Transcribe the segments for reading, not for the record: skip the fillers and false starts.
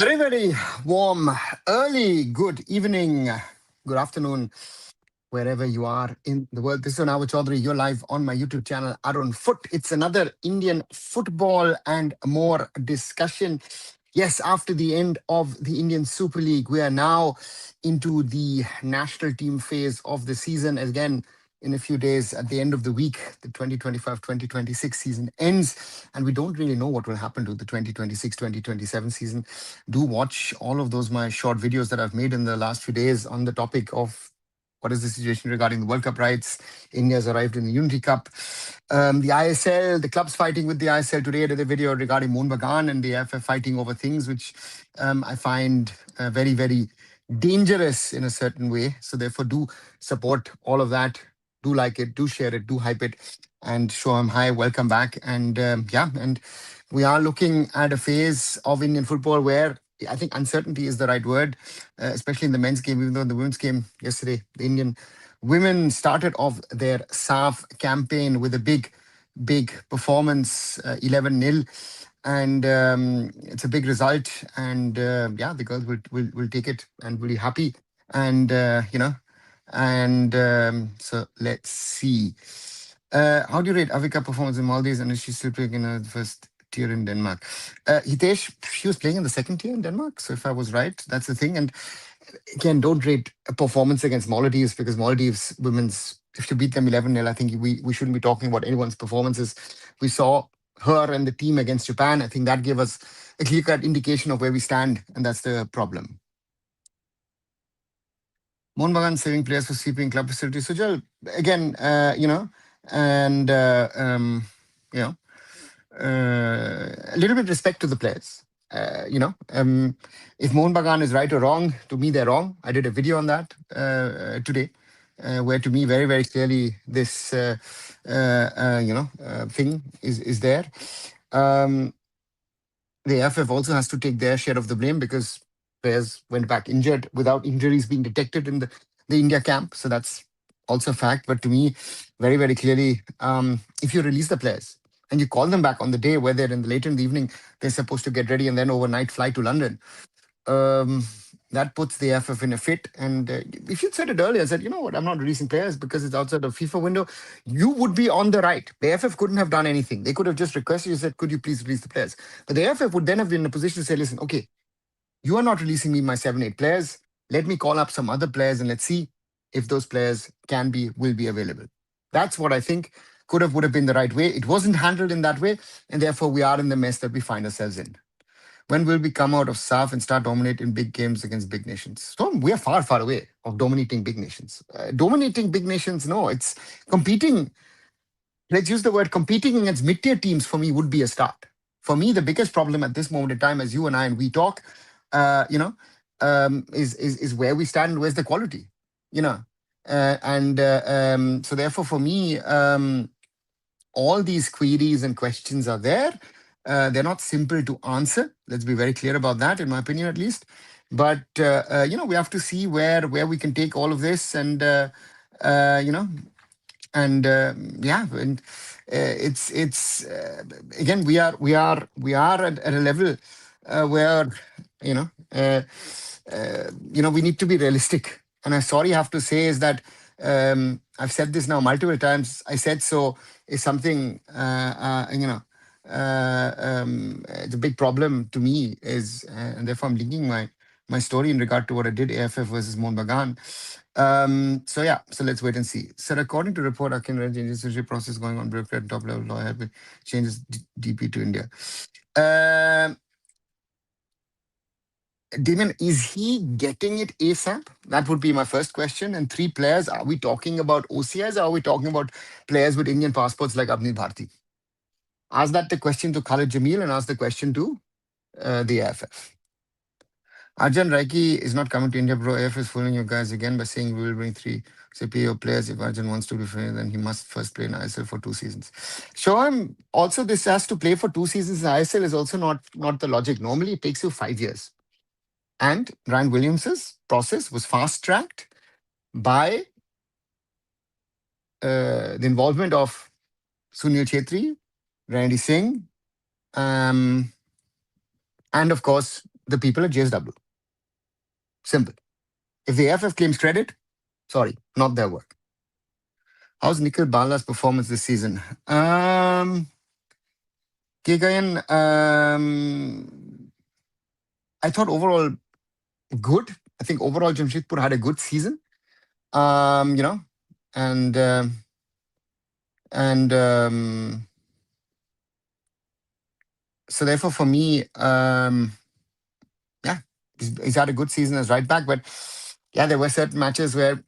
Very, very warm, early, good evening, good afternoon, wherever you are in the world. This is Arunava Chaudhuri. You're live on my YouTube channel, Arun Foot. It's another Indian football and more discussion. Yes, after the end of the Indian Super League, we are now into the national team phase of the season. Again, in a few days, at the end of the week, the 2025-2026 season ends, and we don't really know what will happen to the 2026-2027 season. Do watch all of those my short videos that I've made in the last few days on the topic of what is the situation regarding the World Cup rights. India's arrived in the Unity Cup. The ISL, the clubs fighting with the ISL. Today I did a video regarding Mohun Bagan and the AIFF fighting over things which I find very, very dangerous in a certain way. So therefore do support all of that. Do like it, do share it, do hype it, and show them hi, welcome back. And and we are looking at a phase of Indian football where I think uncertainty is the right word, especially in the men's game, even though in the women's game yesterday, the Indian women started off their SAF campaign with a big performance, 11-0. And it's a big result. And the girls will take it and will be happy. And, so let's see. How do you rate Avika's performance in Maldives? And is she still playing in the first tier in Denmark? Hitesh, she was playing in the second tier in Denmark. So if I was right, that's the thing. And again, don't rate a performance against Maldives because Maldives women's, if you beat them 11-0, I think we shouldn't be talking about anyone's performances. We saw her and the team against Japan. I think that gave us a clear-cut indication of where we stand, and that's the problem. Mohun Bagan saving players for sleeping club facilities. Sujal, again, a little bit respect to the players. If Mohun Bagan is right or wrong, to me they're wrong. I did a video on that today, where to me very, very clearly this thing is there. The AIFF also has to take their share of the blame because players went back injured without injuries being detected in the India camp. So that's also a fact. But to me, very, very clearly, if you release the players and you call them back on the day where they're later in the evening, they're supposed to get ready and then overnight fly to London. That puts the AIFF in a fit. And if you'd said it earlier, said, you know what, I'm not releasing players because it's outside the FIFA window, you would be on the right. The AIFF couldn't have done anything. They could have just requested you, said, could you please release the players? But the AIFF would then have been in a position to say, listen, okay, you are not releasing me my 7-8 players. Let me call up some other players and let's see if those players will be available. That's what I think would have been the right way. It wasn't handled in that way. And therefore we are in the mess that we find ourselves in. When will we come out of SAF and start dominating big games against big nations? So we are far, far away of dominating big nations. Dominating big nations, no, it's competing. Let's use the word competing against mid-tier teams for me would be a start. For me, the biggest problem at this moment in time, as you and I and we talk, is where we stand and where's the quality, so therefore for me, all these queries and questions are there. They're not simple to answer. Let's be very clear about that, in my opinion, at least. But we have to see where we can take all of this, and it's again we are at a level where we need to be realistic. And I'm sorry I have to say is that I've said this now multiple times. I said so is something it's a big problem to me is, and therefore I'm linking my story in regard to what I did, AIFF versus Mohun Bagan. So let's wait and see. Sir, according to report, Akin changes the process going on at top level law have changes DP to India. Damien, is he getting it ASAP? That would be my first question. And 3 players, are we talking about OCIs or are we talking about players with Indian passports like Avneet Bharti? Ask that the question to Khalid Jamil and ask the question to the AIFF. Arjun Raiki is not coming to India, bro. AIFF is fooling you guys again by saying we will bring 3 CPO players. If Arjun wants to be fair, then he must first play in ISL for 2 seasons. Show him also this has to play for 2 seasons in ISL is also not the logic. Normally it takes you 5 years. And Ryan Williams's process was fast-tracked by the involvement of Sunil Chetri, Randy Singh, and of course, the people at JSW. Simple. If the AIFF claims credit, sorry, not their work. How's Nikhil Bala's performance this season? Kegayan, I thought overall good. I think overall Jamshedpur had a good season. You know, and and so therefore for me, yeah, he's had a good season as right back. But yeah, there were certain matches where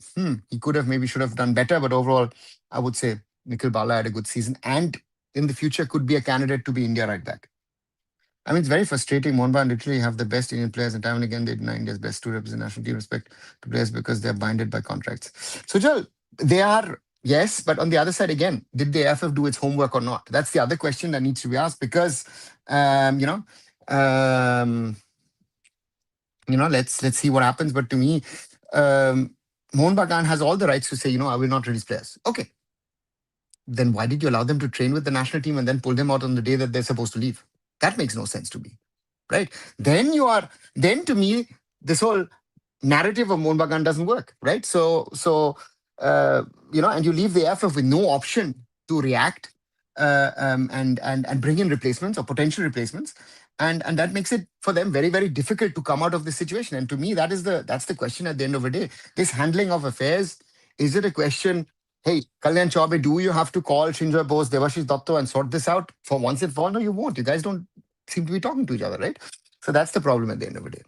he could have maybe should have done better. But overall, I would say Nikhil Bala had a good season, and in the future could be a candidate to be India right back. I mean, it's very frustrating. Monban literally have the best Indian players, and time and again they deny India's best to represent national team respect to players because they're binded by contracts. So, Joel, they are, yes, but on the other side again, did the AFF do its homework or not? That's the other question that needs to be asked because, you know, um, let's see what happens. But to me, Mohun Bagan has all the rights to say, I will not release players. Okay, then why did you allow them to train with the national team and then pull them out on the day that they're supposed to leave? That makes no sense to me, right? Then to me, this whole narrative of Mohun Bagan doesn't work, right? And you leave the AFF with no option to react and bring in replacements or potential replacements, and that makes it for them very, very difficult to come out of this situation. And to me, that's the question at the end of the day. This handling of affairs, is it a question? Hey, Kalyan Chaube, do you have to call Shinjoy Bose, Devashish Dotto and sort this out for once and for all? No, you won't. You guys don't seem to be talking to each other, right? So that's the problem at the end of the day.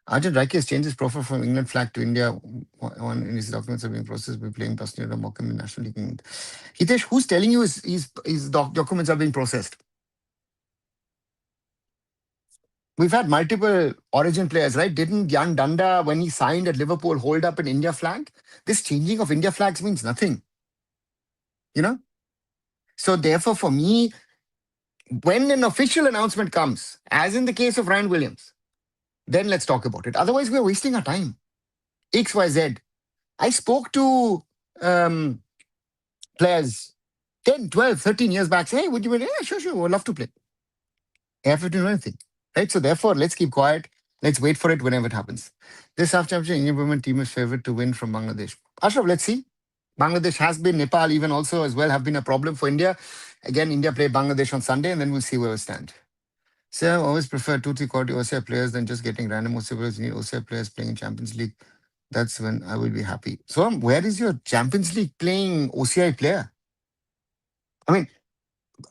Arjun Raike has changed his profile from England flag to India. One in his documents are being processed by playing Tasneer Mokum in National League England. Hitesh, who's telling you his documents are being processed? We've had multiple origin players, right? Didn't Jan Danda, when he signed at Liverpool, hold up an India flag? This changing of India flags means nothing. So therefore, for me, when an official announcement comes, as in the case of Ryan Williams, then let's talk about it. Otherwise, we're wasting our time. XYZ. I spoke to players 10, 12, 13 years back. Say, hey, would you win? Yeah, sure, we'd love to play. I have to do anything. Right? So therefore, let's keep quiet. Let's wait for it whenever it happens. This half championship, Indian women team is favored to win from Bangladesh. Ashraf, let's see. Bangladesh has been, Nepal even also as well have been a problem for India. Again, India play Bangladesh on Sunday, and then we'll see where we stand. So I always prefer 2-3 quality OCI players than just getting random OCI players. You need OCI players playing in Champions League. That's when I will be happy. So where is your Champions League playing OCI player? I mean,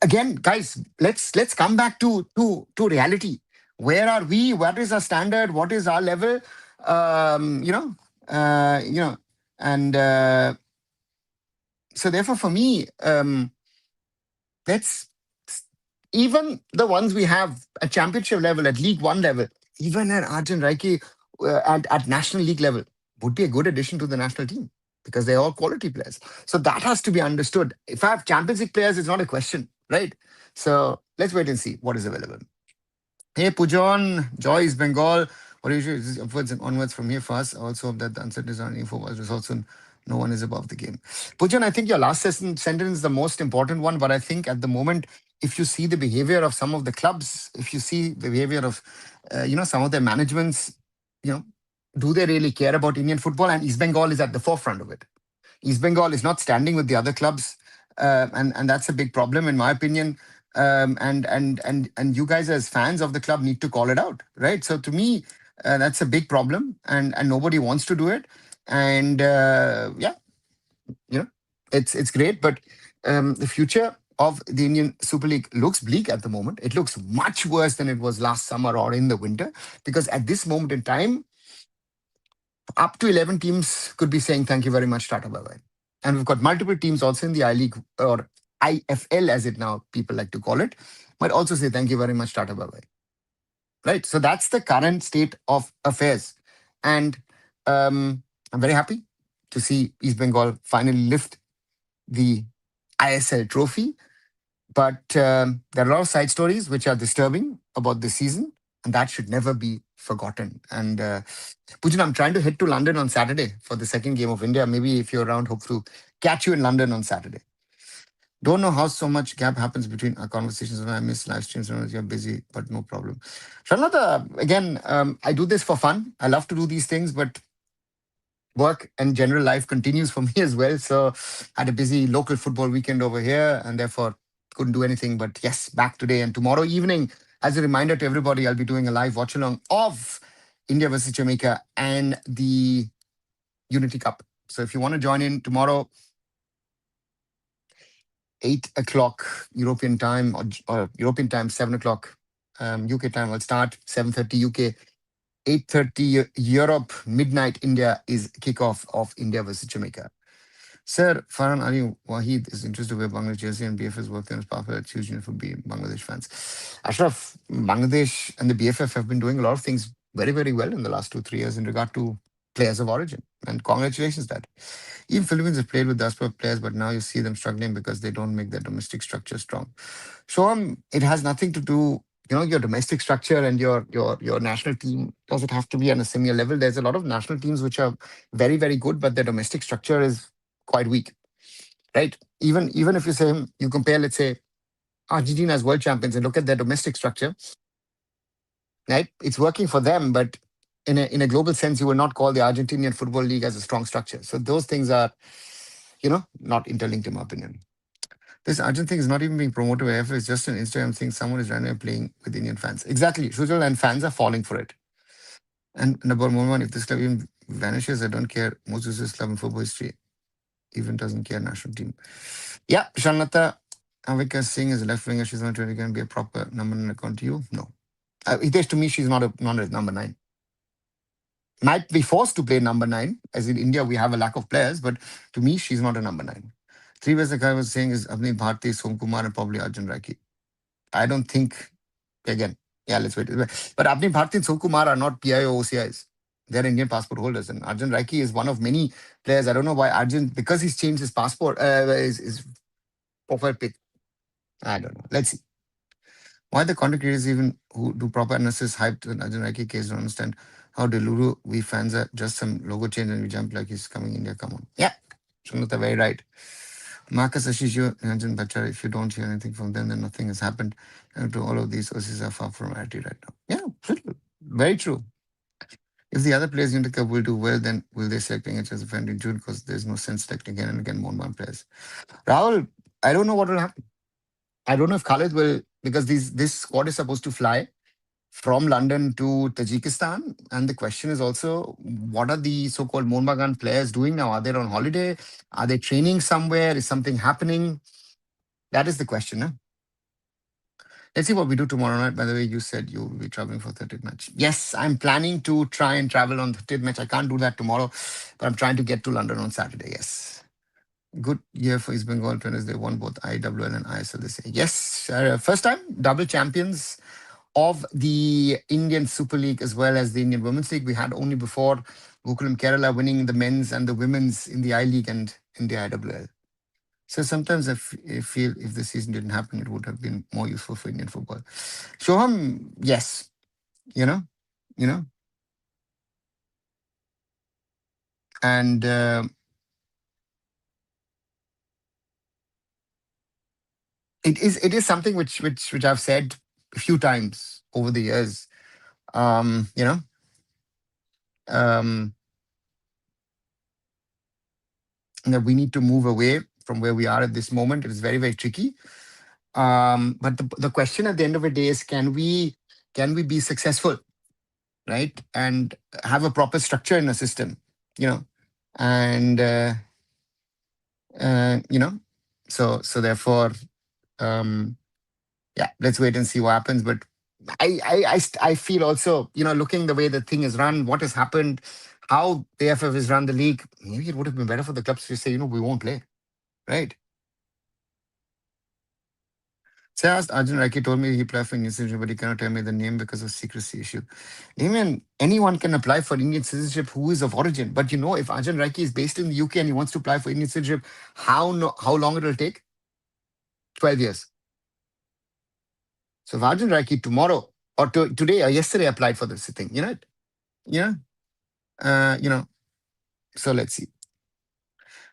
again, guys, let's come back to reality. Where are we? What is our standard? What is our level? And so therefore, for me, let's even the ones we have at championship level, at League One level, even at Arjun Raike at National League level, would be a good addition to the national team because they're all quality players. So that has to be understood. If I have Champions League players, it's not a question, right? So let's wait and see what is available. Hey, Pujon, Joy is Bengal. What is upwards and onwards from here for us? Also, that the uncertainty on info was results soon. No one is above the game. Pujan, I think your last sentence is the most important one, but I think at the moment, if you see the behavior of some of the clubs, if you see the behavior of, some of their managements, do they really care about Indian football? And East Bengal is at the forefront of it. East Bengal is not standing with the other clubs, and that's a big problem, in my opinion. And you guys as fans of the club need to call it out, right? So to me, that's a big problem, and nobody wants to do it. And it's great, but the future of the Indian Super League looks bleak at the moment. It looks much worse than it was last summer or in the winter, because at this moment in time, up to 11 teams could be saying thank you very much, Tata, bye-bye. And we've got multiple teams also in the I-League, or IFL as it now people like to call it, might also say thank you very much, Tata, bye-bye. Right? So that's the current state of affairs. And I'm very happy to see East Bengal finally lift the ISL trophy. But there are a lot of side stories which are disturbing about this season, and that should never be forgotten. And Pujan, I'm trying to head to London on Saturday for the second game of India. Maybe if you're around, hope to catch you in London on Saturday. Don't know how so much gap happens between our conversations when I miss live streams when you're busy, but no problem. Sharnata, again, I do this for fun. I love to do these things, but work and general life continues for me as well. So had a busy local football weekend over here and therefore couldn't do anything. But yes, back today and tomorrow evening. As a reminder to everybody, I'll be doing a live watch along of India versus Jamaica and the Unity Cup. So if you want to join in tomorrow, 8 o'clock European time or European time, 7 o'clock UK time, I'll start 7:30 UK. 8:30 Europe, midnight India is kickoff of India versus Jamaica. Sir, Farhan Ali Wahid is interested to wear Bangladesh jersey and BFF is working on his powerful choose uniform be Bangladesh fans. Ashraf, Bangladesh and the BFF have been doing a lot of things very, very well in the last 2, 3 years in regard to players of origin. And congratulations that. Even Philippines have played with diaspora players, but now you see them struggling because they don't make their domestic structure strong. So it has nothing to do, your domestic structure and your national team doesn't have to be on a similar level. There's a lot of national teams which are very, very good, but their domestic structure is quite weak, right? Even if you say you compare, let's say, Argentina as world champions and look at their domestic structure, right? It's working for them, but in a global sense, you will not call the Argentinian Football League as a strong structure. So those things are, not interlinked in my opinion. This Argent thing is not even being promoted by AIFF. It's just an Instagram thing. Someone is randomly playing with Indian fans. Exactly. Shujal and fans are falling for it. And number one, if this club even vanishes, I don't care. Most useless club in football history even doesn't care national team. Yeah, Shalnata Avika Singh is a left winger. She's not really going to be a proper number 9 account to you. No. Hitesh, to me, she's not a number 9. Might be forced to play number 9, as in India, we have a lack of players, but to me, she's not a number 9. Three ways the guy was saying is Avni Bharti, Somkumar, and probably Arjun Raki. I don't think, again, yeah, let's wait. But Avni Bharti and Somkumar are not PIO OCIs. They're Indian passport holders. And Arjun Raki is one of many players. I don't know why Arjun, because he's changed his passport, his profile pic. I don't know. Let's see. Why the content creators even who do proper analysis hyped the Arjun Raki case don't understand how Delulu we fans are just some logo change and we jump like he's coming India. Come on. Yeah. Shunata, very right. Marcus Ashishu, Ranjan Bachar, if you don't hear anything from them, then nothing has happened. And to all of these sources are far from reality right now. Yeah, absolutely. Very true. If the other players in the cup will do well, then will they select it as a friend in June? Because there's no sense selecting again and again more and more players. Rahul, I don't know what will happen. I don't know if Khalid will, because this squad is supposed to fly from London to Tajikistan. And the question is also, what are the so-called Mohun players doing now? Are they on holiday? Are they training somewhere? Is something happening? That is the question. Huh? Let's see what we do tomorrow night. By the way, you said you will be traveling for 30th match. Yes, I'm planning to try and travel on 30th match. I can't do that tomorrow, but I'm trying to get to London on Saturday. Yes. Good year for East Bengal trainers. They won both IWL and ISL this year. Yes, first time double champions of the Indian Super League as well as the Indian Women's League. We had only before Gokulam Kerala winning the men's and the women's in the I League and in the IWL. So sometimes I feel if the season didn't happen, it would have been more useful for Indian football. Shoham, yes, you know, you know, and it is something which I've said a few times over the years. Um, you know, um, that we need to move away from where we are at this moment. It is very, very tricky. But the question at the end of the day is, can we be successful, right? And have a proper structure in a system, and you know, so therefore, um, yeah, let's wait and see what happens. But I feel also, looking the way the thing is run, what has happened, how the AFF has run the league, maybe it would have been better for the clubs to say, we won't play, right? So I asked Arjun Raki told me he applied for Indian citizenship, but he cannot tell me the name because of secrecy issue. Even anyone can apply for Indian citizenship who is of origin. But if Arjun Raki is based in the UK and he wants to apply for Indian citizenship, how long it will take? 12 years. So if Arjun Raki tomorrow or today or yesterday applied for this thing, yeah, uh, you know. So let's see.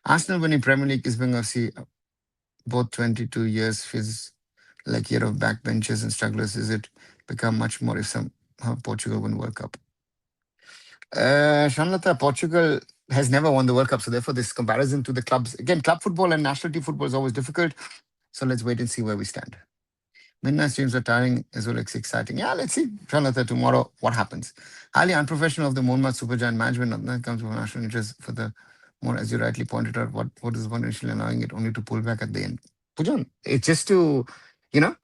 Arsenal winning Premier League is being see. both 22 years feels like year of backbenchers and strugglers. Is it become much more if somehow Portugal win World Cup? Shanlata, Portugal has never won the World Cup, so therefore this comparison to the clubs, again, club football and national team football is always difficult. So let's wait and see where we stand. Midnight streams are tiring as well as exciting. Yeah, let's see, Shanlata, tomorrow what happens. Highly unprofessional of the Monmouth Supergiant management. Nothing comes from national interest for the more, as you rightly pointed out, what is potentially allowing it only to pull back at the end. Pujan, it's just to, you know,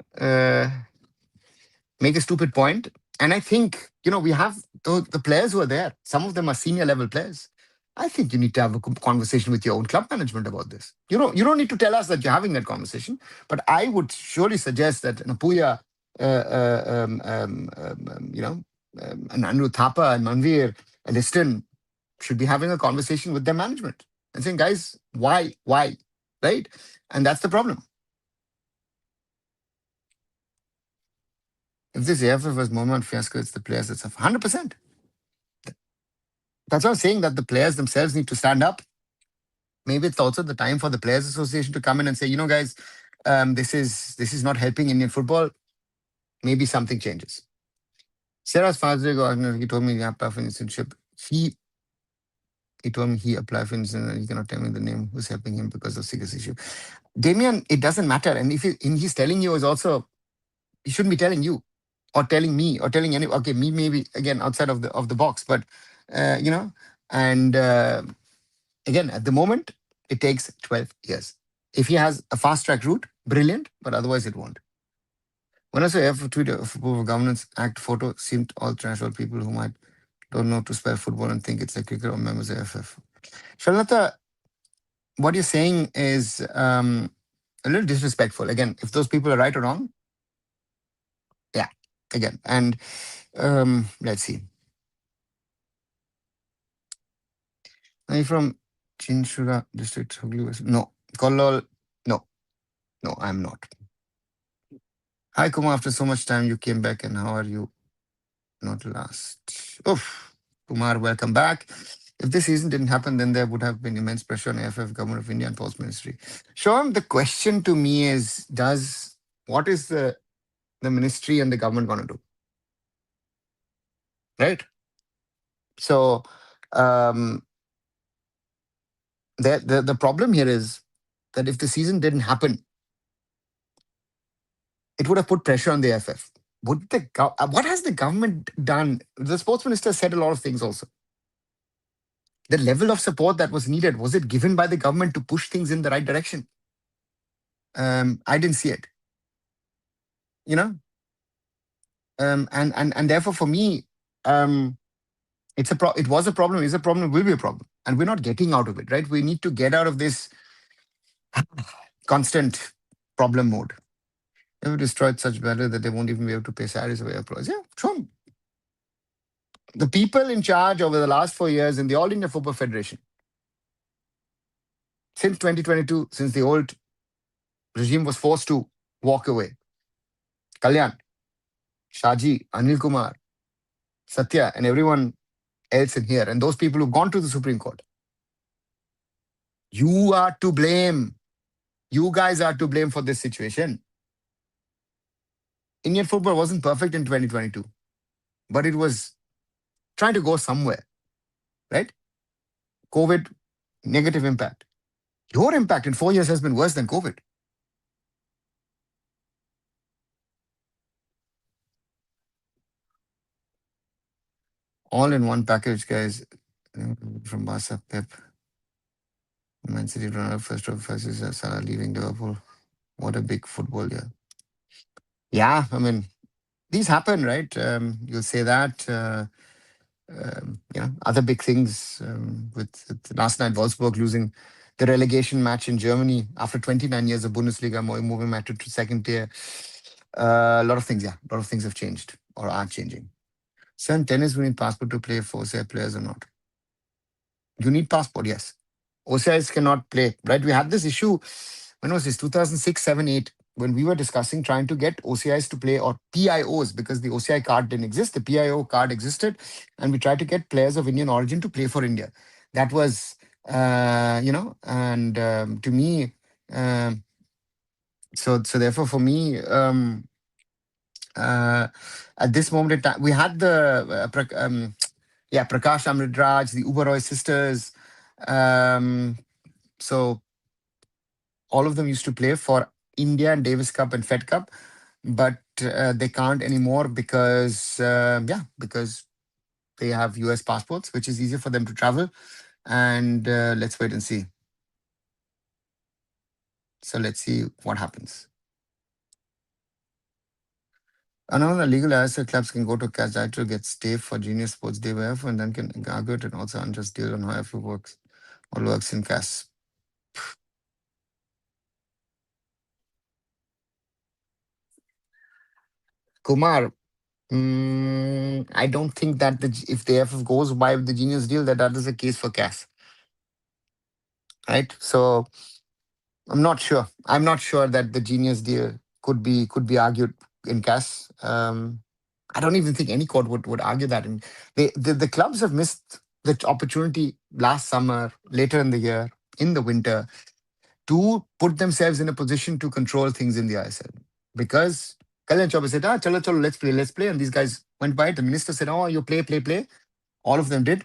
make a stupid point. And I think, we have the players who are there. Some of them are senior level players. I think you need to have a conversation with your own club management about this. You don't need to tell us that you're having that conversation, but I would surely suggest that Puya, and Andrew Thapa and Manvir and Liston should be having a conversation with their management and saying, guys, why, right? And that's the problem. If this AFF was Mohammad fiasco, it's the players that suffer. 100%. That's why I'm saying that the players themselves need to stand up. Maybe it's also the time for the Players Association to come in and say, guys, this is not helping Indian football. Maybe something changes. Sarah's father, he told me he applied for citizenship. He told me he applied for citizenship. He cannot tell me the name who's helping him because of Sigas issue. Damien, it doesn't matter. And if he's telling you is also, he shouldn't be telling you or telling me or telling any. Okay, me maybe again outside of the box, but and again at the moment it takes 12 years. If he has a fast track route, brilliant, but otherwise it won't. When I say F Twitter Football Governance Act photo seemed all trash, all people who might don't know to spell football and think it's a cricket or members of AIFF. Shalnata, what you're saying is a little disrespectful. Again, if those people are right or wrong, yeah, again. And let's see. Are you from Chinchura district? No. Kollol, no. No, I'm not. Hi, Kumar. After so much time, you came back, and how are you? Not last. Oof. Kumar, welcome back. If this season didn't happen, then there would have been immense pressure on AFF, Government of India, and Sports Ministry. Sean, the question to me is, what is the ministry and the government going to do? Right? So, the problem here is that if the season didn't happen, it would have put pressure on the AFF. What has the government done? The sports minister said a lot of things also. The level of support that was needed, was it given by the government to push things in the right direction? I didn't see it. And therefore for me, it was a problem, is a problem, will be a problem. And we're not getting out of it, right? We need to get out of this constant problem mode. They've destroyed such value that they won't even be able to pay salaries of employees. Yeah, sure. The people in charge over the last 4 years in the All India Football Federation, since 2022, since the old regime was forced to walk away, Kalyan, Shaji, Anil Kumar, Satya, and everyone else in here, and those people who've gone to the Supreme Court, you are to blame. You guys are to blame for this situation. Indian football wasn't perfect in 2022, but it was trying to go somewhere, right? COVID, negative impact. Your impact in 4 years has been worse than COVID. All in one package, guys. From Barca, Pep, Man City, Ronaldo, first of faces, Salah leaving Liverpool. What a big football year. Yeah, I mean, these happen, right? You'll say that. Other big things with last night, Wolfsburg losing the relegation match in Germany after 29 years of Bundesliga, moving back to second tier. A lot of things, yeah. A lot of things have changed or are changing. Son, tennis, we need passport to play for OCI players or not? You need passport, yes. OCIs cannot play, right? We had this issue, when was this? 2006, 7, 8, when we were discussing trying to get OCIs to play, or PIOs, because the OCI card didn't exist. The PIO card existed, and we tried to get players of Indian origin to play for India. That was, and to me, So therefore, for me, uh, at this moment in time, we had the yeah, Prakash Amritraj, the Uberoi sisters. Um, so all of them used to play for India and Davis Cup and Fed Cup, but they can't anymore because yeah, because they have US passports, which is easier for them to travel. And let's wait and see. So let's see what happens. Another legal asset clubs can go to cash director, get stay for junior sports day AIFF, and then can argue it and also unjust deal on how AIFF works or works in cash. Kumar, I don't think that if the AIFF goes by with the genius deal, that is a case for cash, right? So I'm not sure. I'm not sure that the genius deal could be argued in cash. I don't even think any court would argue that. And the clubs have missed the opportunity last summer, later in the year, in the winter, to put themselves in a position to control things in the ISL. Because Kalyan Chaube said, chalo, chalo, let's play. And these guys went by it. The minister said, oh, you play, play, play. All of them did.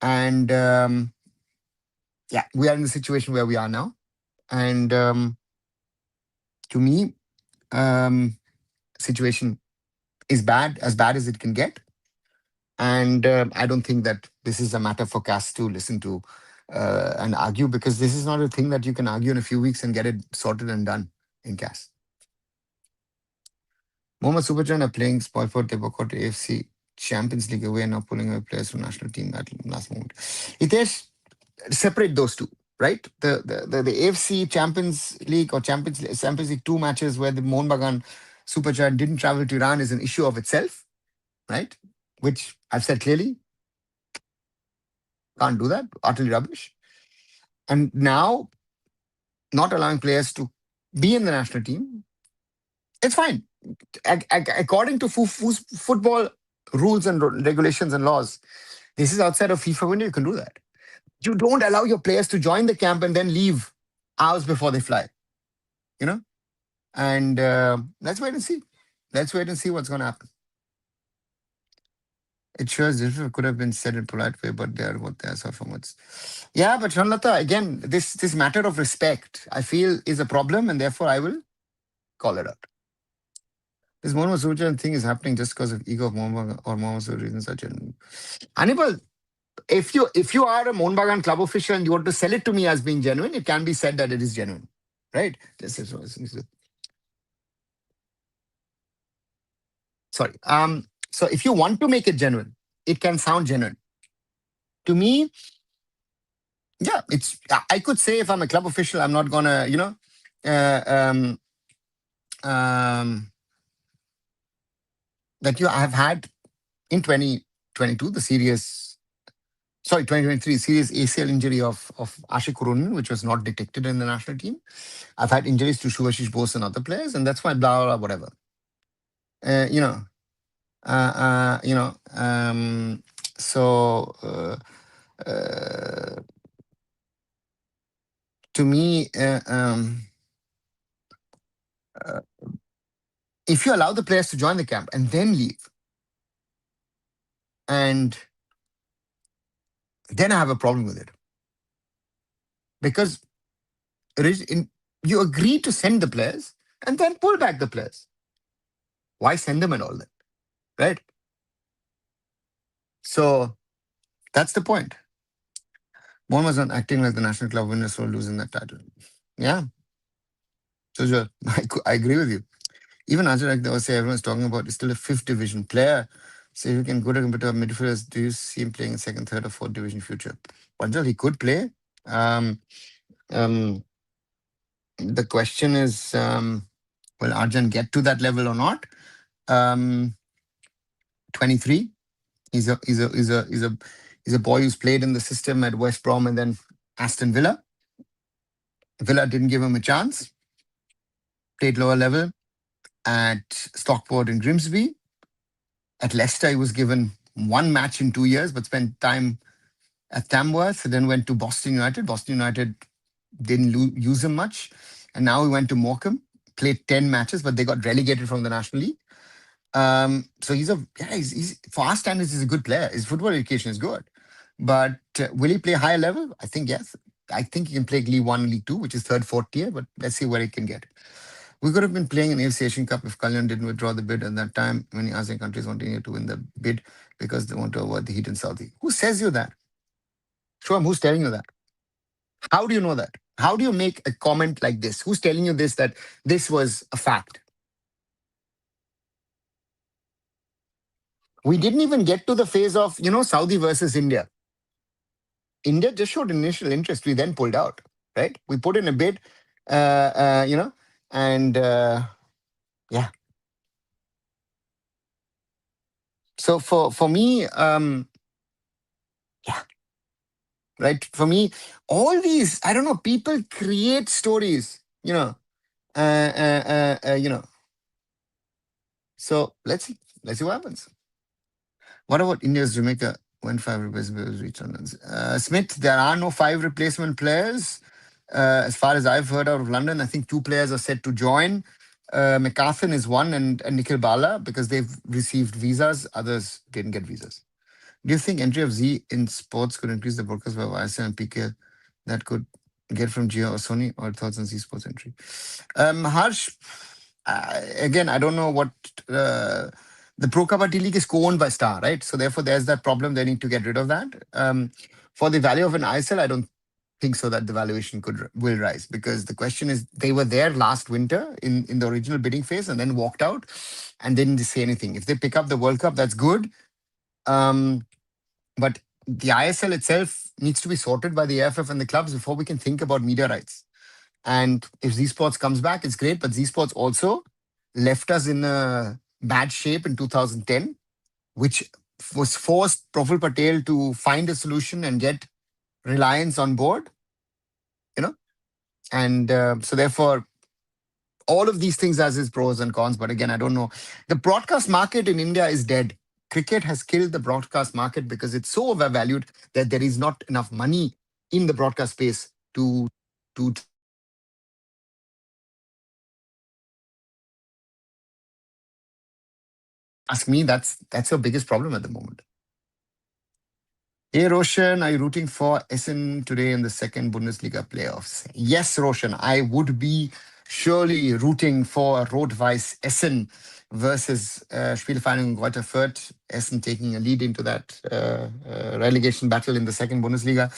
And yeah, we are in the situation where we are now. And to me, um, situation is bad, as bad as it can get. And I don't think that this is a matter for CAS to listen to and argue, because this is not a thing that you can argue in a few weeks and get it sorted and done in CAS. Mohammad Superchan are playing Spoilport. They boycott AFC Champions League away and now pulling away players from national team at last moment. Hitesh, separate those two, right? The AFC Champions League or Champions League 2 matches where the Mohun Bagan Superchat didn't travel to Iran is an issue of itself, right? Which I've said clearly, can't do that, utterly rubbish. And now, not allowing players to be in the national team, it's fine. According to football rules and regulations and laws, this is outside of FIFA window, you can do that. You don't allow your players to join the camp and then leave hours before they fly, you know? And let's wait and see. Let's wait and see what's going to happen. It shows it could have been said in polite way, but they are what they are. So from what's, yeah, but Shanlata, again, this matter of respect, I feel, is a problem, and therefore I will call it out. This Mohammad Surjan thing is happening just because of ego of Mohammad or Mohammad Surjan such an Anibal. If you are a Mohun Bagan club official and you want to sell it to me as being genuine, it can be said that it is genuine, right? Sorry. So if you want to make it genuine, it can sound genuine. To me, yeah, I could say if I'm a club official, I'm not gonna, uh, um, um, that I have had in 2022 the serious, sorry, 2023 serious ACL injury of Ashik Kurunan, which was not detected in the national team. I've had injuries to Shubhashish Bose and other players, and that's why blah blah, blah whatever. Uh, you know, uh, uh, you know. So to me, uh, if you allow the players to join the camp and then leave, and then I have a problem with it, because you agree to send the players and then pull back the players. Why send them at all then, right? So that's the point. One was not acting like the national club winners for losing that title. Yeah, so sure. I agree with you. Even Ajay, like they say, everyone's talking about is still a fifth division player. So if you can go to competitive midfielders, do you see him playing in second, third, or fourth division future? Panjal, he could play. Um, the question is, will Arjun get to that level or not? 23. He's a boy who's played in the system at West Brom and then Aston Villa. Villa didn't give him a chance. Played lower level at Stockport and Grimsby. At Leicester, he was given one match in 2 years, but spent time at Tamworth. Then went to Boston United. Boston United didn't use him much. And now he went to Morecambe. played 10 matches, but they got relegated from the National League. So he's for our standards, he's a good player. His football education is good. But will he play higher level? I think yes. I think he can play League One, League Two, which is third, fourth tier, but let's see where he can get. We could have been playing an AFC Asian Cup if Kalyan didn't withdraw the bid at that time. Many ASEAN countries wanting to win the bid because they want to avoid the heat in Saudi. Who says you that? Shwam, who's telling you that? How do you know that? How do you make a comment like this? Who's telling you this, that this was a fact? We didn't even get to the phase of, Saudi versus India. India just showed initial interest. We then pulled out, right? We put in a bid, and yeah. So for me, yeah, right. For me, all these, I don't know, people create stories, uh, uh, uh, uh, you know. So let's see what happens. What about India's Jamaica? When five replacement players reach London? Smith, there are no five replacement players. As far as I've heard out of London, I think two players are set to join. McCarthan is one, and Nikhil Bala, because they've received visas. Others didn't get visas. Do you think entry of Z in sports could increase the broadcast by YSL and PK that could get from Jio or Sony, or thoughts on Z Sports entry? Harsh, again, I don't know what the Pro Kabaddi League is co-owned by Star, right? So therefore, there's that problem. They need to get rid of that. For the value of an ISL, I don't think so that the valuation will rise, because the question is, they were there last winter in the original bidding phase and then walked out and didn't say anything. If they pick up the World Cup, that's good. But the ISL itself needs to be sorted by the AIFF and the clubs before we can think about media rights. And if Z Sports comes back, it's great. But Z Sports also left us in a bad shape in 2010, which was forced Profil Patel to find a solution and get Reliance on board, And so therefore, all of these things has its pros and cons. But again, I don't know. The broadcast market in India is dead. Cricket has killed the broadcast market because it's so overvalued that there is not enough money in the broadcast space to ask me. That's your biggest problem at the moment. Hey Roshan, are you rooting for Essen today in the second Bundesliga playoffs? Yes, Roshan, I would be surely rooting for Rot-Weiß Essen versus Spielvereinigung Greuther Fürth. Essen taking a lead into that relegation battle in the second Bundesliga.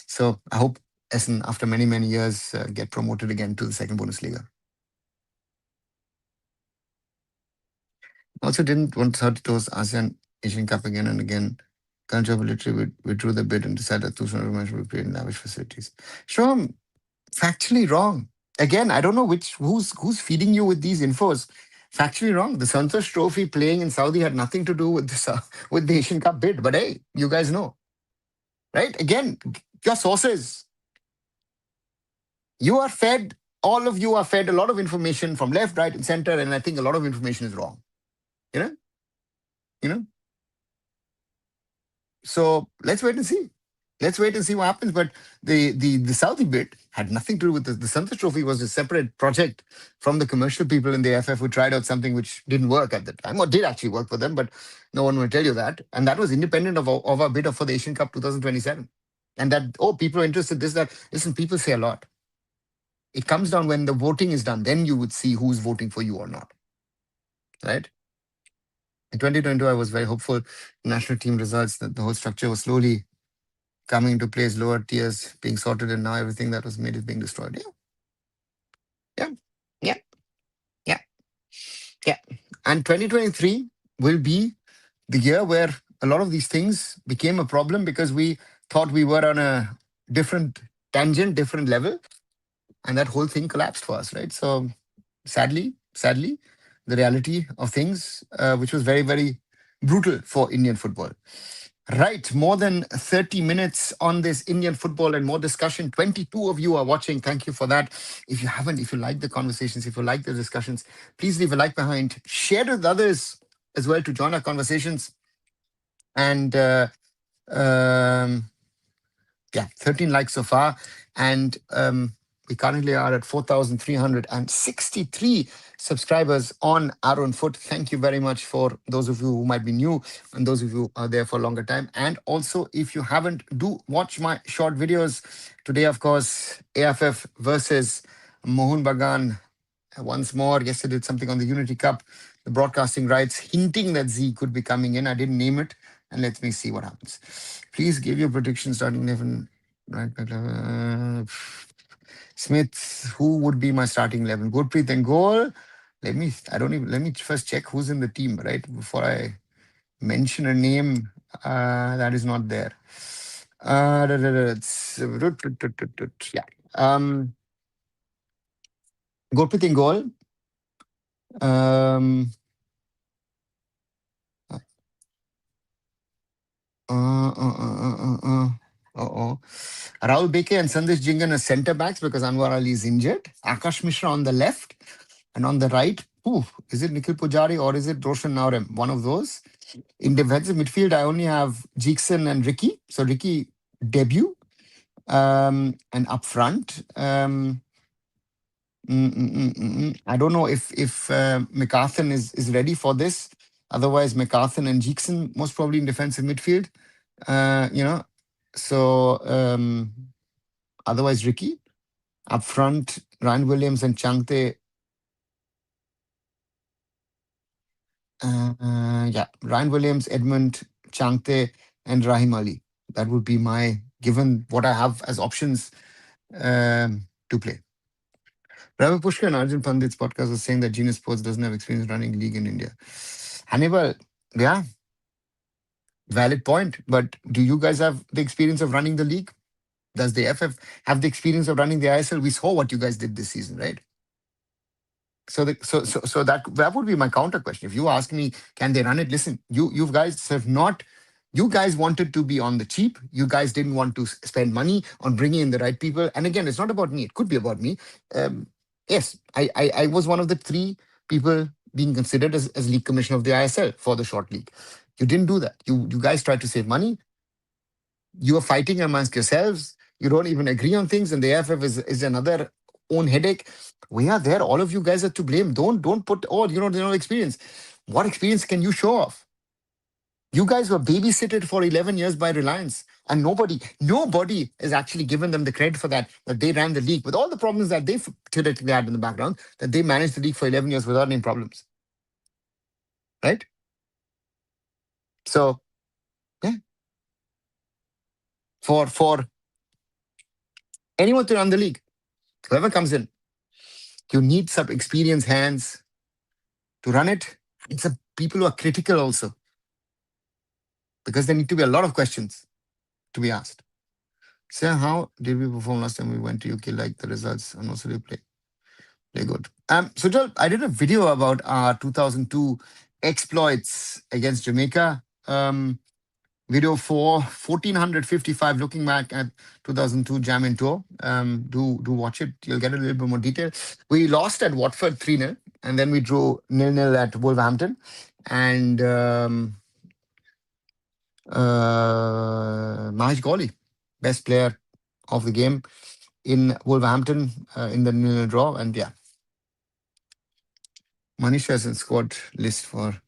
So I hope Essen, after many, many years, get promoted again to the second Bundesliga. Also didn't want to host ASEAN Asian Cup again and again. Kanchab literally withdrew the bid and decided that Tucson Revenge would create lavish facilities. Sure, factually wrong. Again, I don't know who's feeding you with these infos. Factually wrong. The Santosh Trophy playing in Saudi had nothing to do with this with the Asian Cup bid. But hey, you guys know, right? Again, your sources. You are fed. All of you are fed a lot of information from left, right, and center, and I think a lot of information is wrong. You know. So let's wait and see. Let's wait and see what happens. But the Saudi bid had nothing to do with the Santosh Trophy. Was a separate project from the commercial people in the AIFF who tried out something which didn't work at the time, or did actually work for them, but no one will tell you that. And that was independent of our bid for the Asian Cup 2027. And that, people are interested, this, that. Listen, people say a lot. It comes down when the voting is done. Then you would see who's voting for you or not. Right? In 2022, I was very hopeful. National team results, that the whole structure was slowly coming into place, lower tiers being sorted, and now everything that was made is being destroyed. Yeah. And 2023 will be the year where a lot of these things became a problem because we thought we were on a different tangent, different level, and that whole thing collapsed for us, right? So sadly, the reality of things, which was very, very brutal for Indian football. Right, more than 30 minutes on this Indian football and more discussion. 22 of you are watching. Thank you for that. If you haven't, if you like the conversations, if you like the discussions, please leave a like behind. Share with others as well to join our conversations. And yeah, 13 likes so far. And We currently are at 4,363 subscribers on Arun Foot. Thank you very much for those of you who might be new and those of you who are there for a longer time. And also, if you haven't, do watch my short videos. Today, of course, AIFF versus Mohun Bagan once more. Yesterday, did something on the Unity Cup, the broadcasting rights, hinting that Z could be coming in. I didn't name it, and let me see what happens. Please give your predictions starting 11. Right, Smith, who would be my starting 11? Gurpreet and goal. Let me first check who's in the team, right? Before I mention a name that is not there. Yeah. Gurpreet in goal. Um, Uh-oh. Rahul Beke and Sandesh Jingan as centre backs because Anwar Ali is injured. Akash Mishra on the left. And on the right, is it Nikhil Pujari or is it Roshan Naurem? One of those. In defensive midfield, I only have Jeekson and Ricky. So Ricky debut. And up front, I don't know if McCarthan is ready for this. Otherwise, McCarthan and Jeekson most probably in defensive midfield. You know, so otherwise Ricky up front, Ryan Williams and Changte. Yeah, Ryan Williams, Edmund, Changte, and Rahim Ali. That would be my given what I have as options to play. Ravi Pushkar and Arjun Pandit's podcast was saying that Genius Sports doesn't have experience running league in India. Hannibal, yeah, valid point. But do you guys have the experience of running the league? Does the FF have the experience of running the ISL? We saw what you guys did this season, right? So that would be my counter question. If you ask me, can they run it? Listen, you guys have not. You guys wanted to be on the cheap. You guys didn't want to spend money on bringing in the right people. And again, it's not about me. It could be about me. Yes, I was one of the three people being considered as league commissioner of the ISL for the short league. You didn't do that. You guys tried to save money. You are fighting amongst yourselves. You don't even agree on things, and the AFF is another own headache. We are there. All of you guys are to blame. Don't put they don't experience. What experience can you show off? You guys were babysitted for 11 years by Reliance, and nobody has actually given them the credit for that they ran the league with all the problems that they theoretically had in the background, that they managed the league for 11 years without any problems. Right? So, yeah, for anyone to run the league, whoever comes in, you need some experienced hands to run it. And some people who are critical also, because there need to be a lot of questions to be asked. So how did we perform last time we went to UK? Like the results and also we play good. Sujal, I did a video about our 2002 exploits against Jamaica. Video 1455, looking back at 2002 Jam and Tour. Do watch it. You'll get a little bit more detail. We lost at Watford 3-0, and then we drew 0-0 at Wolverhampton. And Mahesh Gawli, best player of the game in Wolverhampton in the 0-0 draw. And yeah, Manish has a squad list for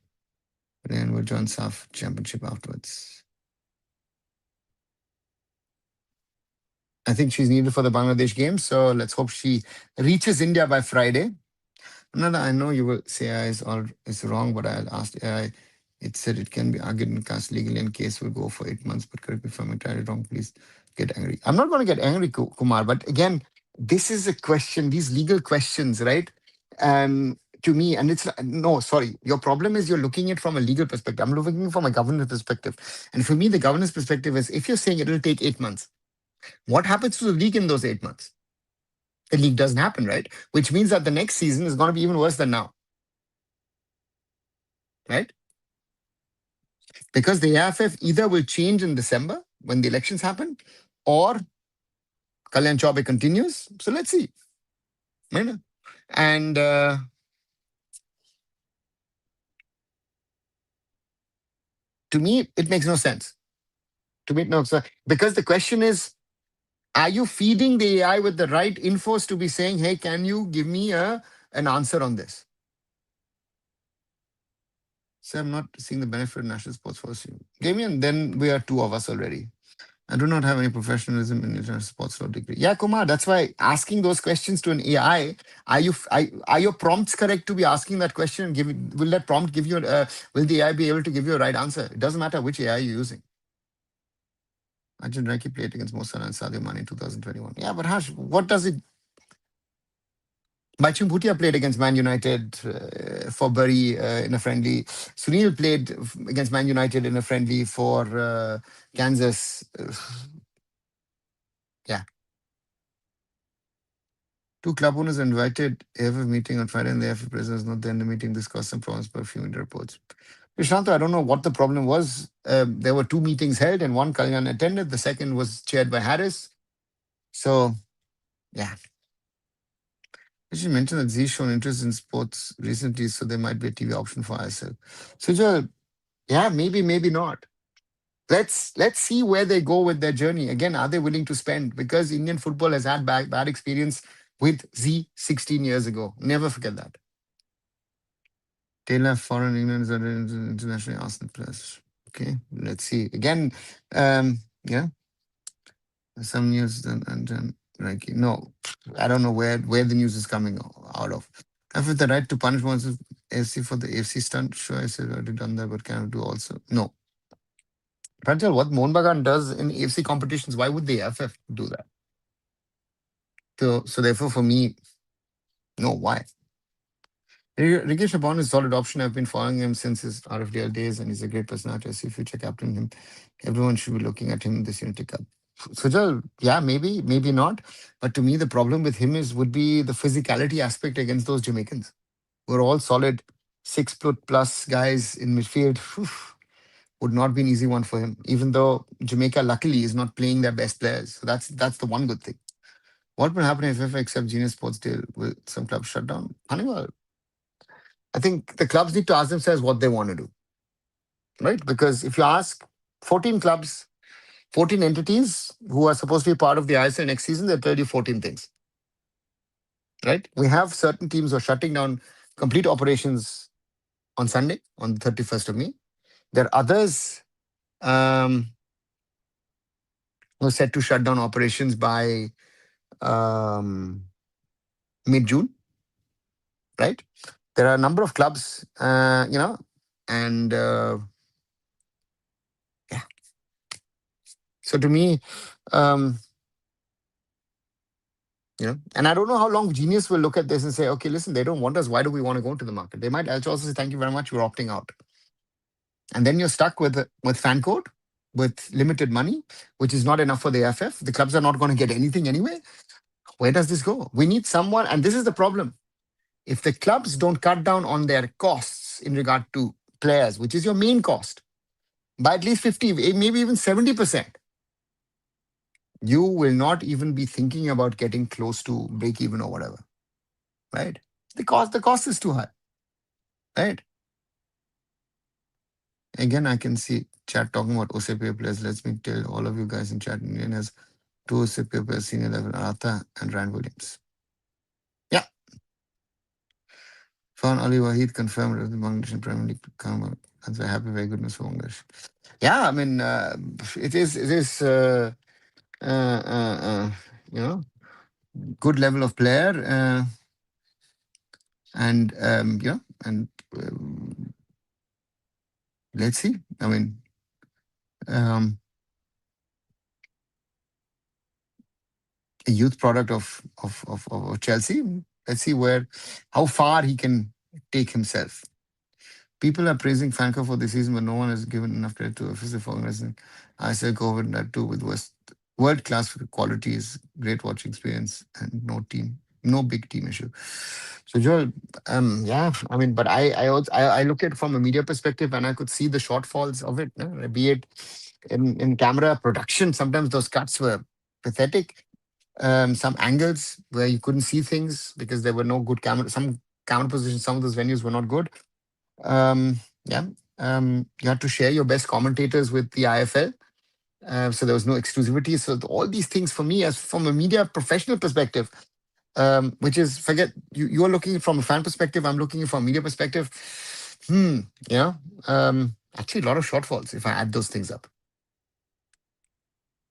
Ryan John Saf Championship afterwards. I think she's needed for the Bangladesh game. So let's hope she reaches India by Friday. No, I know you will say AI is wrong, but I'll ask AI. It said it can be argued in cast legally and case will go for 8 months. But correct me if I'm entirely wrong. Please get angry. I'm not going to get angry, Kumar. But again, this is a question, these legal questions, right? To me, and it's no, sorry. Your problem is you're looking at it from a legal perspective. I'm looking from a governance perspective. And for me, the governance perspective is if you're saying it will take 8 months, what happens to the league in those 8 months? The league doesn't happen, right? Which means that the next season is going to be even worse than now. Right? Because the AIFF either will change in December when the elections happen, or Kalyan Chaube continues. So let's see. And to me, it makes no sense. To me, no sense. Because the question is, Are you feeding the AI with the right infos to be saying, hey, can you give me an answer on this? So I'm not seeing the benefit of national sports force. Damien, then we are two of us already. I do not have any professionalism in international sports law degree. Yeah, Kumar, that's why asking those questions to an AI, are your prompts correct to be asking that question? And will that prompt give you, will the AI be able to give you a right answer? It doesn't matter which AI you're using. Arjun Raki played against Mo Salah and Sadio Mane in 2021. Yeah, but Harsh, what does it? Bachung Bhutia played against Man United for Bury in a friendly. Sunil played against Man United in a friendly for Kansas. Yeah. Two club owners invited AIFF meeting on Friday and the AIFF president was not there in the meeting. This caused some problems per few media reports. Krishnanta, I don't know what the problem was. There were two meetings held and one Kalyan attended. The second was chaired by Harris. So, yeah. You should mention that Z shown interest in sports recently, so there might be a TV option for ISL. Sujal, yeah, maybe, maybe not. Let's see where they go with their journey. Again, are they willing to spend? Because Indian football has had bad experience with Z 16 years ago. Never forget that. Taylor, foreign England is internationally Arsenal players. Okay, let's see. Again, yeah, some news and then like no, I don't know where the news is coming out of. Have the right to punish one's AFC for the AFC stunt? Sure, I said already done that, but can I do also? No. Pranjal, what Mohun Bagan does in AFC competitions, why would the AFF do that? So therefore, for me, no, why? Ricky Shabon is a solid option. I've been following him since his RFDL days, and he's a great personality. I see future captain him. Everyone should be looking at him in this Unity Cup. Sujal, yeah, maybe, maybe not. But to me, the problem with him would be the physicality aspect against those Jamaicans. We're all solid 6 foot plus guys in midfield. Whew, would not be an easy one for him. Even though Jamaica, luckily, is not playing their best players. So that's the one good thing. What will happen if FF accept Genius Sports deal? Will some clubs shut down? Honeywell, I think the clubs need to ask themselves what they want to do, right? Because if you ask 14 clubs, 14 entities who are supposed to be part of the ISL next season, they'll tell you 14 things, right? We have certain teams who are shutting down complete operations on Sunday, on the 31st of May. There are others who are set to shut down operations by um, mid June, right? There are a number of clubs, and yeah. So to me, um, and I don't know how long Genius will look at this and say, okay, listen, they don't want us. Why do we want to go into the market? They might also say, thank you very much, we're opting out. And then you're stuck with fan code, with limited money, which is not enough for the AFF. The clubs are not going to get anything anyway. Where does this go? We need someone, and this is the problem. If the clubs don't cut down on their costs in regard to players, which is your main cost, by at least 50, maybe even 70%, you will not even be thinking about getting close to break even or whatever. Right? The cost is too high. Right? Again, I can see chat talking about OCPA players. Let me tell all of you guys in chat, Indian has two OCPA players, senior level, Artha and Ryan Williams. Yeah. Fawn Ali Wahid confirmed that the Bangladesh Premier League to come. That's a happy, very goodness for Bangladesh. Yeah, I mean, it is you know, good level of player, and and let's see. I mean, a youth product of Chelsea. Let's see how far he can take himself. People are praising Franco for the season, but no one has given enough credit to offensive organizing. I said COVID that too with world class qualities, great watching experience, and no big team issue. So Joel, yeah, I mean, but I look at it from a media perspective, and I could see the shortfalls of it. Be it in camera production, sometimes those cuts were pathetic. Some angles where you couldn't see things because there were no good camera. Some camera positions, some of those venues were not good. Yeah. You had to share your best commentators with the IFL. So there was no exclusivity. So all these things for me, as from a media professional perspective, which is forget you're looking from a fan perspective, I'm looking from a media perspective. Hmm, yeah. Actually, a lot of shortfalls if I add those things up.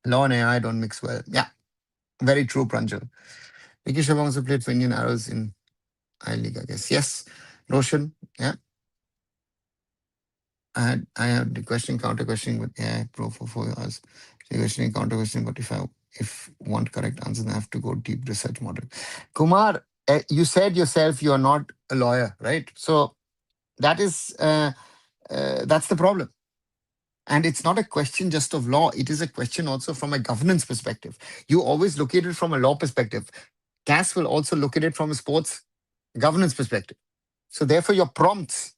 Law and AI don't mix well. Yeah, very true, Pranjal. Vicky Shabang also played for Indian Arrows in I League, I guess. Yes, Roshan. Yeah, I had the questioning, counter questioning with AI Pro for 4 hours. So questioning, counter questioning, but if want correct answers, I have to go deep research model. Kumar, you said yourself you are not a lawyer, right? So that is that's the problem. And it's not a question just of law, it is a question also from a governance perspective. You always look at it from a law perspective. CAS will also look at it from a sports governance perspective. So therefore, your prompts,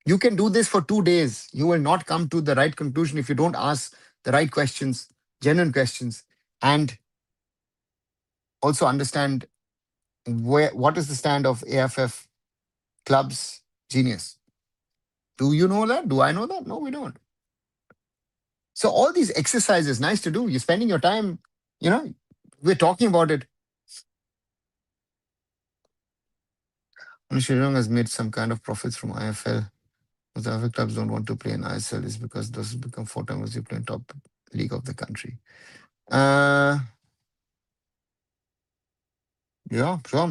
you can do this for 2 days. You will not come to the right conclusion if you don't ask the right questions, genuine questions, and also understand what is the stand of AFF clubs genius. Do you know that? Do I know that? No, we don't. So all these exercises, nice to do. You're spending your time, you know, we're talking about it. Sri Lanka has made some kind of profits from IFL. Most other clubs don't want to play in ISL is because those become 4 times you play in top league of the country. Uh, yeah, sure.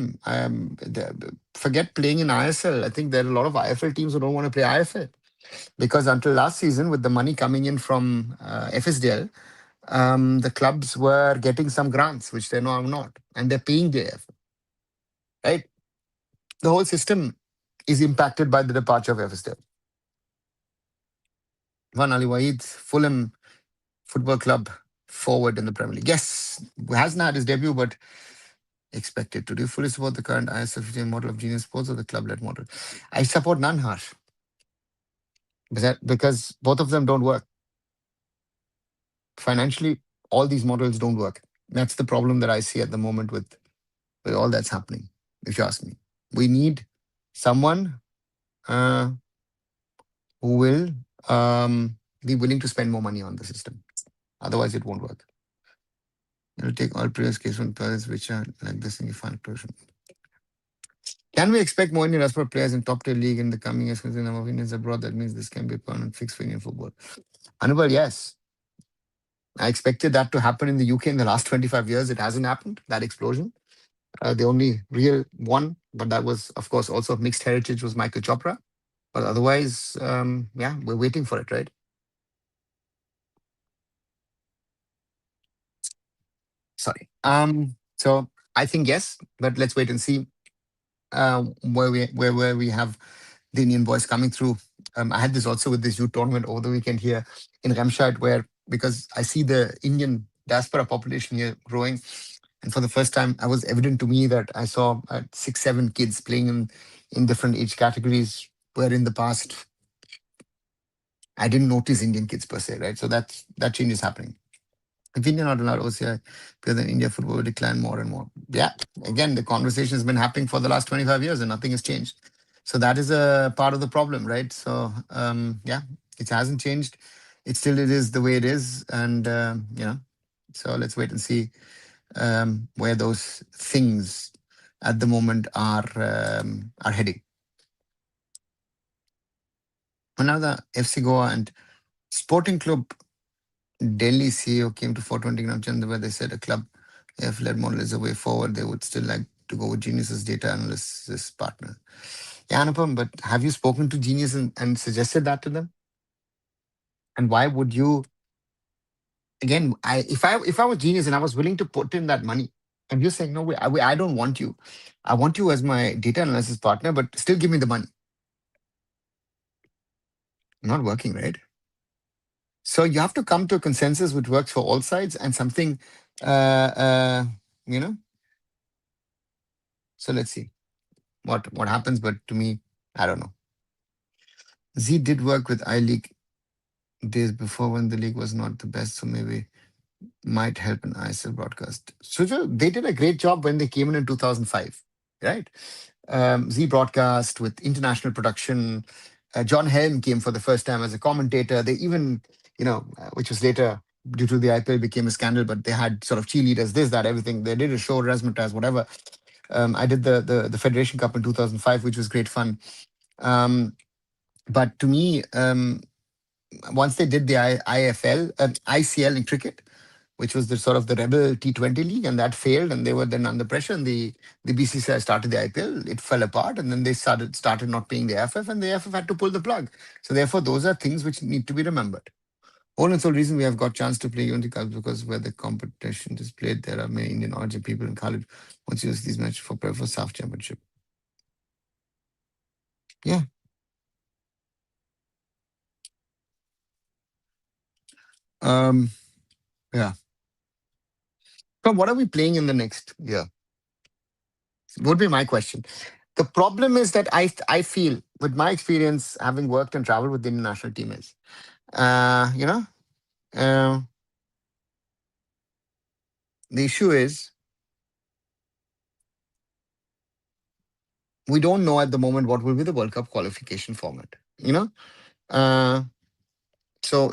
Forget playing in ISL. I think there are a lot of IFL teams who don't want to play IFL because until last season, with the money coming in from FSDL, the clubs were getting some grants, which they're now not, and they're paying the AIFF, right? The whole system is impacted by the departure of FSDL. Van Ali Waheed, Fulham Football Club forward in the Premier League. Yes, hasn't had his debut, but expected to. Do you fully support the current ISFJ model of Genius Sports or the club-led model? I support none, Harsh, because both of them don't work. Financially, all these models don't work. That's the problem that I see at the moment with all that's happening, if you ask me. We need someone uh, who will be willing to spend more money on the system. Otherwise, it won't work. It'll take all previous cases from players which are like this in the final version. Can we expect more Indian sport players in top tier league in the coming years? Because the number of Indians abroad, that means this can be a permanent fix for Indian football. Anubal, yes. I expected that to happen in the UK in the last 25 years. It hasn't happened, that explosion. The only real one, but that was, of course, also of mixed heritage was Michael Chopra. But otherwise, yeah, we're waiting for it, right? Sorry. So I think yes, but let's wait and see where we have the Indian boys coming through. I had this also with this youth tournament over the weekend here in Remscheid, where because I see the Indian diaspora population here growing, and for the first time, it was evident to me that I saw 6, 7 kids playing in different age categories, where in the past I didn't notice Indian kids per se, right? So that change is happening. If India not allowed OCI, because then India football will decline more and more. Yeah, again, the conversation has been happening for the last 25 years and nothing has changed. So that is a part of the problem, right? So yeah, it hasn't changed. It is the way it is, and so let's wait and see where those things at the moment are heading. Another FC Goa and Sporting Club Delhi CEO came to 420 Gram Chandra where they said a club if led model is a way forward, they would still like to go with Genius's data analysis partner. Yeah, Anupam, but have you spoken to Genius and suggested that to them? And why would you again? If I was Genius and I was willing to put in that money, and you're saying no way, I don't want you. I want you as my data analysis partner, but still give me the money. Not working, right? So you have to come to a consensus which works for all sides and something, uh, uh, you know. So let's see what happens. But to me, I don't know. Z did work with iLeague days before when the league was not the best, so maybe might help in ISL broadcast. So they did a great job when they came in 2005, right? Z broadcast with international production. John Helm came for the first time as a commentator. They even, which was later due to the IPL became a scandal, but they had sort of cheerleaders, this, that, everything. They did a show, razzmatazz, whatever. I did the Federation Cup in 2005, which was great fun. Um, but to me, once they did the IFL, ICL in cricket, which was the sort of the rebel T20 league, and that failed, and they were then under pressure, and the BCCI started the IPL. It fell apart, and then they started not paying the AIFF, and the AIFF had to pull the plug. So therefore, those are things which need to be remembered. Whole and sole reason we have got chance to play Unity Cups because where the competition is played, there are many Indian origin people in Khalid once use these matches for prep for SAF championship. Yeah. Um, yeah. So what are we playing in the next year? Would be my question. The problem is that I feel, with my experience having worked and traveled with the international team, is uh, you know uh, the issue is we don't know at the moment what will be the World Cup qualification format. Uh,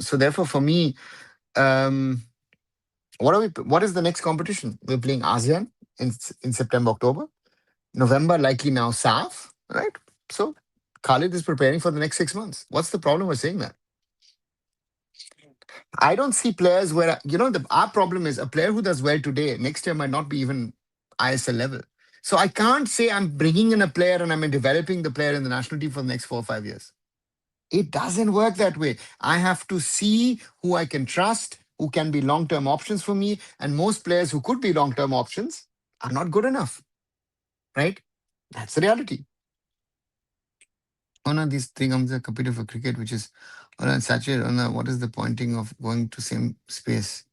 so therefore for me, um, what is the next competition? We're playing ASEAN in September, October, November, likely now SAF, right? So Khalid is preparing for the next 6 months. What's the problem with saying that? I don't see players where our problem is a player who does well today next year might not be even ISL level. So I can't say I'm bringing in a player and I'm developing the player in the national team for the next 4 or 5 years. It doesn't work that way. I have to see who I can trust, who can be long term options for me, and most players who could be long term options are not good enough, right? That's the reality. One of these three comes a computer for cricket, which is saturated. What is the pointing of going to same space?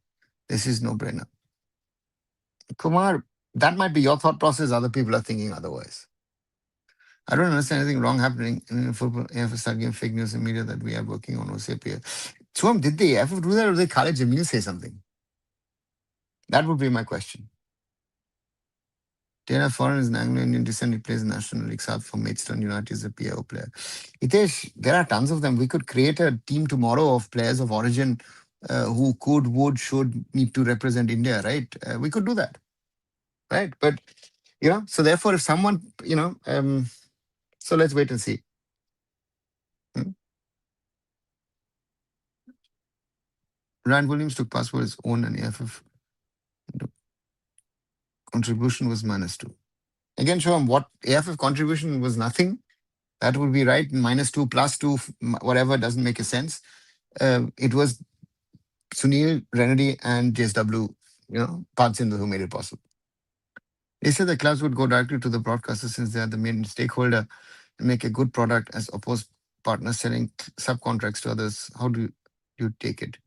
This is no brainer. Kumar, that might be your thought process. Other people are thinking otherwise. I don't understand anything wrong happening in football. AIFF start giving fake news in media that we are working on OCPA. Swam, did the AIFF do that or did Khalid Jamil say something? That would be my question. Taylor Foreign is an Anglo-Indian descent. He plays National League South for Maidstone United. Is a PO player. Hitesh, there are tons of them. We could create a team tomorrow of players of origin who could, would, should need to represent India, right? We could do that, right? But so therefore, if someone, so let's wait and see. Hmm? Rand Williams took passport his own and AFF contribution was -2. Again, show him what AFF contribution was nothing. That would be right. -2, +2, whatever doesn't make a sense. It was Sunil, Renedy, and JSW, Padsinder who made it possible. They said the clubs would go directly to the broadcaster since they are the main stakeholder and make a good product as opposed partners selling subcontracts to others. How do you take it?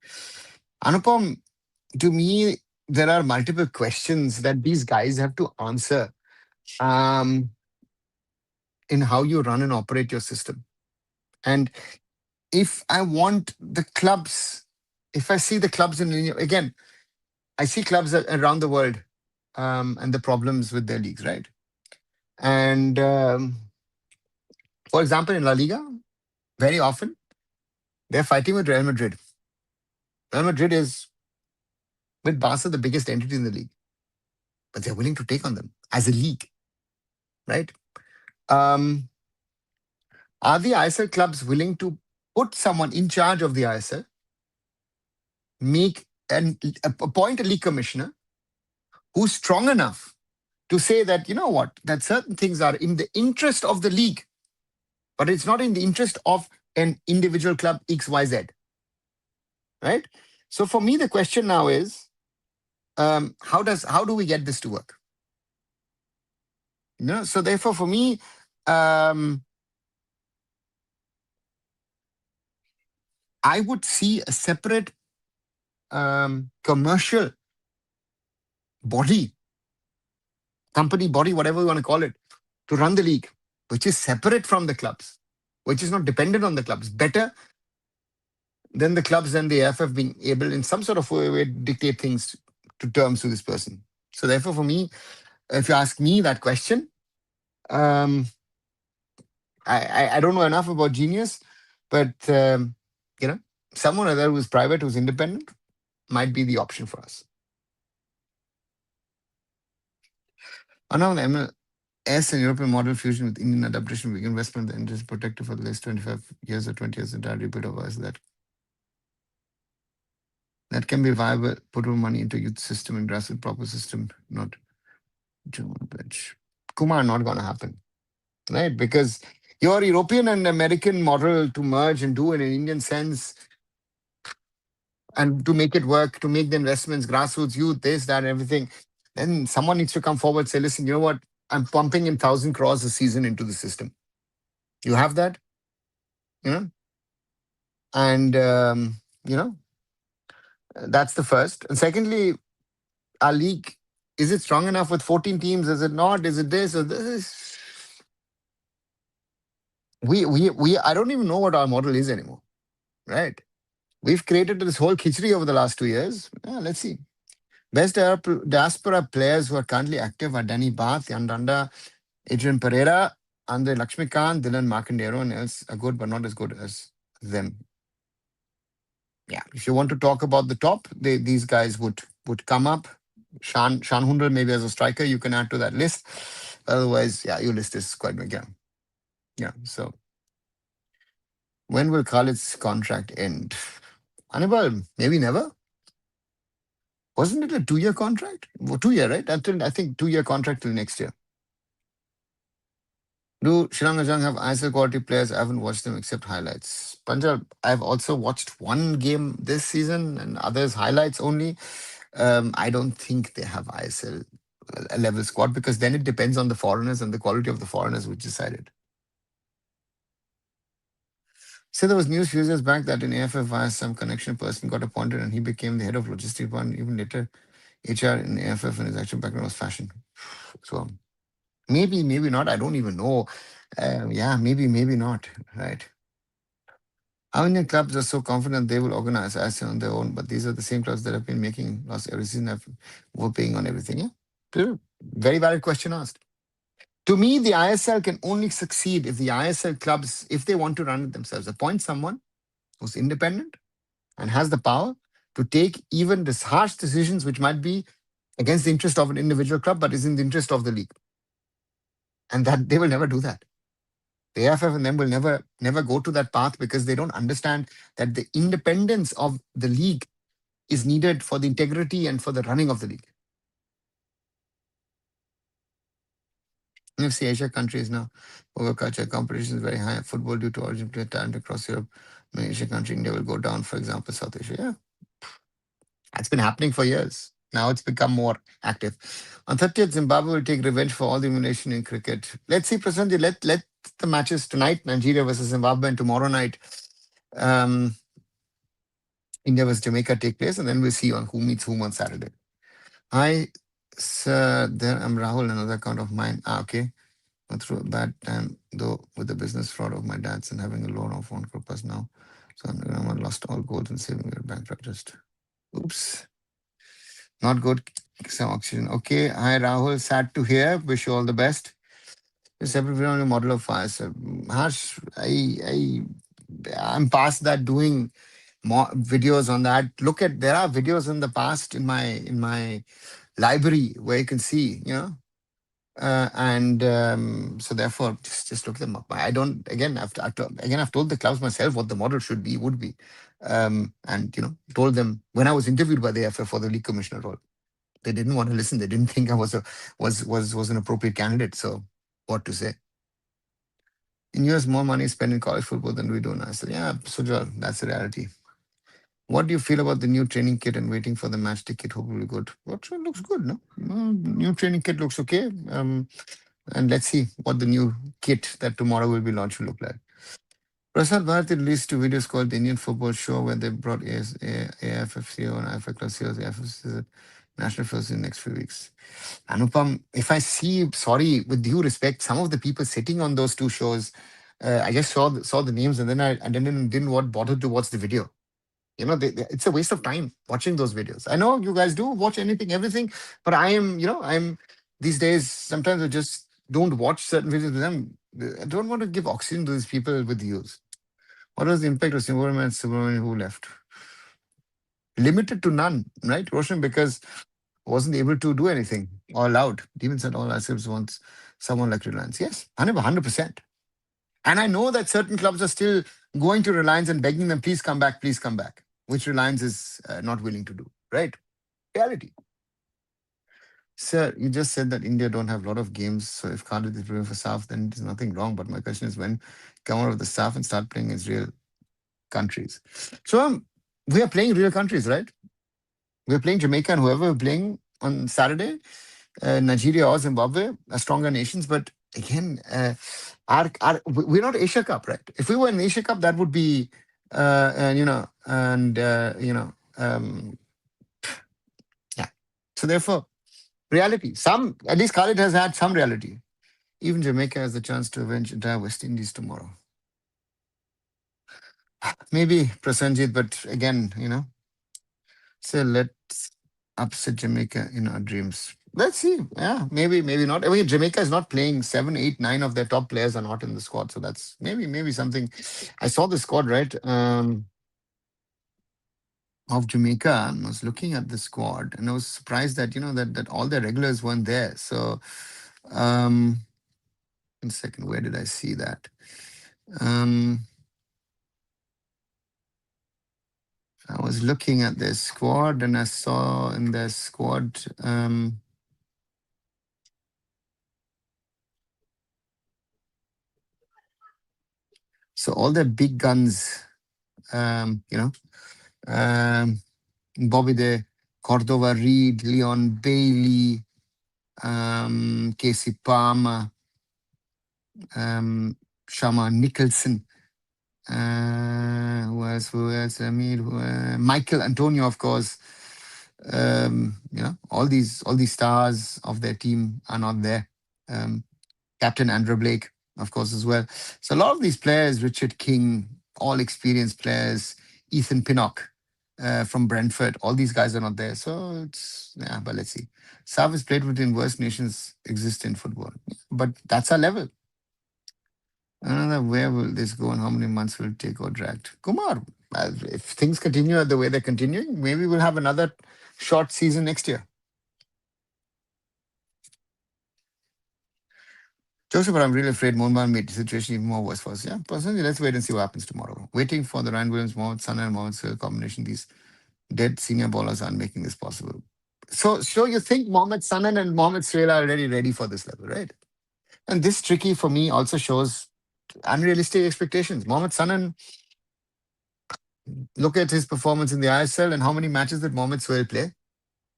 Anupam, to me, there are multiple questions that these guys have to answer um, in how you run and operate your system. And if I want the clubs, if I see the clubs in India, again, I see clubs around the world and the problems with their leagues, right? And for example, in La Liga, very often they're fighting with Real Madrid. Real Madrid is, with Barca, the biggest entity in the league, but they're willing to take on them as a league, right? Um, are the ISL clubs willing to put someone in charge of the ISL, make and appoint a league commissioner who's strong enough to say that, you know what, that certain things are in the interest of the league, but it's not in the interest of an individual club XYZ, right? So for me, the question now is, how do we get this to work? So therefore, for me, I would see a separate commercial body, company body, whatever you want to call it, to run the league, which is separate from the clubs, which is not dependent on the clubs, better than the clubs and the AFF being able in some sort of way dictate things to terms to this person. So therefore, for me, if you ask me that question, um, I don't know enough about Genius, but someone other who's private, who's independent, might be the option for us. Now the MLS and European model fusion with Indian adaptation, big investment, the interest protected for the next 25 years or 20 years, entire repeat of us that can be viable, put more money into youth system and grassroots proper system, not bench. Kumar, not gonna happen. Right? Because your European and American model to merge and do in an Indian sense and to make it work, to make the investments, grassroots youth, this, that, everything, then someone needs to come forward, say, listen, you know what? I'm pumping in 1,000 crores a season into the system. You have that, you know, and you know that's the first. And secondly, our league, is it strong enough with 14 teams? Is it not? Is it this or this? We I don't even know what our model is anymore, right? We've created this whole khichdi over the last 2 years. Yeah, let's see. Best diaspora players who are currently active are Danny Bath, Yan Randa, Adrian Pereira, Andre Lakshmikant, Dylan Markandero, and else are good, but not as good as them. Yeah, if you want to talk about the top, these guys would come up. Shan Hundal maybe as a striker, you can add to that list. Otherwise, yeah, your list is quite big. Yeah. Yeah. So when will Khalid's contract end? Anibal, maybe never. Wasn't it a 2 year contract? Well, 2 year, right? Until I think 2 year contract till next year. Do Sri Lanka have ISL quality players? I haven't watched them except highlights. Punjab, I've also watched one game this season and others highlights only. I don't think they have ISL level squad because then it depends on the foreigners and the quality of the foreigners which decided. So there was news few years back that in AIFF via some connection person got appointed and he became the head of logistics one. Even later, HR in AIFF and his actual background was fashion. So maybe, maybe not. I don't even know. Yeah, maybe not. Right. How Indian clubs are so confident they will organize as on their own, but these are the same clubs that have been making loss every season, have were paying on everything. Yeah. True. Very valid question asked. To me, the ISL can only succeed if the ISL clubs, if they want to run it themselves, appoint someone who's independent and has the power to take even this harsh decisions which might be against the interest of an individual club, but is in the interest of the league. And that they will never do that. The AFF and them will never go to that path because they don't understand that the independence of the league is needed for the integrity and for the running of the league. NFC Asia countries now, over culture competition is very high. Football due to origin player talent across Europe. Many Asian country, India will go down, for example, South Asia. Yeah, that's been happening for years. Now it's become more active. On 30th, Zimbabwe will take revenge for all the humiliation in cricket. Let's see, Prasanji, let the matches tonight, Nigeria versus Zimbabwe, and tomorrow night, um, India versus Jamaica take place, and then we'll see on who meets whom on Saturday. Hi, sir, there I'm Rahul, another account of mine. Okay. Went through a bad time, though, with the business fraud of my dad's and having a loan of 1 crore plus now. So I lost all gold and saving it bankrupt. Just oops. Not good. Some oxygen. Okay. Hi, Rahul. Sad to hear. Wish you all the best. A separate video on a model of fire. So, Harsh, I'm past that doing more videos on that. Look at there are videos in the past in my library where you can see, and so therefore just look them up. I don't I've told the clubs myself what the model would be, and told them when I was interviewed by the AFF for the league commissioner role. They didn't want to listen. They didn't think I was an appropriate candidate. So what to say? In US, more money is spent in college football than we do in ISL. Yeah, Sujal, that's the reality. What do you feel about the new training kit and waiting for the match ticket? Hopefully good. What looks good, no? New training kit looks okay. And let's see what the new kit that tomorrow will be launched will look like. Prasad Bharati released two videos called the Indian Football Show where they brought AIFF CEO and IFF Club CEOs, AIFF national first in the next few weeks. Anupam, if I see, sorry, with due respect, some of the people sitting on those two shows, I just saw the names and then I didn't bother to watch the video. It's a waste of time watching those videos. I know you guys do watch anything, everything, but I'm these days, sometimes I just don't watch certain videos with them. I don't want to give oxygen to these people with views. What was the impact of Subramanian who left? limited to none, right, Roshan? Because wasn't able to do anything all out. Even said all ourselves wants someone like Reliance. Yes, 100%. And I know that certain clubs are still going to Reliance and begging them, please come back, which Reliance is not willing to do, right? Reality. Sir, you just said that India don't have a lot of games. So if Candid is preparing for SAF, then there's nothing wrong. But my question is when come out of the SAF and start playing as real countries. So we are playing real countries, right? We're playing Jamaica and whoever we're playing on Saturday, Nigeria or Zimbabwe are stronger nations. But again, we're not Asia Cup, right? If we were in Asia Cup, that would be, yeah. So therefore, reality. Some, at least Khalid has had some reality. Even Jamaica has the chance to avenge entire West Indies tomorrow. Maybe Prasanjit, but again, so let's upset Jamaica in our dreams. Let's see. Yeah, maybe not. I mean, Jamaica is not playing. 7, 8, 9 of their top players are not in the squad. So that's maybe something. I saw the squad, right? Of Jamaica, and was looking at the squad, and I was surprised that that all their regulars weren't there. So, um, one second, where did I see that? Um, I was looking at their squad, and I saw in their squad. So all their big guns, um, you know, um, Bobby De Cordova, Reed, Leon Bailey, Casey Palmer, Shama Nicholson. Who else? Who else? I mean, Michael Antonio, of course. All these stars of their team are not there. Um, Captain Andrew Blake, of course, as well. So a lot of these players, Richard King, all experienced players, Ethan Pinnock from Brentford, all these guys are not there. So but let's see. Sav is played within worst nations exist in football. But that's our level. Another, where will this go and how many months will it take or drag? Kumar, if things continue the way they're continuing, maybe we'll have another short season next year. Joseph, but I'm really afraid Mohanbagan made the situation even more worse for us. Yeah, personally, let's wait and see what happens tomorrow. Waiting for the Ryan Williams, Mohamed Sana, and Mohamed Sir combination. These dead senior ballers aren't making this possible. So you think Mohamed Sanan and Mohamed Srela are already ready for this level, right? And this tricky for me also shows unrealistic expectations. Mohamed Sanan, look at his performance in the ISL and how many matches did Mohamed Sohail play,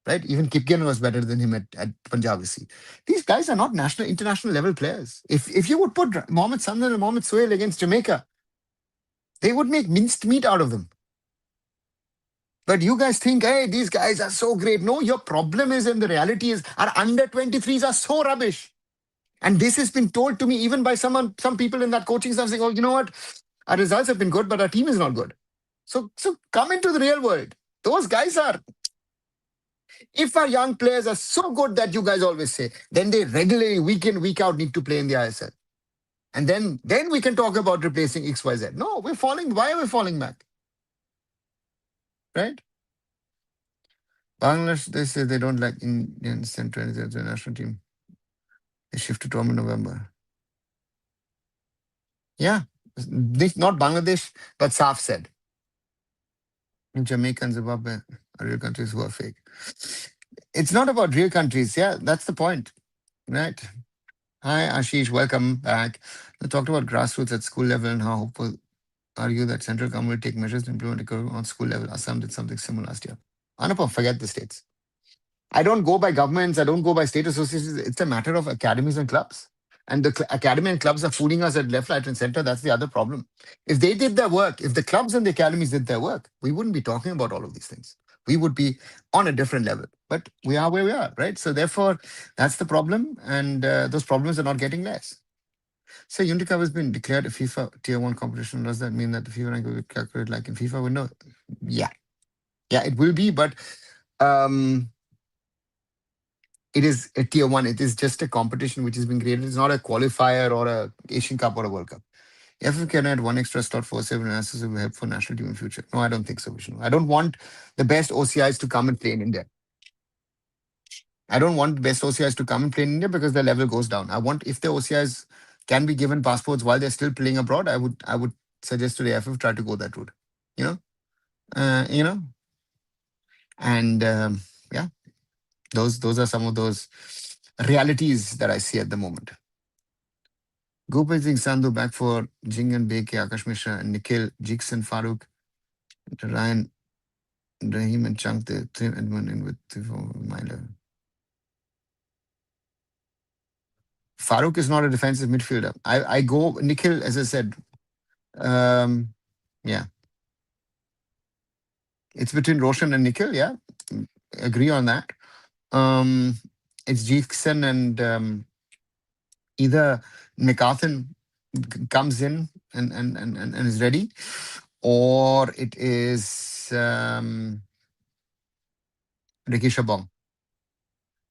right? Even Kipgen was better than him at Punjab SC. These guys are not national, international level players. If you would put Mohamed Sanan and Mohamed Sohail against Jamaica, they would make minced meat out of them. But you guys think, hey, these guys are so great. No, your problem is, and the reality is, our under 23s are so rubbish. And this has been told to me even by some people in that coaching staff saying, oh, you know what? Our results have been good, but our team is not good. So come into the real world. Those guys are, if our young players are so good that you guys always say, then they regularly, week in, week out, need to play in the ISL. And then we can talk about replacing XYZ. No, we're falling. Why are we falling back? Right? Bangladesh, they say they don't like Indians and the national team. They shifted to in November. Yeah. Not Bangladesh, but SAF said. Jamaica and Zimbabwe are real countries who are fake. It's not about real countries. Yeah, that's the point. Right. Hi, Ashish. Welcome back. We talked about grassroots at school level and how hopeful are you that central government will take measures to implement it on school level? Assam did something similar last year. Anupam, forget the states. I don't go by governments. I don't go by state associations. It's a matter of academies and clubs. And the academy and clubs are fooling us at left, right, and center. That's the other problem. If they did their work, if the clubs and the academies did their work, we wouldn't be talking about all of these things. We would be on a different level. But we are where we are, right? So therefore, that's the problem. And those problems are not getting less. So Unity Cup has been declared a FIFA Tier 1 competition. Does that mean that the FIFA rank will be calculated like in FIFA window? Yeah. Yeah, it will be, but it is a Tier 1. It is just a competition which has been created. It's not a qualifier or a Asian Cup or a World Cup. If we can add one extra slot for 7 analysis, it will help for national team in future. No, I don't think so, Vishnu. I don't want the best OCIs to come and play in India. I don't want the best OCIs to come and play in India because the level goes down. I want if the OCIs can be given passports while they're still playing abroad, I would suggest to the AIFF try to go that route. You know, you know, and yeah, those are some of those realities that I see at the moment. Gopal Singh Sandhu back for Jingan Beke, Akash Mishra, and Nikhil, Jigson, Farooq, Ryan, Rahim, and Chunk, the Tim Edmund in with Myler. Farooq is not a defensive midfielder. I go Nikhil, as I said. Um, yeah, it's between Roshan and Nikhil. Yeah, agree on that. Um, it's Jigson and either McCarthan comes in and is ready, or it is Ricky Shabong.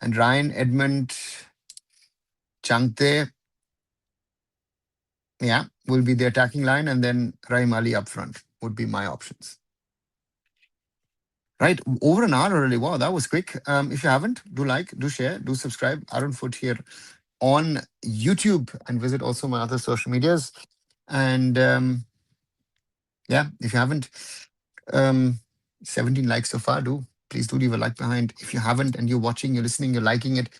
And Ryan, Edmund, Changte, yeah, will be the attacking line, and then Rahim Ali up front would be my options. Right, over an hour already. Wow, that was quick. If you haven't, do like, do share, do subscribe. Arun Foot here on YouTube, and visit also my other social medias. And yeah, if you haven't, um, 17 likes so far. Do please do leave a like behind. If you haven't and you're watching, you're listening, you're liking it,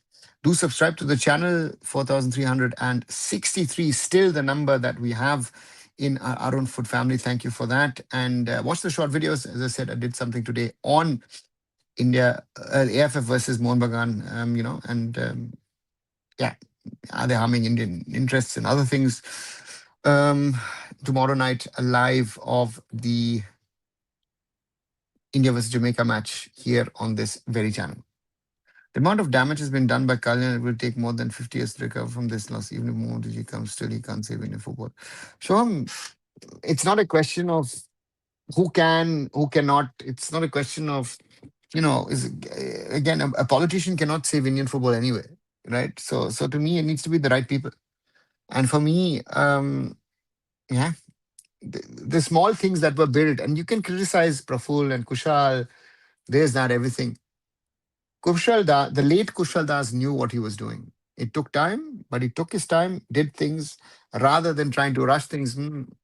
do subscribe to the channel. 4,363 still the number that we have in our own food family. Thank you for that. And watch the short videos. As I said, I did something today on India, AIFF versus Mohun Bagan, and yeah, are they harming Indian interests and other things? Tomorrow night, a live of the India versus Jamaica match here on this very channel. The amount of damage has been done by Kalyan. It will take more than 50 years to recover from this loss. Even if Modi comes, still he can't save Indian football. So it's not a question of who can, who cannot. It's not a question of, again, a politician cannot save Indian football anyway, right? So to me, it needs to be the right people. And for me, yeah, the small things that were built, and you can criticize Praful and Kushal, there's that, everything. The late Kushal Das knew what he was doing. It took time, but he took his time, did things rather than trying to rush things.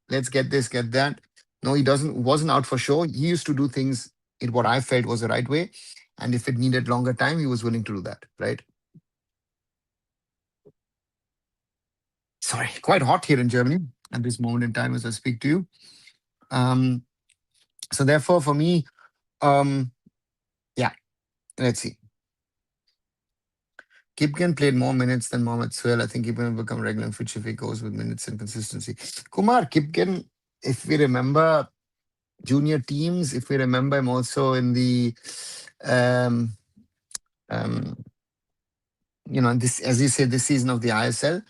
Let's get this, get that. No, he wasn't out for show. He used to do things in what I felt was the right way. And if it needed longer time, he was willing to do that, right? Sorry, quite hot here in Germany at this moment in time as I speak to you. So therefore, for me, yeah, let's see. Kipken played more minutes than Mohamed Suhail. I think Kipken will become regular in future if he goes with minutes and consistency. Kumar, Kipken, if we remember junior teams, if we remember him also in the, this, as you say, this season of the ISL,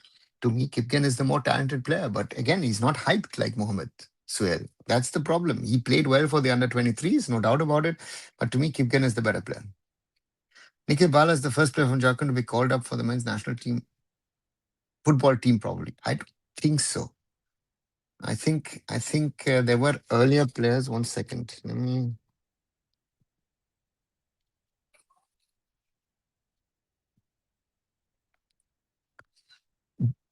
to me, Kipken is the more talented player. But again, he's not hyped like Mohamed Suhail. That's the problem. He played well for the under-23s, no doubt about it. But to me, Kipken is the better player. Nikhil Bala is the first player from Jharkhand to be called up for the men's national team, football team, probably. I don't think so. I think there were earlier players. 1 second. Let me.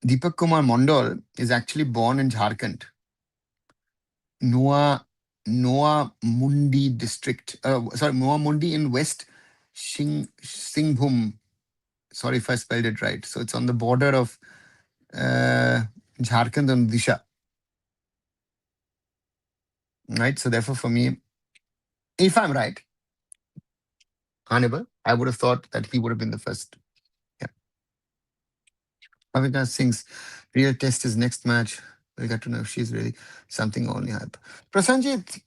Deepak Kumar Mondol is actually born in Jharkhand. Noa Mundi district. Noa Mundi in West Singhbhum. Sorry if I spelled it right. So it's on the border of Jharkhand and Odisha. Right. So therefore, for me, if I'm right, Hannibal, I would have thought that he would have been the first. Yeah. Pavita Singh's real test is next match. We'll get to know if she's really something only hype. Prasanjit,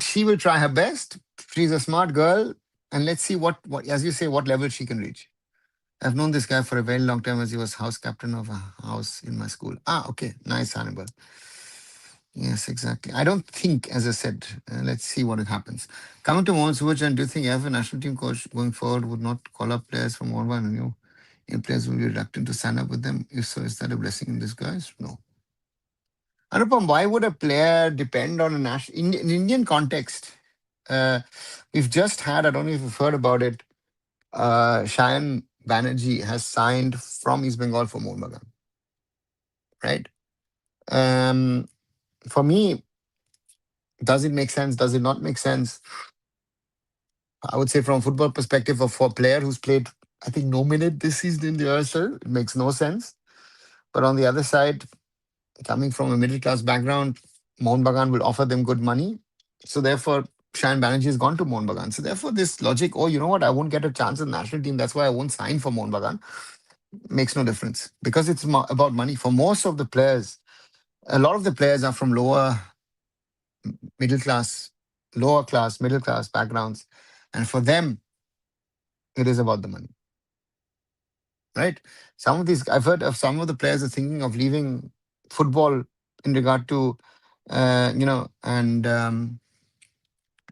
she will try her best. She's a smart girl. And let's see what, as you say, what level she can reach. I've known this guy for a very long time as he was house captain of a house in my school. Okay. Nice, Hannibal. Yes, exactly. I don't think, as I said, let's see what happens. Coming to Mohan Subhajan, do you think if a national team coach going forward would not call up players from all one new players will be reluctant to sign up with them? If so, is that a blessing in disguise? No. Anupam, why would a player depend on a national in Indian context? Uh, we've just had, I don't know if you've heard about it, Shayan Banerjee has signed from East Bengal for Mohun Bagan, right? Um, for me, does it make sense? Does it not make sense? I would say from a football perspective, for a player who's played, I think, no minute this season in the ISL, it makes no sense. But on the other side, coming from a middle class background, Mohun Bagan will offer them good money. So therefore, Shayan Banerjee has gone to Mohun Bagan. So therefore, this logic, oh, you know what, I won't get a chance in the national team. That's why I won't sign for Mohun Bagan, makes no difference because it's about money. For most of the players, a lot of the players are from middle class, lower class, middle class backgrounds. And for them, it is about the money, right? Some of these, I've heard of some of the players are thinking of leaving football in regard to, and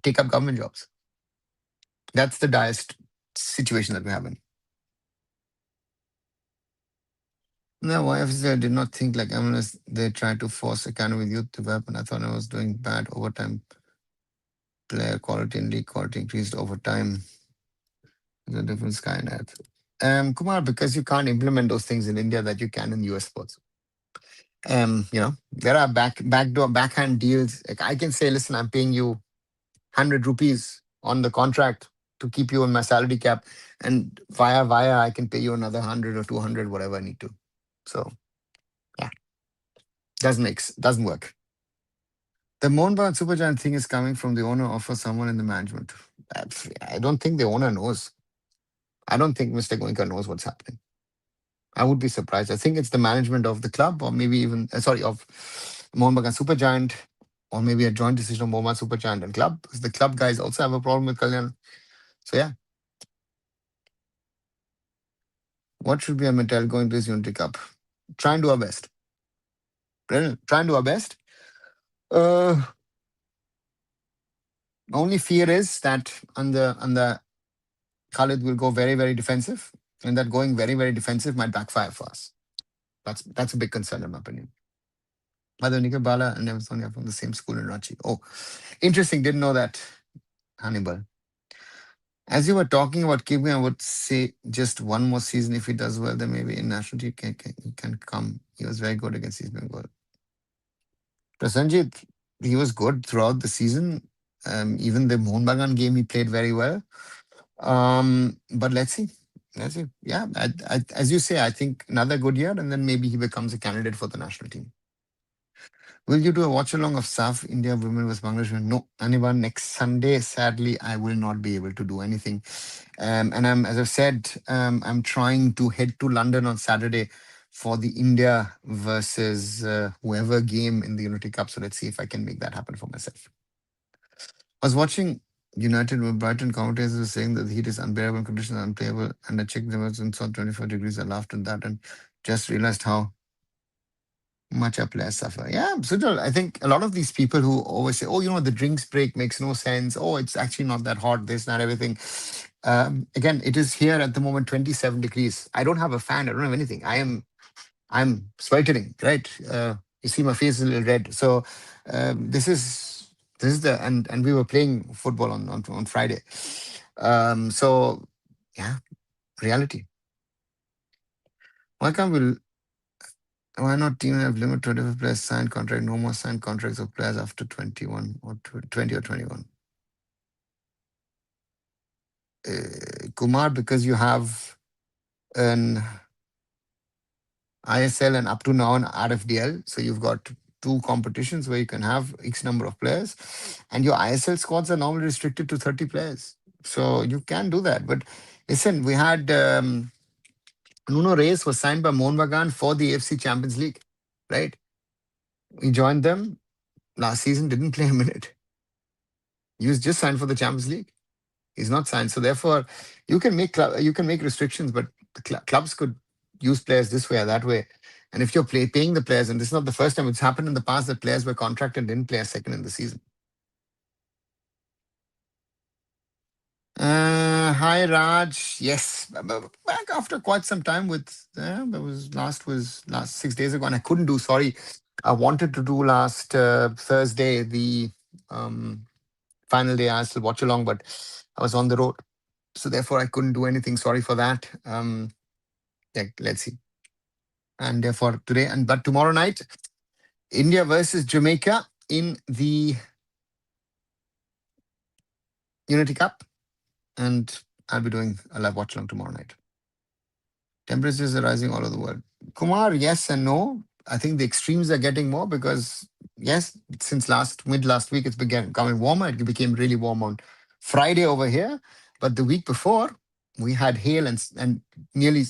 take up government jobs. That's the direst situation that we have in. No, why I did not think like unless they tried to force academy youth to weapon. I thought I was doing bad over time. Player quality and league quality increased over time. The different sky and earth. Kumar, because you can't implement those things in India that you can in US sports. There are backdoor backhand deals. Like I can say, listen, I'm paying you 100 rupees on the contract to keep you on my salary cap, and via I can pay you another 100 or 200, whatever I need to. So yeah, doesn't work. The Mohnbagan Supergiant thing is coming from the owner or for someone in the management. I don't think the owner knows. I don't think Mr. Goenka knows what's happening. I would be surprised. I think it's the management of the club, or maybe even of Mohun Bagan Supergiant, or maybe a joint decision of Mohun Supergiant and club. Because the club guys also have a problem with Kalyan. So yeah, what should be a mental going to this Unity Cup? Try and do our best. Brilliant. Try and do our best. Uh, only fear is that on the Khalid will go very very defensive, and that going very very defensive might backfire for us. That's a big concern in my opinion. By the way, Nikhil Bala and Nevasonia are from the same school in Ranchi. Oh, interesting. Didn't know that. Hannibal. As you were talking about keeping, I would say just one more season. If he does well, then maybe in national team he can come. He was very good against East Bengal. Prasanjit, he was good throughout the season. Even the Mohun Bagan game, he played very well. But let's see. Let's see. Yeah, as you say, I think another good year, and then maybe he becomes a candidate for the national team. Will you do a watch along of SAF India Women vs Bangladesh? No, anyone next Sunday. Sadly, I will not be able to do anything. And as I've said, I'm trying to head to London on Saturday for the India versus whoever game in the Unity Cup. So let's see if I can make that happen for myself. I was watching United with Brighton commentators were saying that the heat is unbearable, conditions are unplayable, and I checked the weather and saw 24 degrees. I laughed at that and just realized how much our players suffer. Yeah, Sujal, I think a lot of these people who always say, oh, the drinks break makes no sense. Oh, it's actually not that hot, this, not everything. Again, it is here at the moment 27 degrees. I don't have a fan. I don't have anything. I'm sweltering, right? You see my face is a little red. So this is the and we were playing football on Friday. So yeah, reality. Why can't we why not team have limit 25 players signed contract, no more signed contracts of players after 21 or 20 or 21? Kumar, because you have an ISL and up to now an RFDL. So you've got two competitions where you can have X number of players, and your ISL squads are normally restricted to 30 players. So you can do that. But listen, we had Nuno Reyes was signed by Mohun Bagan for the AFC Champions League, right? We joined them last season, didn't play a minute. He was just signed for the Champions League. He's not signed. So therefore, you can make restrictions, but the clubs could use players this way or that way. And if you're paying the players, and this is not the first time, it's happened in the past that players were contracted and didn't play a second in the season. Hi Raj. Yes, back after quite some time with that was last 6 days ago, and I couldn't do. Sorry, I wanted to do last Thursday, the um, final day. I still watch along, but I was on the road, so therefore I couldn't do anything. Sorry for that. Yeah, let's see. And therefore today and but tomorrow night, India versus Jamaica in the Unity Cup, and I'll be doing a live watch along tomorrow night. Temperatures are rising all over the world. Kumar, yes and no. I think the extremes are getting more because, yes, since mid last week, it's began becoming warmer. It became really warm on Friday over here. But the week before, we had hail and nearly,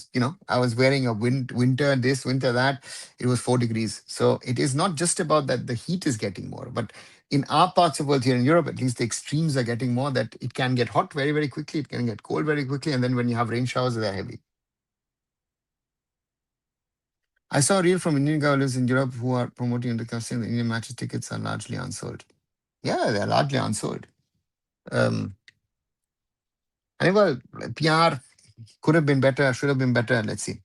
I was wearing a winter this, winter that. It was 4 degrees. So it is not just about that the heat is getting more, but in our parts of the world here in Europe, at least the extremes are getting more that it can get hot very, very quickly. It can get cold very quickly. And then when you have rain showers, they're heavy. I saw a reel from Indian guy who lives in Europe who are promoting the saying the Indian matches tickets are largely unsold. Yeah, they're largely unsold. Um, and well, PR could have been better, should have been better. Let's see.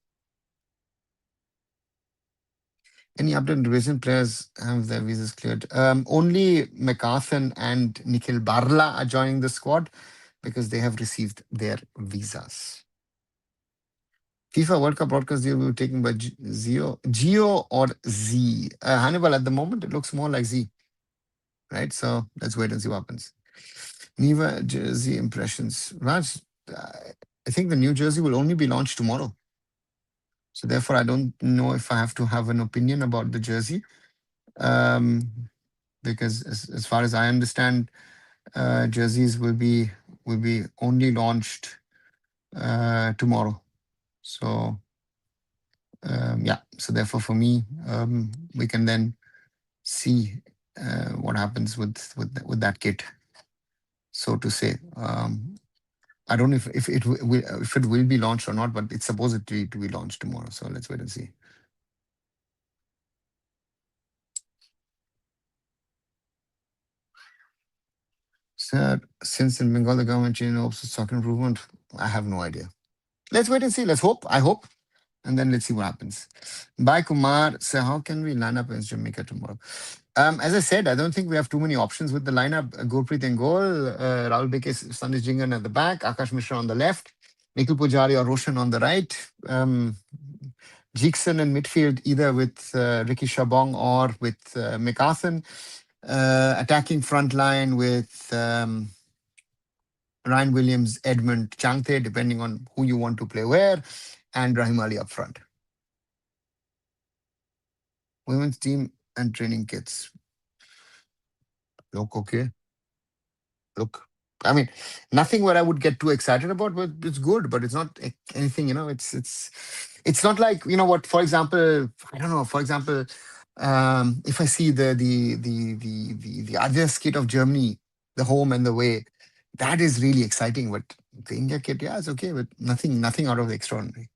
Any update on recent players have their visas cleared? Only McCarthan and Nikhil Barla are joining the squad because they have received their visas. FIFA World Cup broadcast deal will be taken by Geo or Z. Hannibal, at the moment, it looks more like Z, right? So let's wait and see what happens. Neva jersey impressions. Raj, I think the new jersey will only be launched tomorrow. So therefore, I don't know if I have to have an opinion about the jersey. Um, because as far as I understand, jerseys will be only launched tomorrow. So yeah. So therefore, for me, we can then see what happens with that kit, so to say. I don't know if it will be launched or not, but it's supposed to be launched tomorrow. So let's wait and see. Sir, since in Bengal the government changed hopes of soccer improvement, I have no idea. Let's wait and see. Let's hope. I hope. And then let's see what happens. Bye, Kumar. So how can we line up against Jamaica tomorrow? As I said, I don't think we have too many options with the lineup. Gurpreet in goal, Rahul Beke, Sandesh Jingan at the back, Akash Mishra on the left, Nikhil Pujari or Roshan on the right. Jigson in midfield, either with Ricky Shabong or with McCarthan. Attacking front line with Ryan Williams, Edmund, Changte, depending on who you want to play where, and Rahim Ali up front. Women's team and training kits. Look okay. Look, I mean, nothing where I would get too excited about, but it's good. But it's not anything, it's not like what. For example, I don't know. For example, if I see the other kit of Germany, the home and the way, that is really exciting. But the India kit, yeah, it's okay, but nothing out of the extraordinary.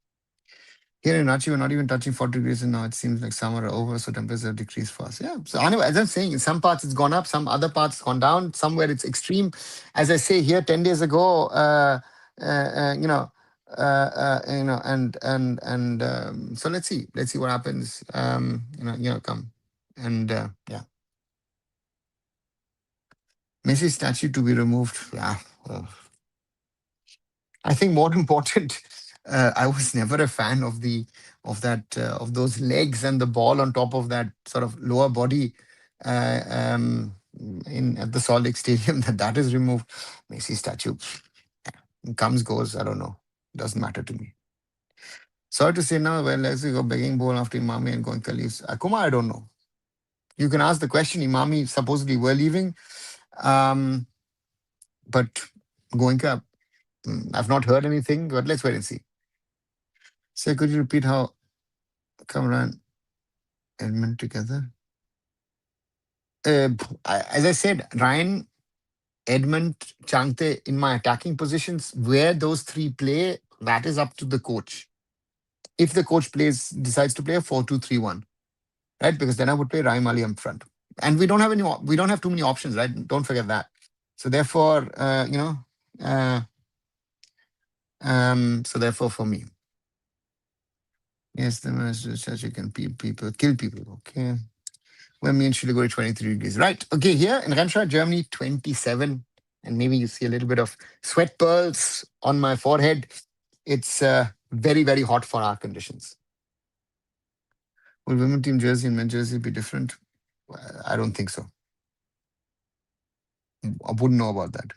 Here in Ranchi, we're not even touching 40 degrees, and now it seems like summer are over, so temperatures have decreased fast. Yeah. So anyway, as I'm saying, in some parts it's gone up, some other parts gone down, somewhere it's extreme. As I say here, 10 days ago, uh, uh, you know, and so let's see what happens. Come and yeah, Messi statue to be removed. Yeah, I think more important, I was never a fan of those legs and the ball on top of that sort of lower body uh, um, in at the Salt Lake Stadium. That is removed. Messi statue comes goes. I don't know. Doesn't matter to me. Sorry to say now. Well, let's go begging ball after Imami and going Khalifs. Akuma, I don't know. You can ask the question. Imami supposedly were leaving, um, but Goenka, I've not heard anything. But let's wait and see. So could you repeat how Cameron Edmund together? Uh, as I said, Ryan, Edmund, Changte in my attacking positions, where those three play, that is up to the coach. If the coach decides to play a 4-2-3-1, right? Because then I would play Rahim Ali up front. And we don't have too many options, right? Don't forget that. So therefore, so therefore for me. Yes, the message says you can people kill people. Okay. Where me and Shiliguri 23 degrees. Right. Okay, here in Remscheid, Germany, 27. And maybe you see a little bit of sweat pearls on my forehead. It's very, very hot for our conditions. Will women team jersey and men's jersey be different? I don't think so. I wouldn't know about that.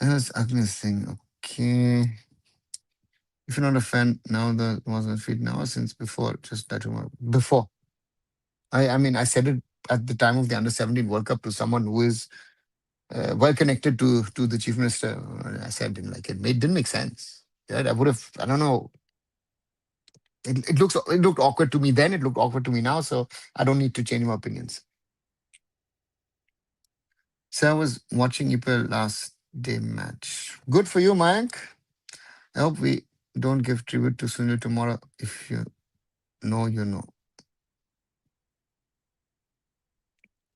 That's Agnes thing. Okay. If you're not a fan, now the was on feet now since before, just that before. I mean, I said it at the time of the under 17 World Cup to someone who is well connected to the chief minister. I said didn't like it. Didn't make sense. Yeah, I would have. I don't know. It looked awkward to me then. It looked awkward to me now. So I don't need to change my opinions. So I was watching EPL last day match. Good for you, Mayank. I hope we don't give tribute to Sunil tomorrow. If you know, you know.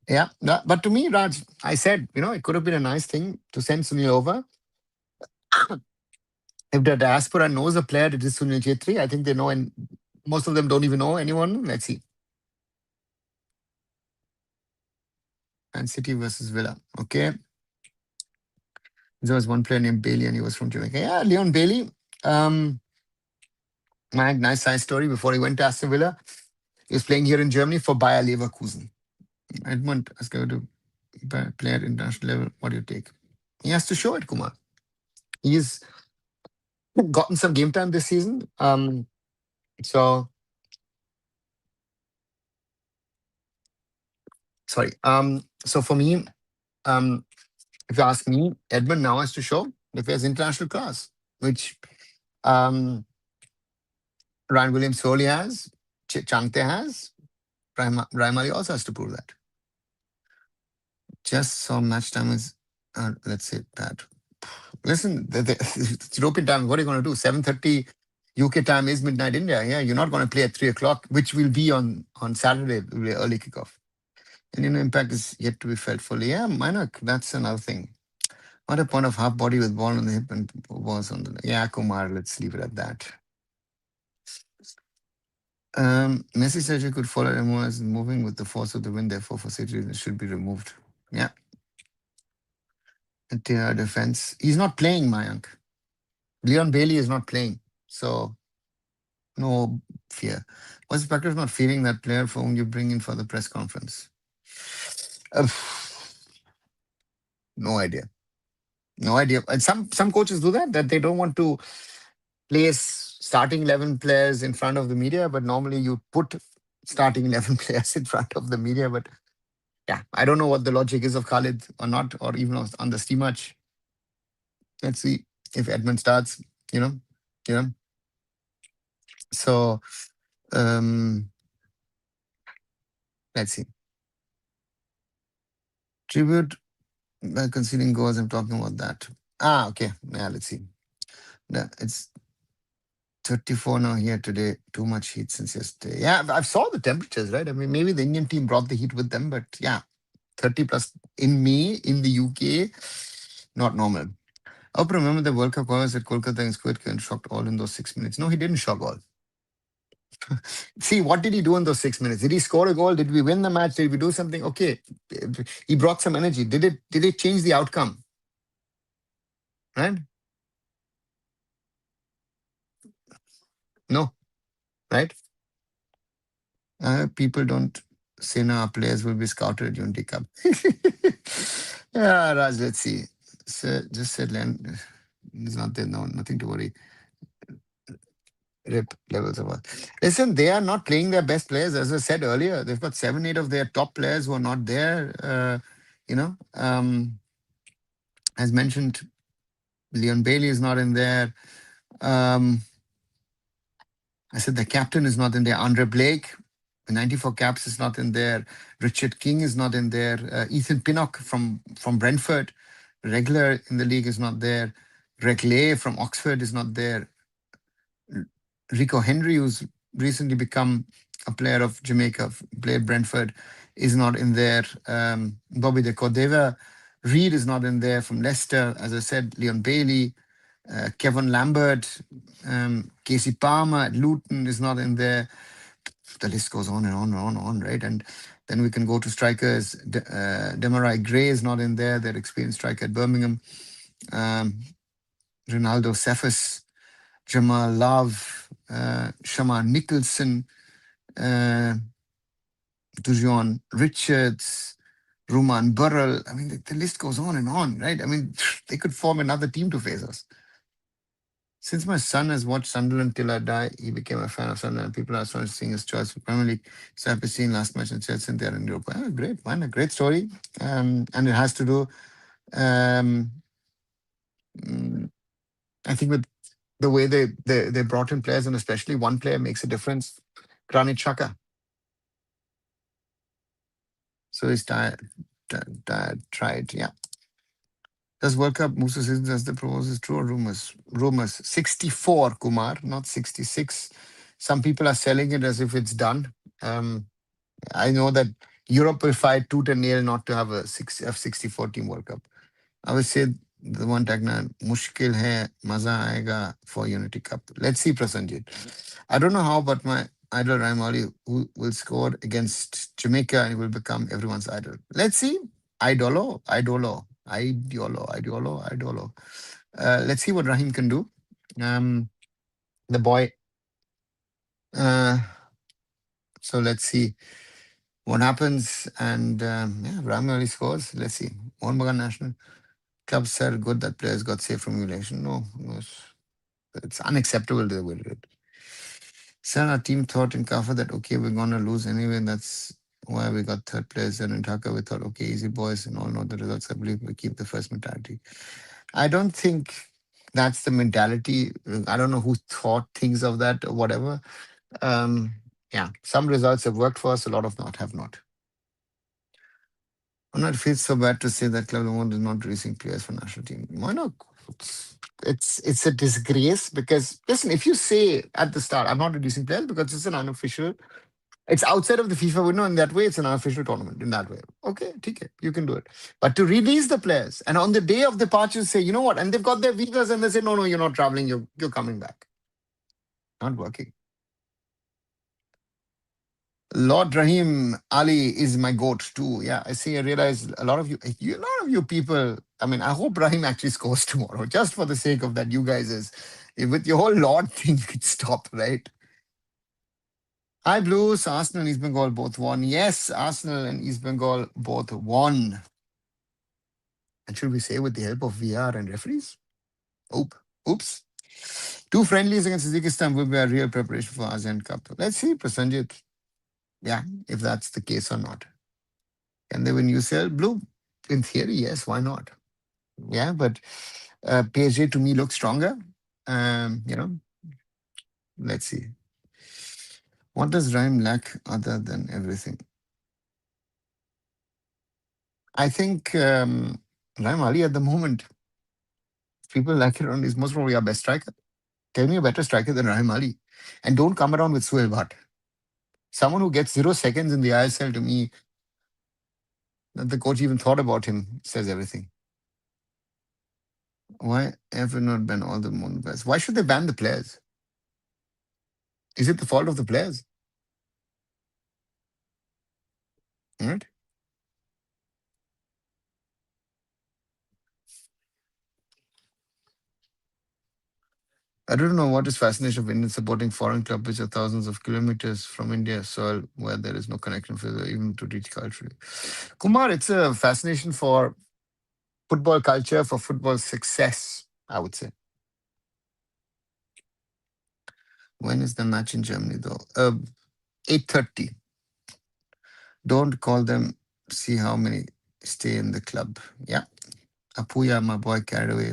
Yeah, but to me, Raj, I said, it could have been a nice thing to send Sunil over. If the diaspora knows a player, it is Sunil Chetri. I think they know, and most of them don't even know anyone. Let's see. Man City versus Villa. Okay. There was one player named Bailey, and he was from Jamaica. Yeah, Leon Bailey. My nice side story. Before he went to Aston Villa, he was playing here in Germany for Bayer Leverkusen. Edmund, let's go to play at international level. What do you take? He has to show it, Kumar. He's gotten some game time this season. So sorry. So for me, if you ask me, Edmund now has to show if he has international class, which Ryan Williams solely has, Changte has, Raimali also has to prove that. Just saw match time is, let's say that. Listen, it's European time. What are you going to do? 7:30 UK time is midnight India. Yeah, you're not going to play at 3 o'clock, which will be on Saturday, early kickoff. And impact is yet to be felt fully. Yeah, Mainak, that's another thing. What a point of half body with ball on the hip and balls on the. Yeah, Kumar, let's leave it at that. Messi surgery could follow MO as moving with the force of the wind, therefore, for surgery, it should be removed. Yeah. Defense. He's not playing, Mayank. Leon Bailey is not playing. So, no fear. What's the factor of not feeling that player for whom you bring in for the press conference? No idea. No idea. And some coaches do that they don't want to place starting 11 players in front of the media, but normally you put starting 11 players in front of the media. But yeah, I don't know what the logic is of Khalid or not, or even on the Steve match. Let's see if Edmund starts, you know. So let's see. Tribute by conceding goals. I'm talking about that. Okay. Yeah, let's see. It's 34 now here today. Too much heat since yesterday. Yeah, I've saw the temperatures, right? I mean, maybe the Indian team brought the heat with them, but yeah, 30 plus in May in the UK, not normal. I hope remember the World Cup was at Kolkata and Squid and shocked all in those 6 minutes. No, he didn't shock all. See, what did he do in those 6 minutes? Did he score a goal? Did we win the match? Did we do something? Okay, he brought some energy. Did it change the outcome? Right? No, right? People don't say now players will be scouted at Unity Cup. Yeah, Raj, let's see. So just said Len is not there. No, nothing to worry. Rip levels of us. Listen, they are not playing their best players. As I said earlier, they've got 7, 8 of their top players who are not there. As mentioned, Leon Bailey is not in there. I said the captain is not in there. Andre Blake, 94 caps, is not in there. Richard King is not in there. Ethan Pinnock from Brentford, regular in the league, is not there. Reglay from Oxford is not there. Rico Henry, who's recently become a player of Jamaica, played Brentford, is not in there. Bobby de Cordova Reed is not in there from Leicester. As I said, Leon Bailey, Kevin Lambert, Casey Palmer at Luton is not in there. The list goes on and on and on and on, right? And then we can go to strikers. Demarai Gray is not in there. Their experienced striker at Birmingham. Um, Ronaldo Cephas, Jamal Love, Shama Nicholson, uh, Dujon Richards, Ruman Burrell. I mean, the list goes on and on, right? I mean, they could form another team to face us. Since my son has watched Sunderland till I die, he became a fan of Sunderland. People are starting seeing his choice for Premier League. So happy seeing last match in Chelsea and they're in Europe. Oh, great, man, a great story. And it has to do, um, mm, I think, with the way they brought in players, and especially one player makes a difference. Granit Xhaka. So he's tried. Yeah. Does World Cup move to seasons as the proposal is true or rumors? Rumors. 64, Kumar, not 66. Some people are selling it as if it's done. Um, I know that Europe will fight tooth and nail not to have a F64 team World Cup. I would say the one tagline, mushkil hai, maza aega for Unity Cup. Let's see, Prasanjit. I don't know how, but my idol Raimali who will score against Jamaica and will become everyone's idol. Let's see. Idolo. Let's see what Rahim can do. The boy. Uh, so let's see what happens. And yeah, Raimali scores. Let's see. Mohun Bagan National clubs said good that players got safe from humiliation. No, it's unacceptable the way they did it. Sir, our team thought in Kafa that, okay, we're going to lose anyway. And that's why we got third place. And in Dhaka, we thought, okay, easy boys and all know the results. I believe we keep the first mentality. I don't think that's the mentality. I don't know who thought things of that or whatever. Um, yeah, some results have worked for us. A lot of not have not. I'm not feel so bad to say that Club Lemon is not releasing players for national team. Why not? It's a disgrace because listen, if you say at the start, I'm not releasing players because it's an unofficial, it's outside of the FIFA window in that way, it's an unofficial tournament in that way. Okay, TK, you can do it. But to release the players and on the day of departure say, you know what, and they've got their visas and they say, no, you're not traveling, you're coming back. Not working. Lord Rahim Ali is my goat too. Yeah, I see. I realize a lot of a lot of you people. I mean, I hope Rahim actually scores tomorrow, just for the sake of that. You guys is with your whole Lord thing could stop, right? Hi Blues, Arsenal and East Bengal both won. Yes, Arsenal and East Bengal both won. And should we say with the help of VR and referees? Oops. Two friendlies against Uzbekistan will be a real preparation for ASEAN Cup. Let's see, Prasanjit. Yeah, if that's the case or not. Can they win UCL? Blue, in theory, yes. Why not? Yeah, but PSG to me looks stronger. You know, let's see. What does Rhyme lack other than everything? I think Rhyme Ali at the moment, people like it around, is most probably our best striker. Tell me a better striker than Rahim Ali. And don't come around with Suhail Bhatt. Someone who gets 0 seconds in the ISL to me, that the coach even thought about him, says everything. Why have we not banned all the Moon players? Why should they ban the players? Is it the fault of the players? Right? I don't know what is fascination of Indians supporting foreign clubs which are thousands of kilometers from India soil where there is no connection for even to reach culturally. Kumar, it's a fascination for football culture, for football success, I would say. When is the match in Germany though? 8:30. Don't call them. See how many stay in the club. Yeah. Apuya, my boy, carried away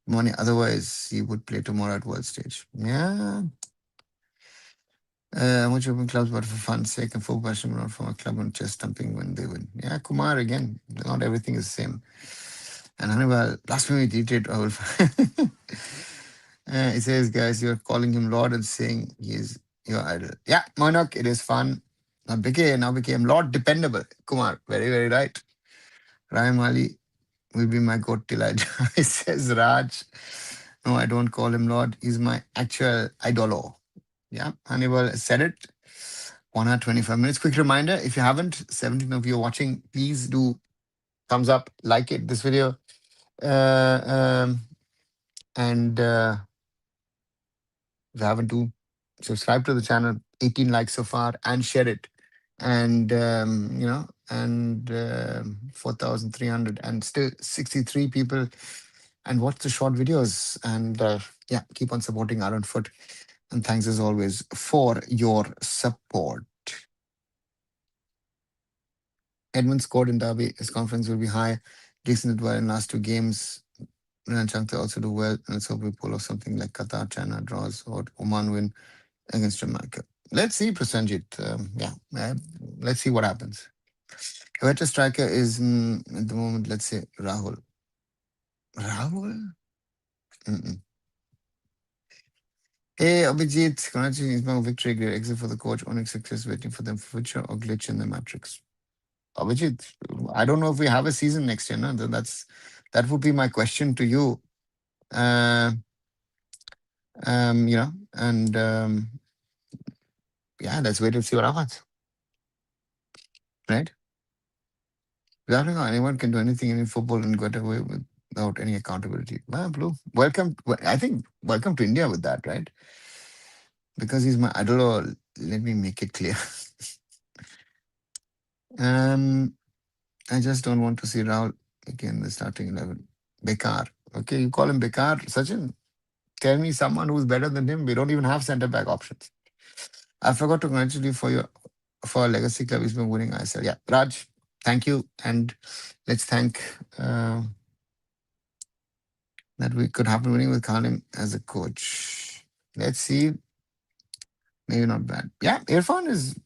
money. Otherwise, he would play tomorrow at World Stage. Yeah. Much open clubs, but for fun's sake and for passion, not from a club and chest thumping when they win. Yeah, Kumar, again, not everything is the same. And Hannibal, last time we did it, I will. He says, guys, you're calling him Lord and saying he is your idol. Yeah, Monarch, it is fun. Now became Lord Dependable. Kumar, very, very right. Rahim Ali will be my goat till I die, says Raj. No, I don't call him Lord. He's my actual idolo. Yeah, Hannibal said it. 1 hour 25 minutes. Quick reminder, if you haven't, 17 of you are watching, please do thumbs up, like it, this video. Uh, um, and if you haven't, do subscribe to the channel. 18 likes so far, and share it. And, and 4,300, and still 63 people. And watch the short videos. And yeah, keep on supporting Arun Foot. And thanks as always for your support. Edmund scored in Derby. His confidence will be high. Decent well in last two games. Renan Shankar also do well. And let's hope we pull off something like Qatar, China draws, or Oman win against Jamaica. Let's see, Prasanjit. Let's see what happens. A better striker is at the moment, let's say, Rahul. Rahul? Mm-mm. Hey, Abhijit, congratulations on victory. Great exit for the coach. Only success waiting for them for future or glitch in the matrix. Abhijit, I don't know if we have a season next year. No, that would be my question to you. Uh, and yeah, let's wait and see what happens. Right? Without anyone can do anything in football and get away without any accountability. Well, Blue, welcome. I think welcome to India with that, right? Because he's my idol. Or let me make it clear. um, I just don't want to see Rahul again in the starting 11. Bekar. Okay, you call him Bekar. Sachin, tell me someone who's better than him. We don't even have centre back options. I forgot to congratulate you for a legacy club. He's been winning ISL. Yeah, Raj, thank you, and let's thank that we could happen winning with Khalim as a coach. Let's see. Maybe not bad. Yeah, Irfan is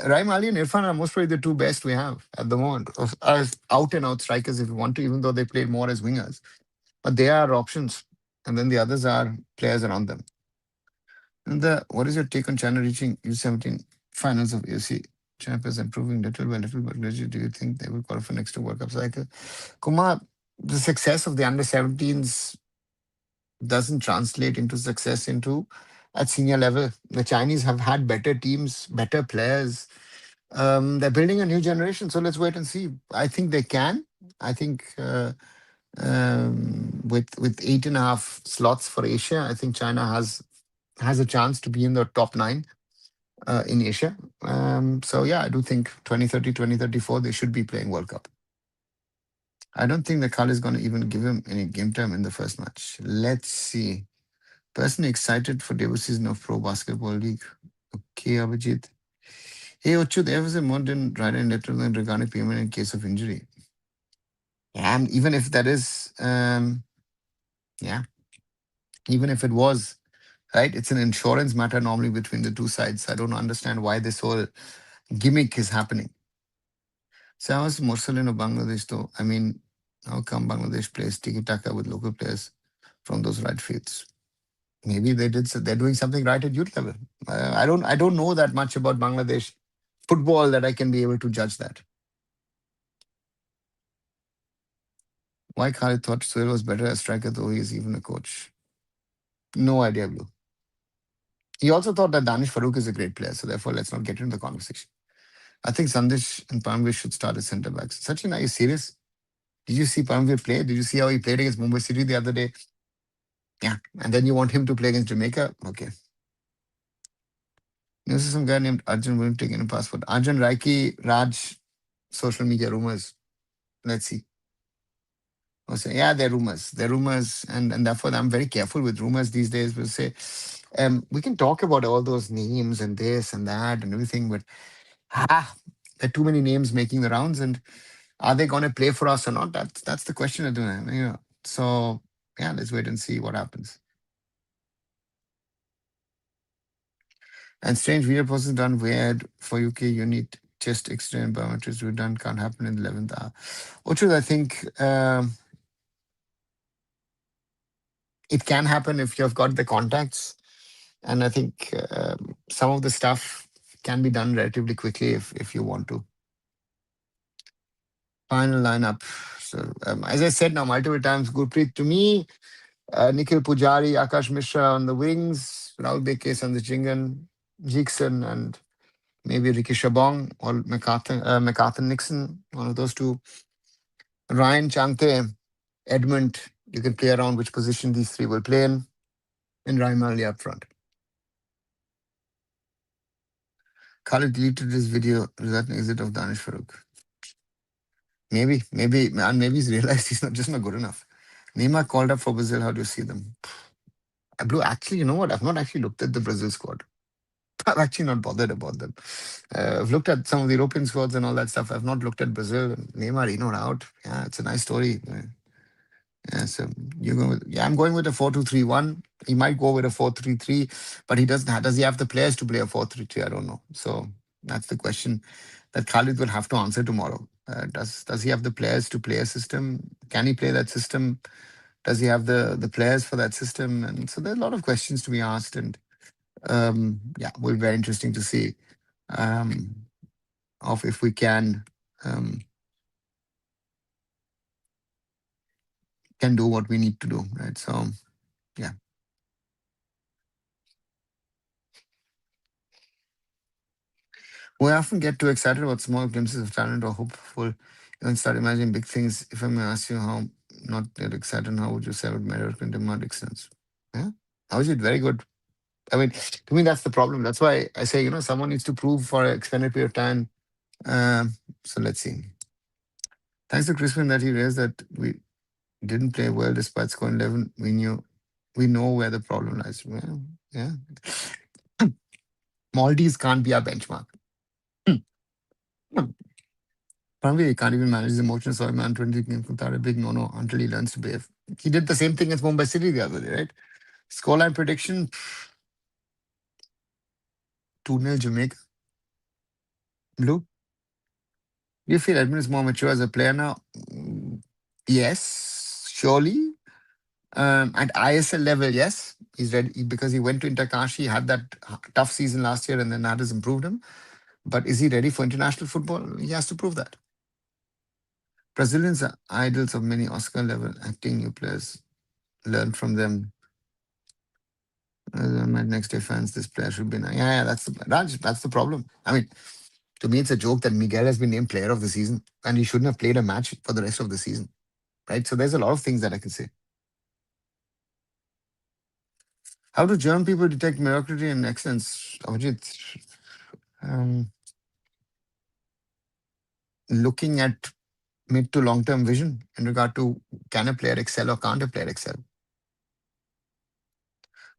Raim Ali and Irfan are most probably the two best we have at the moment as out and out strikers if you want to, even though they play more as wingers. But they are options, and then the others are players around them. And what is your take on China reaching U17 finals of AFC champions, improving little by little? But do you think they will qualify next to World Cup cycle? Kumar, the success of the under 17s doesn't translate into success into at senior level. The Chinese have had better teams, better players. They're building a new generation, so let's wait and see. I think they can. I think with 8.5 slots for Asia, I think China has a chance to be in the top 9 in Asia. So yeah, I do think 2030, 2034, they should be playing World Cup. I don't think the Kal is going to even give him any game time in the first match. Let's see. Personally excited for debut season of Pro Basketball League. Okay, Abhijit. Hey, Ochu, there was a modern writer in letter regarding payment in case of injury. Yeah, and even if that is, yeah, even if it was, right, it's an insurance matter normally between the two sides. I don't understand why this whole gimmick is happening. So I was Mursalin of Bangladesh, though. I mean, how come Bangladesh plays tiki taka with local players from those right fields? Maybe they're doing something right at youth level. I don't know that much about Bangladesh football that I can be able to judge that. Why Khalid thought Sohail was better as striker, though he is even a coach? No idea, Blue. He also thought that Danish Farouk is a great player, so therefore let's not get into the conversation. I think Sandesh and Paramveer should start as centre backs. Sachin, are you serious? Did you see Paramveer play? Did you see how he played against Mumbai City the other day? Yeah, and then you want him to play against Jamaica? Okay. There's some guy named Arjun will take in a passport. Arjun Raiki, Raj, social media rumors. Let's see. Also, yeah, they're rumors. They're rumors, and therefore I'm very careful with rumors these days. We'll say, we can talk about all those names and this and that and everything, but there are too many names making the rounds, and are they going to play for us or not? That's the question at the moment. So yeah, let's wait and see what happens. And strange video process done weird for UK. You need chest X-ray and biometrics to be done. Can't happen in the 11th hour. Ochud, I think it can happen if you've got the contacts. And I think some of the stuff can be done relatively quickly if you want to. Final lineup. So as I said now multiple times, Gurpreet to me, Nikhil Pujari, Akash Mishra on the wings, Rahul Beke, Sandesh Jingan, Jackson, and maybe Ricky Shabong or MacArthur Nixon, one of those two. Ryan Chante, Edmund, you can play around which position these three will play in, and Ryan Murley up front. Khalid deleted his video, result and exit of Danish Farouk. Maybe he's realized he's not just not good enough. Neymar called up for Brazil. How do you see them? Blue, actually, you know what? I've not actually looked at the Brazil squad. I'm actually not bothered about them. I've looked at some of the European squads and all that stuff. I've not looked at Brazil. Neymar, out. Yeah, it's a nice story. Yeah, so you go with, yeah, I'm going with a 4-2-3-1. He might go with a 4-3-3, but he doesn't have, does he have the players to play a 4-3-3? I don't know. So that's the question that Khalid will have to answer tomorrow. Does he have the players to play a system? Can he play that system? Does he have the players for that system? And so there's a lot of questions to be asked, and yeah, will be very interesting to see um, of if we um, can do what we need to do, right? So yeah. We often get too excited about small glimpses of talent or hopeful, and start imagining big things. If I may ask you how not get excited, how would you say it measure can demand excellence? Yeah, how is it very good? I mean, to me, that's the problem. That's why I say, someone needs to prove for an extended period of time. So let's see. Thanks to Crispin that he raised that we didn't play well despite scoring 11. We know where the problem lies. Well, yeah. Maldives can't be our benchmark. Probably he can't even manage his emotions. So man, 20 games without a big no until he learns to behave. He did the same thing as Mumbai City the other day, right? Scoreline prediction 2-0 Jamaica. Blue. Do you feel Edmund is more mature as a player now? Yes, surely. At ISL level, yes. He's ready because he went to Interkashi, had that tough season last year, and then that has improved him. But is he ready for international football? He has to prove that. Brazilians are idols of many Oscar level acting new players. Learn from them. My next day fans, this player should be. Yeah, that's the problem. I mean, to me, it's a joke that Miguel has been named player of the season and he shouldn't have played a match for the rest of the season. Right? So there's a lot of things that I can say. How do German people detect mediocrity and excellence? Avijit, looking at mid to long term vision in regard to can a player excel or can't a player excel?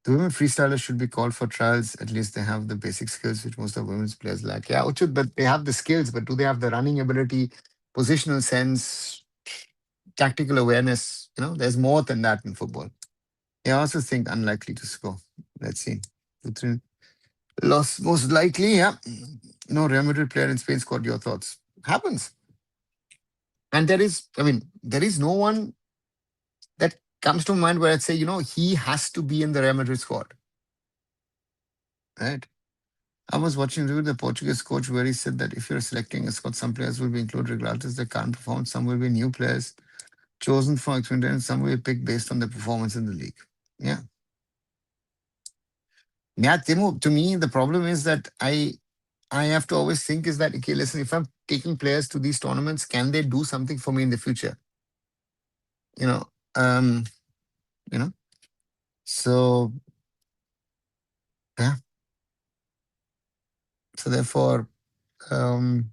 The women freestylers should be called for trials. At least they have the basic skills which most of women's players lack. Yeah, Uchit, but they have the skills, but do they have the running ability, positional sense, tactical awareness? There's more than that in football. I also think unlikely to score. Let's see. 2-3. Loss most likely, yeah. No Real Madrid player in Spain scored. Your thoughts? Happens. And there is no one that comes to mind where I'd say, he has to be in the Real Madrid squad. Right? I was watching the Portuguese coach where he said that if you're selecting a squad, some players will be included regardless of their current performance. Some will be new players chosen for experience. Some will be picked based on their performance in the league. Yeah. Yeah, Timu, to me, the problem is that I have to always think is that, okay, listen, if I'm taking players to these tournaments, can they do something for me in the future? You know, um, you know, so yeah. So therefore, um,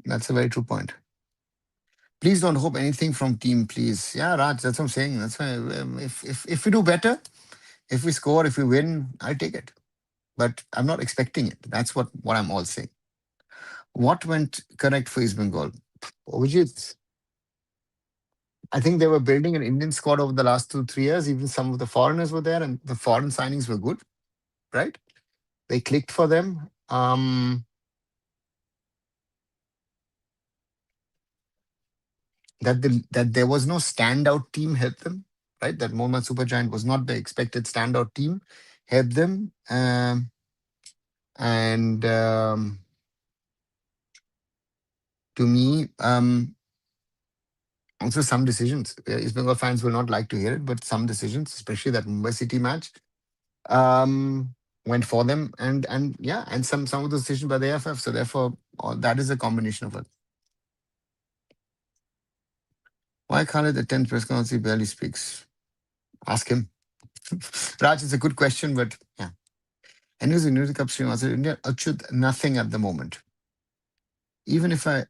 that's a very true point. Please don't hope anything from team, please. Yeah, Raj, that's what I'm saying. That's why if we do better, if we score, if we win, I'll take it. But I'm not expecting it. That's what I'm all saying. What went correct for East Bengal? Vijit, I think they were building an Indian squad over the last 2-3 years. Even some of the foreigners were there, and the foreign signings were good, right? They clicked for them. That there was no standout team helped them, right? That Mohammad Supergiant was not the expected standout team, helped them, and to me, also some decisions. East Bengal fans will not like to hear it, but some decisions, especially that Mumbai City match. Um, went for them, and yeah, and some of the decisions by the AFF. So therefore, that is a combination of it. Why Khalid attend press conference? He barely speaks. Ask him. Raj, it's a good question, but yeah. Anyways, in News Cup stream, I said India achieved nothing at the moment. Even if I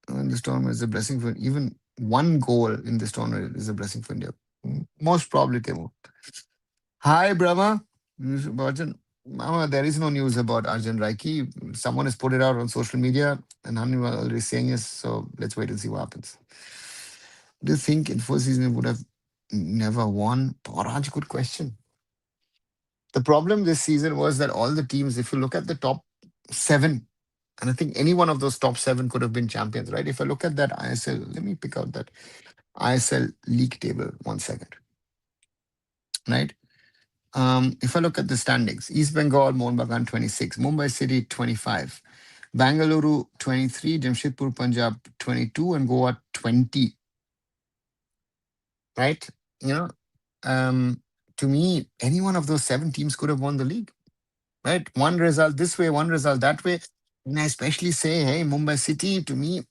win this tournament is a blessing for even one goal in this tournament is a blessing for India. Most probably, Temu. Hi, Brahma. News about Arjun. Mama, there is no news about Arjun Raiki. Someone has put it out on social media, and Hanni was already saying it. So let's wait and see what happens. Do you think in first season it would have never won? Oh, Raj, good question. The problem this season was that all the teams, if you look at the top seven, and I think any one of those top seven could have been champions, right? If I look at that ISL, let me pick out that ISL league table 1 second, right? If I look at the standings, East Bengal, Mohun Bagan 26, Mumbai City 25, Bangalore 23, Jamshedpur Punjab 22, and Goa 20, right? You know, to me, any one of those seven teams could have won the league, right? One result this way, one result that way. And I especially say, hey, Mumbai City, to me,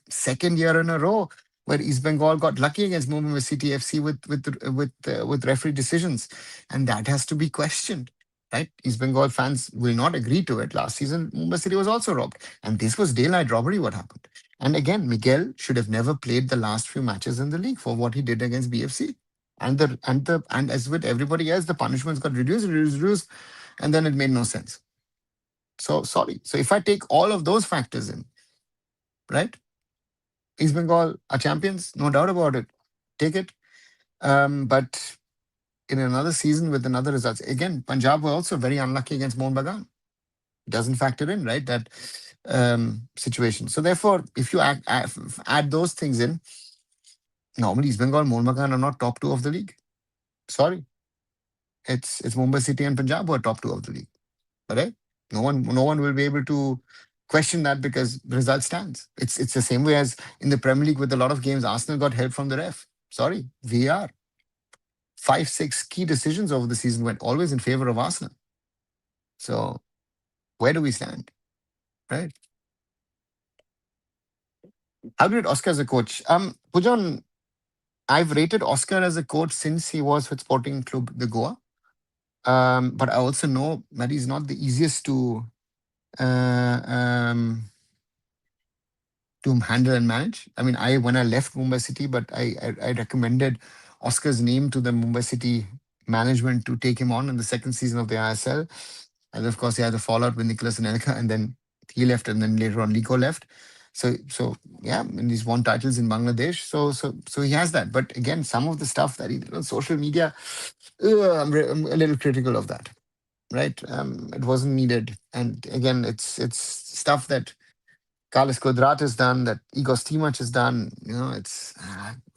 second year in a row where East Bengal got lucky against Mumbai City FC with referee decisions, and that has to be questioned. Right, East Bengal fans will not agree to it. Last season, Mumbai City was also robbed, and this was daylight robbery. What happened? And again, Miguel should have never played the last few matches in the league for what he did against BFC. And as with everybody else, the punishments got reduced, and then it made no sense. So sorry. So if I take all of those factors in, right? East Bengal are champions, no doubt about it. Take it. But in another season with another results, again, Punjab were also very unlucky against Mohun Bagan. Doesn't factor in, right? That situation. So therefore, if you add those things in, normally East Bengal and Mohun Bagan are not top two of the league. Sorry. It's Mumbai City and Punjab who are top two of the league. Right? No one will be able to question that because the result stands. It's the same way as in the Premier League with a lot of games. Arsenal got help from the ref. Sorry, VAR. 5, 6 key decisions over the season went always in favor of Arsenal. So where do we stand? Right? How did Oscar as a coach? Pujan, I've rated Oscar as a coach since he was with Sporting Club de Goa. But I also know that he's not the easiest uh, um, to handle and manage. I mean, when I left Mumbai City, but I recommended Oscar's name to the Mumbai City management to take him on in the second season of the ISL. And of course, he had a fallout with Nicholas Anelka, and then he left, and then later on, Liko left. So yeah, and he's won titles in Bangladesh. So he has that. But again, some of the stuff that he did on social media, I'm a little critical of that. Right? It wasn't needed, and again, it's stuff that Carlos Quadrat has done, that Igor Stimac has done. It's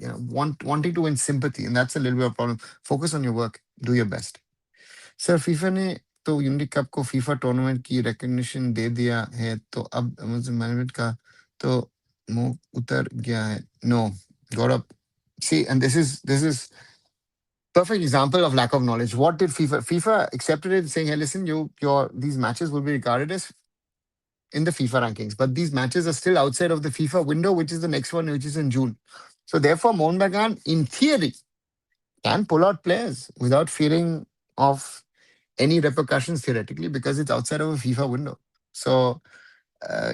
wanting to win sympathy, and that's a little bit of a problem. Focus on your work, do your best. Sir FIFA ने तो unique cup को FIFA tournament की recognition दे दिया है तो अब management का तो मुंह उतर गया है no Gaurav see and this is perfect example of lack of knowledge. What did FIFA accepted it saying, hey, listen, your these matches will be regarded as in the FIFA rankings. But these matches are still outside of the FIFA window, which is the next one, which is in June. So therefore, Mohun Bagan, in theory, can pull out players without fearing of any repercussions theoretically because it's outside of a FIFA window. So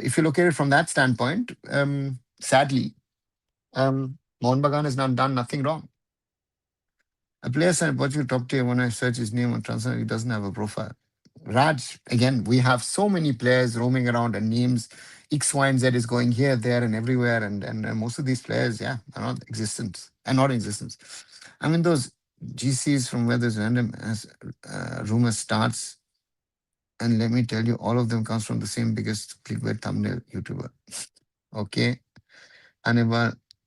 if you look at it from that standpoint, sadly, Mohun Bagan has not done nothing wrong. A player said, "What's your top tier?" When I search his name on transfer, he doesn't have a profile. Raj, again, we have so many players roaming around and names X, Y, and Z is going here, there, and everywhere. And most of these players, yeah, are not existent and not in existence. I mean, those GCs from where there's random as rumor starts. And let me tell you, all of them comes from the same biggest clickbait thumbnail YouTuber. Okay. And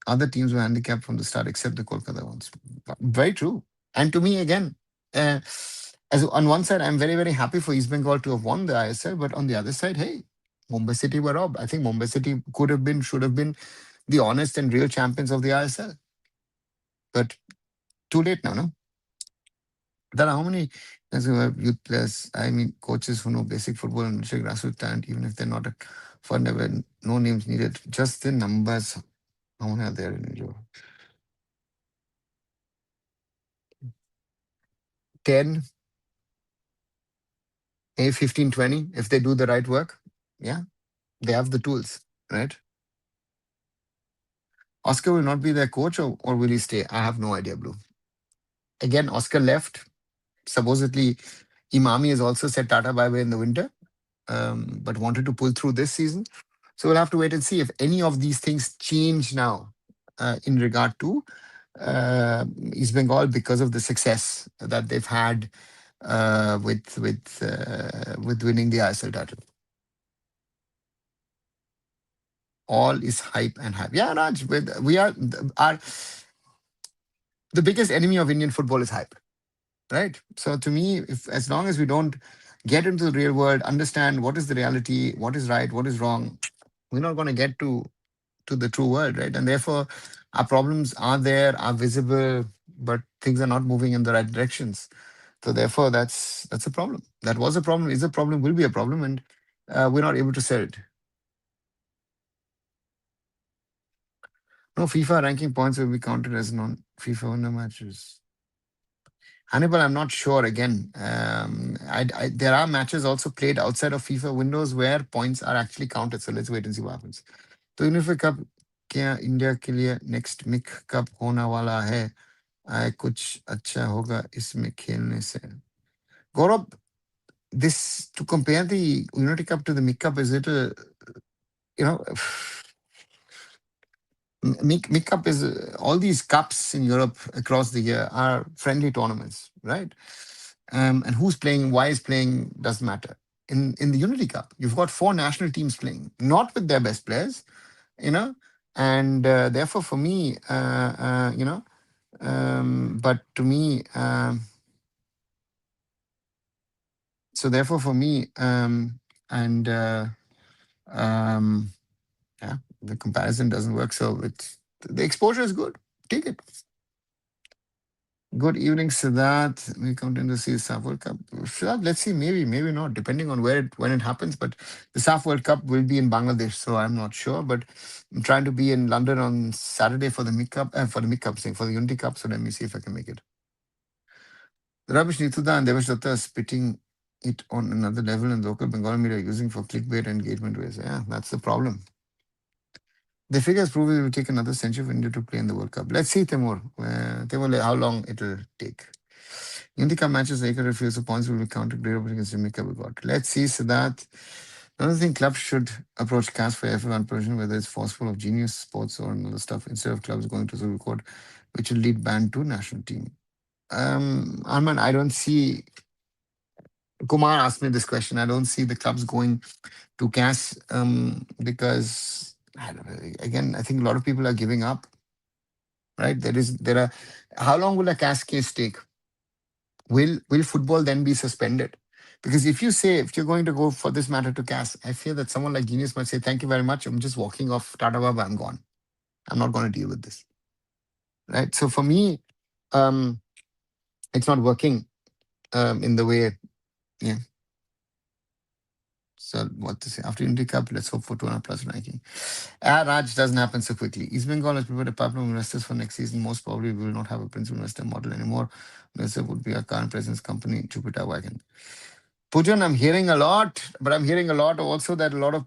other teams were handicapped from the start, except the Kolkata ones. Very true. And to me, again, as on one side, I'm very, very happy for East Bengal to have won the ISL, but on the other side, hey, Mumbai City were robbed. I think Mumbai City could have been, should have been the honest and real champions of the ISL. But too late now, no? There are how many guys who have youth players? I mean, coaches who know basic football and nurture grassroots talent, even if they're not a fund level, no names needed. Just the numbers. How many are there in India? 10, maybe 15, 20, if they do the right work. Yeah, they have the tools, right? Oscar will not be their coach, or will he stay? I have no idea, Blue. Again, Oscar left. Supposedly, Imami has also said Tata bye bye in the winter, but wanted to pull through this season. So we'll have to wait and see if any of these things change now in regard to East Bengal because of the success that they've had with winning the ISL title. All is hype and hype. Yeah, Raj, we are our the biggest enemy of Indian football is hype, right? So to me, if as long as we don't get into the real world, understand what is the reality, what is right, what is wrong, we're not going to get to the true world, right? And therefore, our problems are there, are visible, but things are not moving in the right directions. So therefore, that's a problem. That was a problem, is a problem, will be a problem, and we're not able to sell it. No FIFA ranking points will be counted as non-FIFA winner matches. Hannibal, I'm not sure. Again, there are matches also played outside of FIFA windows where points are actually counted. So let's wait and see what happens. तो unify cup क्या India के लिए next Mick cup होने वाला है कुछ अच्छा होगा इसमें खेलने से गौरव this to compare the Unity Cup to the Mick Cup is little, you know, Mick Cup is all these cups in Europe across the year are friendly tournaments, right? And who's playing, why is playing doesn't matter. In the Unity Cup, you've got four national teams playing, not with their best players, you know, and therefore for me, but to me, so therefore for me, and um, yeah, the comparison doesn't work. So it's the exposure is good. Take it. Good evening, Siddharth. We come in to see the SAF World Cup. Siddharth, let's see, maybe, maybe not, depending on when it happens. But the SAF World Cup will be in Bangladesh, so I'm not sure. But I'm trying to be in London on Saturday for the Mick Cup, for the Unity Cup. So let me see if I can make it. Ramesh Nituda and Devesh Datta are spitting it on another level in local Bengali media using for clickbait and engagement ways. Yeah, that's the problem. The figures prove it will take another century for India to play in the World Cup. Let's see, Timur. Timur, how long it will take. Unity Cup matches, Aker refuse, the points will be counted. Great against Jamaica we got. Let's see, Siddharth. Another thing, clubs should approach CAS for F1 provision, whether it's forceful of genius sports or another stuff, instead of clubs going to the record, which will lead ban to national team. Arman, I don't see. Kumar asked me this question. I don't see the clubs going to CAS because I don't know, again, I think a lot of people are giving up. Right? There are. How long will a CAS case take? Will football then be suspended? Because if you say if you're going to go for this matter to CAS, I fear that someone like Genius might say, "Thank you very much. I'm just walking off Tata Baba. I'm gone. I'm not going to deal with this." Right? So for me, um, it's not working in the way. Yeah. So what to say? After Unity Cup, let's hope for 200 plus ranking. Raj doesn't happen so quickly. East Bengal has prepared a pipeline of investors for next season. Most probably we will not have a principal investor model anymore. Investor would be our current presence company, Jupiter Wagon. Pujan, I'm hearing a lot, but I'm hearing a lot also that a lot of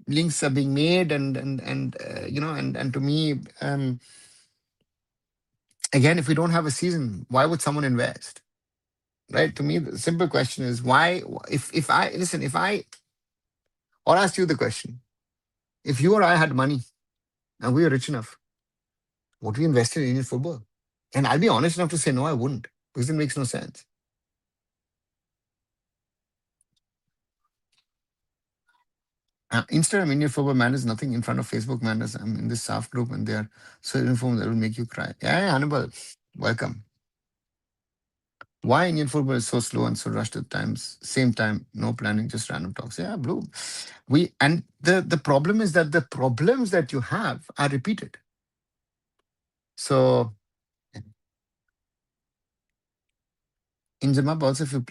links are being made and to me, again, if we don't have a season, why would someone invest? Right? To me, the simple question is why if I listen, if I or ask you the question, if you or I had money and we were rich enough, would we invest in Indian football? And I'll be honest enough to say no, I wouldn't, because it makes no sense. Instagram Indian football matters nothing in front of Facebook matters. I'm in this SAF group and they are so informed that will make you cry. Yeah, Hannibal, welcome. Why Indian football is so slow and so rushed at times? Same time, no planning, just random talks. Yeah, Blue. The problem is that the problems that you have are repeated. So In Zimbabwe, also, if you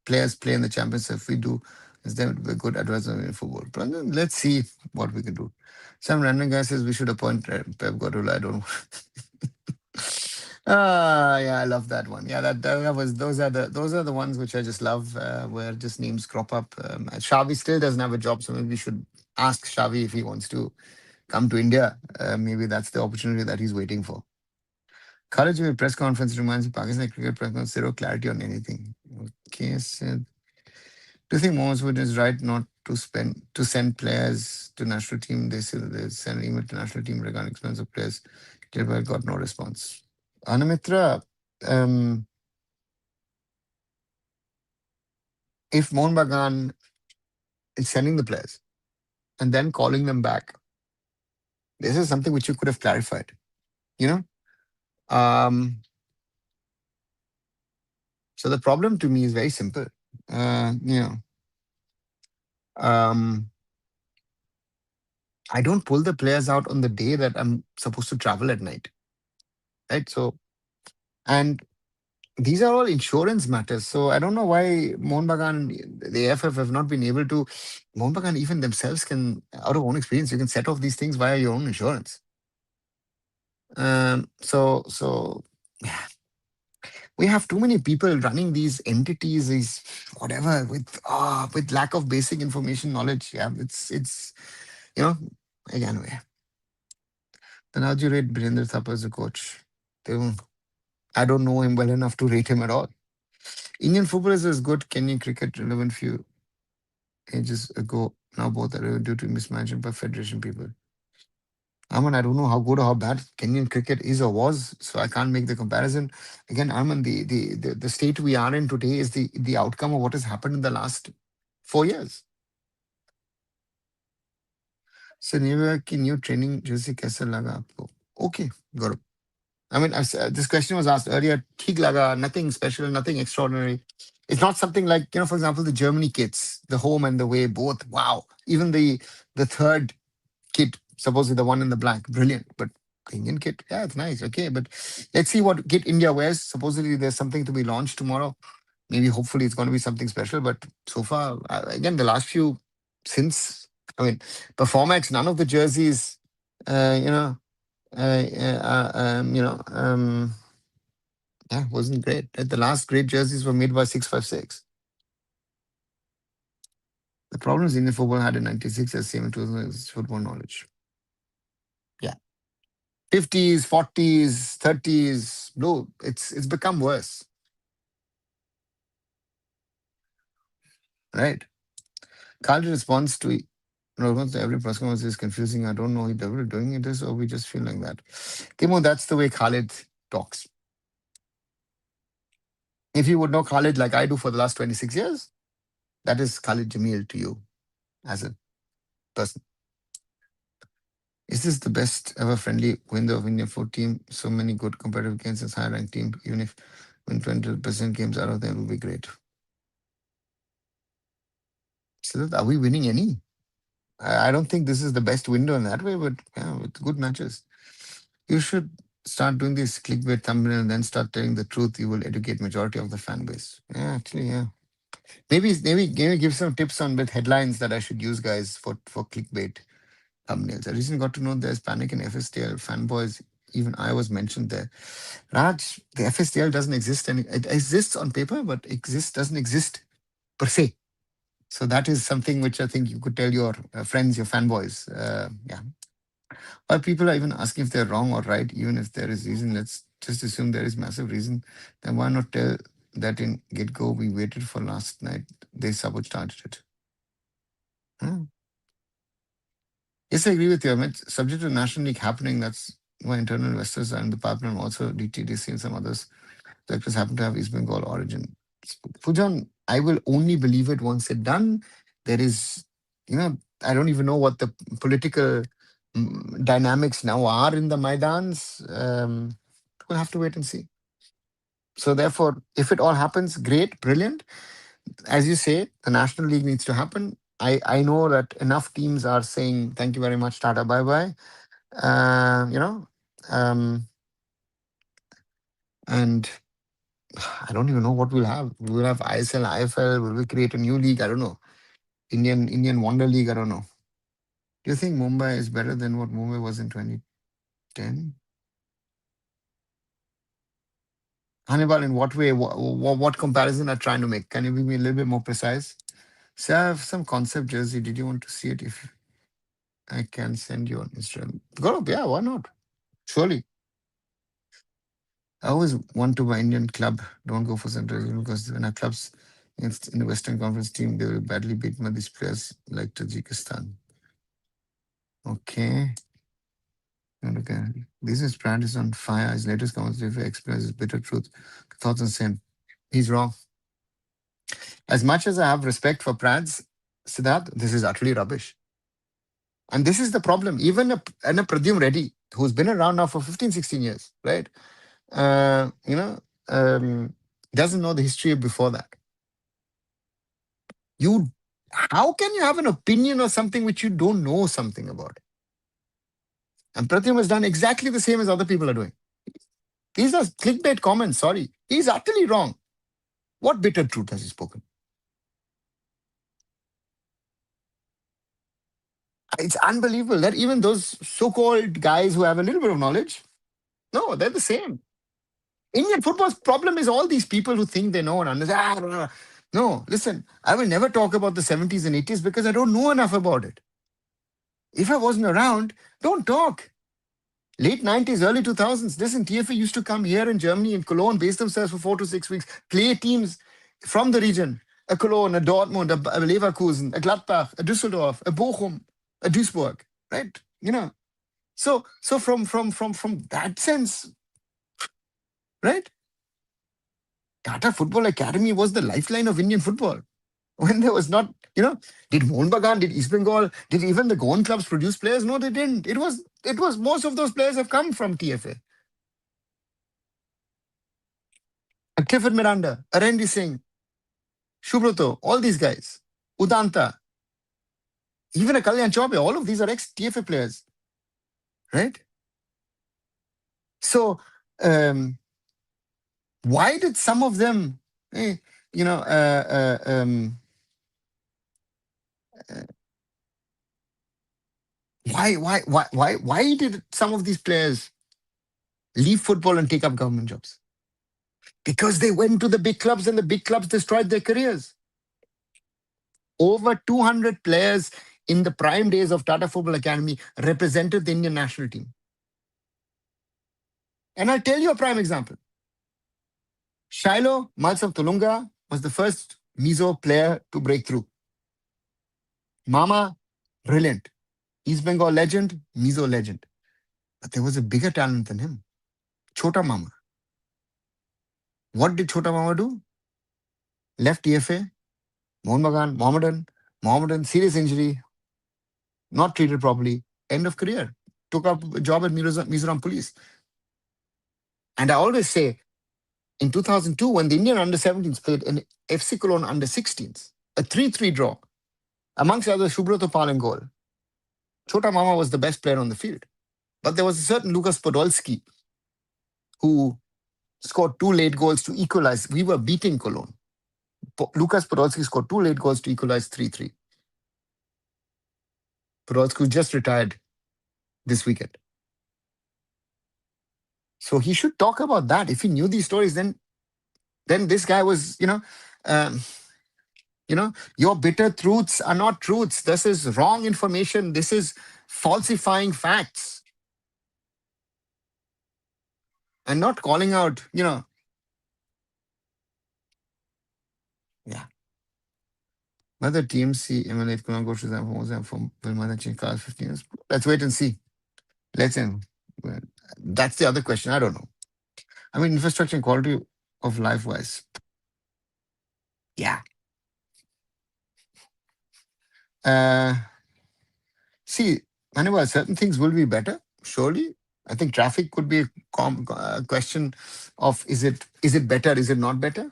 players play in the championship, we do. Is there a good advisor in football? But then let's see what we can do. Some random guy says we should appoint Pep Guardiola. I don't know. Yeah, I love that one. Yeah, that was those are the ones which I just love, where just names crop up. Xavi still doesn't have a job, so maybe we should ask Xavi if he wants to come to India. Maybe that's the opportunity that he's waiting for. Khalid, your press conference reminds me Pakistan cricket press conference, zero clarity on anything. Okay, so do you think Mohammed Wood is right not to send players to national team? They send an email to national team regarding expense of players. Gilbert got no response. Anamitra, um, if Mohun Bagan is sending the players and then calling them back, this is something which you could have clarified. You know, um, so the problem to me is very simple. Uh, you know, um, I don't pull the players out on the day that I'm supposed to travel at night, right? So, and these are all insurance matters. So I don't know why Mohun Bagan, the AFF have not been able to. Mohun Bagan, even themselves can, out of own experience, you can set off these things via your own insurance. So we have too many people running these entities, these whatever, with lack of basic information knowledge. Yeah, it's you know anyway. Then how do you rate Birendra Thapa as a coach? They don't- I don't know him well enough to rate him at all. Indian football is as good. Kenyan cricket relevant few ages ago. Now both are relevant due to mismanagement by federation people. Arman, I don't know how good or how bad Kenyan cricket is or was, so I can't make the comparison. Again, Arman, the state we are in today is the outcome of what has happened in the last 4 years. So New York की new training जैसे कैसा लगा आपको? Okay, Gaurav. I mean, this question was asked earlier. ठीक लगा, nothing special, nothing extraordinary. It's not something like, for example, the Germany kits, the home and the away, both. Wow. Even the third kit, supposedly the one in the black, brilliant. But the Indian kit, yeah, it's nice. Okay, but let's see what kit India wears. Supposedly there's something to be launched tomorrow. Maybe, hopefully, it's going to be something special. But so far, again, the last few since, I mean, Performax, none of the jerseys, uh, you know, yeah, wasn't great. The last great jerseys were made by 656. The problems Indian football had in 96 as same in 2000 is football knowledge. Yeah. 50s, 40s, 30s. No, it's become worse, right? Khalid response to every press conference is confusing. I don't know if they're doing it this or we just feel like that. Timo, that's the way Khalid talks. If you would know Khalid like I do for the last 26 years, that is Khalid Jamil to you as a person. Is this the best ever friendly window of Indian foot team? So many good competitive games as high ranked team, even if win 20% games out of them will be great. So are we winning any? I don't think this is the best window in that way, but yeah, with good matches. You should start doing this clickbait thumbnail and then start telling the truth. You will educate majority of the fan base. Yeah, actually, yeah. Maybe give some tips on with headlines that I should use, guys, for clickbait thumbnails. I recently got to know there's panic in FSTL fanboys. Even I was mentioned there. Raj, the FSTL doesn't exist, and it exists on paper, but doesn't exist per se. So that is something which I think you could tell your friends, your fanboys. Yeah. Or people are even asking if they're wrong or right, even if there is reason. Let's just assume there is massive reason. Then why not tell that in get go we waited for last night? They sabotaged it. Hmm. Yes, I agree with you. I mean, subject to National League happening, that's why internal investors are in the pipeline. Also, DTDC and some others sectors happen to have East Bengal origin. Fujan, I will only believe it once it's done. There is, I don't even know what the political dynamics now are in the Maidans. We'll have to wait and see. So, therefore, if it all happens, great, brilliant. As you say, the National League needs to happen. I know that enough teams are saying thank you very much, Tata, bye bye. Uh, you know, um, and I don't even know what we'll have. We'll have ISL, IFL. Will we create a new league? I don't know. Indian Wonder League. I don't know. Do you think Mumbai is better than what Mumbai was in 2010? Hannibal, in what way? What comparison are trying to make? Can you be a little bit more precise? So I have some concept jersey. Did you want to see it? If I can send you on Instagram. Go up, yeah, why not? Surely. I always want to buy Indian club. Don't go for Central because when our clubs in the Western Conference team, they will badly beaten by these players like Tajikistan. Okay. Okay. Business brand is on fire. His latest comments expresses bitter truth. Thoughts on same. He's wrong. As much as I have respect for Prads, Siddharth, this is utterly rubbish. And this is the problem. Even a Pradyum Reddy, who's been around now for 15, 16 years, right? Uh, you know, um, doesn't know the history before that. You, how can you have an opinion or something which you don't know something about? And Pratyum has done exactly the same as other people are doing. These are clickbait comments. Sorry, he's utterly wrong. What bitter truth has he spoken? It's unbelievable that even those so-called guys who have a little bit of knowledge, no, they're the same. Indian football's problem is all these people who think they know and understand. No, listen, I will never talk about the 70s and 80s because I don't know enough about it. If I wasn't around, don't talk. Late 90s, early 2000s, listen, TFA used to come here in Germany, in Cologne, base themselves for 4 to 6 weeks, play teams from the region. A Cologne, a Dortmund, a Leverkusen, a Gladbach, a Düsseldorf, a Bochum, a Duisburg, right? So from that sense, right? Tata Football Academy was the lifeline of Indian football. When there was not, did Mohun Bagan, did East Bengal, did even the Goan clubs produce players? No, they didn't. It was most of those players have come from TFA. Clifford Miranda, Arendi Singh, Shubroto, all these guys, Udanta, even a Kalyan Chaube, all of these are ex-TFA players, right? So, why did some of them, eh, you know, why did some of these players leave football and take up government jobs? Because they went to the big clubs and the big clubs destroyed their careers. Over 200 players in the prime days of Tata Football Academy represented the Indian national team. And I'll tell you a prime example. Shiloh Malsam Tulunga was the first Mizo player to break through. Mama, brilliant. East Bengal legend, Mizo legend. But there was a bigger talent than him. Chota Mama. What did Chota Mama do? Left TFA, Mohun Bagan, Mohammedan, serious injury, not treated properly, end of career. Took up a job at Mizoram Police. And I always say, in 2002, when the Indian under-17s played in FC Cologne under-16s, a 3-3 draw, amongst others, Shubroto Pal in goal. Chota Mama was the best player on the field. But there was a certain Lukas Podolski who scored 2 late goals to equalize. We were beating Cologne. Lukas Podolski scored 2 late goals to equalize 3-3. Podolski just retired this weekend. So he should talk about that. If he knew these stories, then this guy was, your bitter truths are not truths. This is wrong information. This is falsifying facts. And not calling out, yeah. Whether TMC emulate Kunal Ghosh from will Mother change cars 15 years. Let's wait and see. That's the other question. I don't know. I mean, infrastructure and quality of life wise. Yeah. See, whenever certain things will be better, surely. I think traffic could be a question of is it better, is it not better?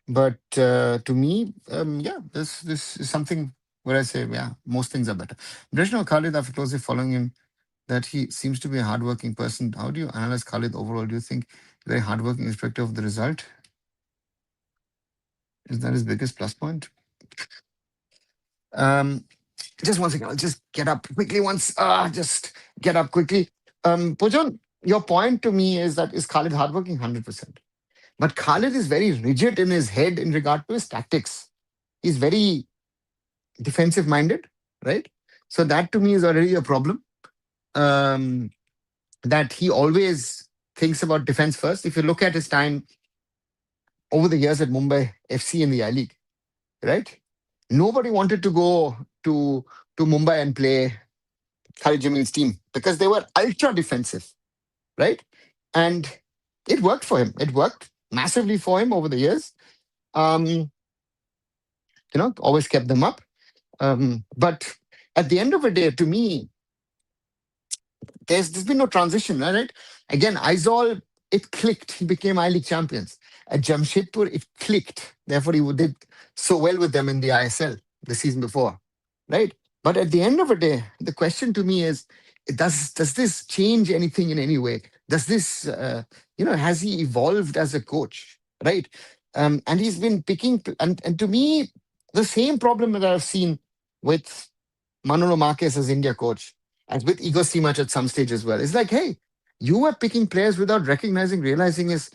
But to me, yeah, this is something where I say, yeah, most things are better. Dreshno Khalid, after closely following him that he seems to be a hardworking person. How do you analyze Khalid overall? Do you think very hardworking, irrespective of the result? Is that his biggest plus point? Um, just one second. I'll just get up quickly once. Just get up quickly. Pujan, your point to me is that is Khalid hardworking? 100%. But Khalid is very rigid in his head in regard to his tactics. He's very defensive minded, right? So that to me is already a problem. Um, that he always thinks about defense first. If you look at his time over the years at Mumbai FC in the I League, right? Nobody wanted to go to to Mumbai and play Khalid Jamil's team because they were ultra defensive, right? And it worked for him. It worked massively for him over the years. Um, always kept them up. But at the end of the day, to me, there's been no transition, right? Again, Aizol, it clicked. He became I League champions. At Jamshedpur, it clicked. Therefore, he did so well with them in the ISL the season before, right? But at the end of the day, the question to me is, does this change anything in any way? Does this, has he evolved as a coach, right? And he's been picking, and to me, the same problem that I've seen with Manolo Marquez as India coach, as with Igor Stimac at some stage as well. It's like, hey, you were picking players without recognizing, realizing is,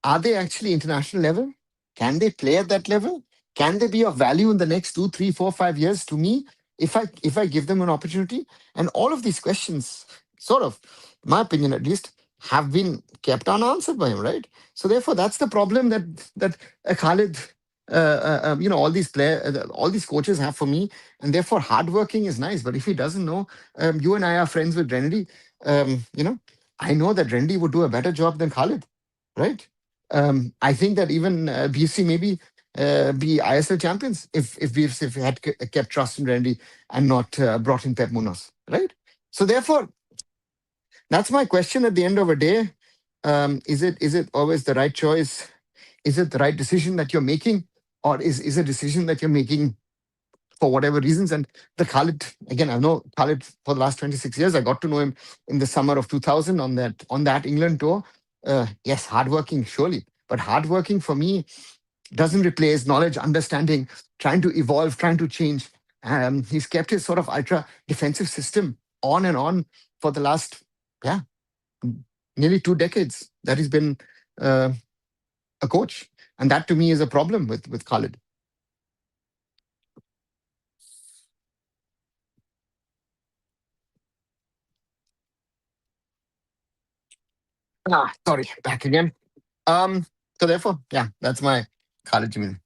are they actually international level? Can they play at that level? Can they be of value in the next 2, 3, 4, 5 years to me if I give them an opportunity? And all of these questions, sort of, my opinion at least, have been kept unanswered by him, right? So therefore, that's the problem that Khalid, all these coaches have for me, and therefore hardworking is nice. But if he doesn't know, you and I are friends with Renedy. I know that Renedy would do a better job than Khalid, right? I think that even BFC maybe be ISL champions if BFC had kept trust in Randy and not brought in Pep Munoz, right? So therefore, that's my question at the end of a day. Is it always the right choice? Is it the right decision that you're making, or is a decision that you're making for whatever reasons? And the Khalid, again, I know Khalid for the last 26 years. I got to know him in the summer of 2000 on that England tour. Yes, hardworking, surely. But hardworking for me doesn't replace knowledge, understanding, trying to evolve, trying to change. He's kept his sort of ultra defensive system on and on for the last, yeah, nearly 2 decades that he's been uh, a coach. And that to me is a problem with Khalid. Sorry, back again. Um, so therefore, yeah, that's my Khalid Jamil.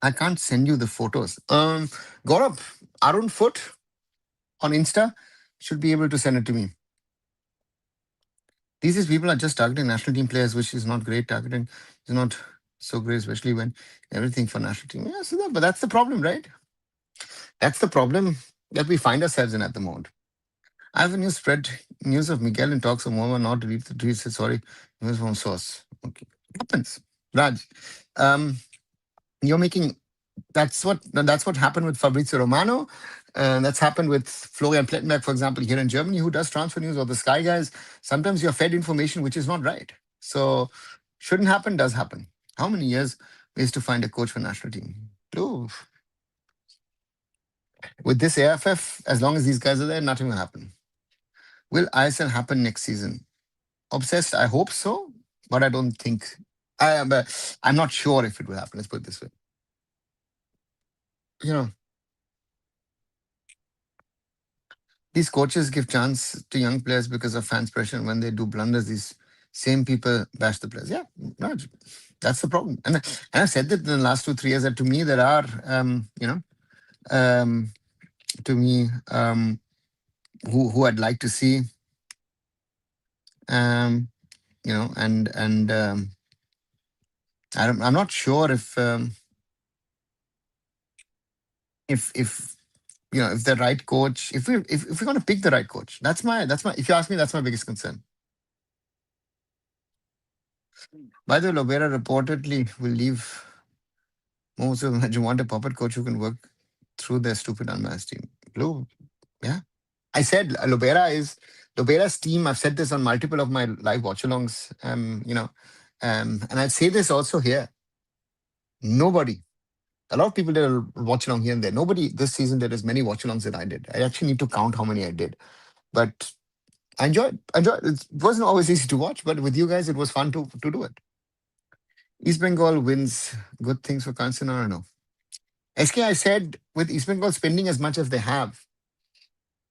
I can't send you the photos. Gaurav, Arun Foot on Insta should be able to send it to me. These people are just targeting national team players, which is not great. Targeting is not so great, especially when everything for national team. Yeah, but that's the problem, right? That's the problem that we find ourselves in at the moment. I have a new spread news of Miguel in talks of Momo not delete the tweet. Said sorry, news from source. Okay, happens. Raj, um, you're making that's what happened with Fabrizio Romano. That's happened with Florian Plettenberg, for example, here in Germany, who does transfer news, or the Sky guys. Sometimes you're fed information which is not right. So shouldn't happen, does happen. How many years ways to find a coach for national team? Ooh. With this AIFF, as long as these guys are there, nothing will happen. Will ISL happen next season? Obsessed, I hope so, but I don't think I'm not sure if it will happen. Let's put it this way. You know, these coaches give chance to young players because of fans' pressure. And when they do blunders, these same people bash the players. Yeah, Raj, that's the problem. And I've said that in the last 2, 3 years that to me there are, um, to me, who I'd like to see, um, and I'm not sure if if the right coach, if we're going to pick the right coach, that's my. If you ask me, that's my biggest concern. By the way, Lobera reportedly will leave. Most of them want a puppet coach who can work through their stupid unmasked team. Blue, yeah. I said Lobera's team. I've said this on multiple of my live watch-alongs. And I'd say this also here. Nobody. A lot of people did a watch along here and there. Nobody this season did as many watch alongs that I did. I actually need to count how many I did. But I enjoyed. It wasn't always easy to watch, but with you guys, it was fun to do it. East Bengal wins. Good things for Kansana or no? SK, I said with East Bengal spending as much as they have,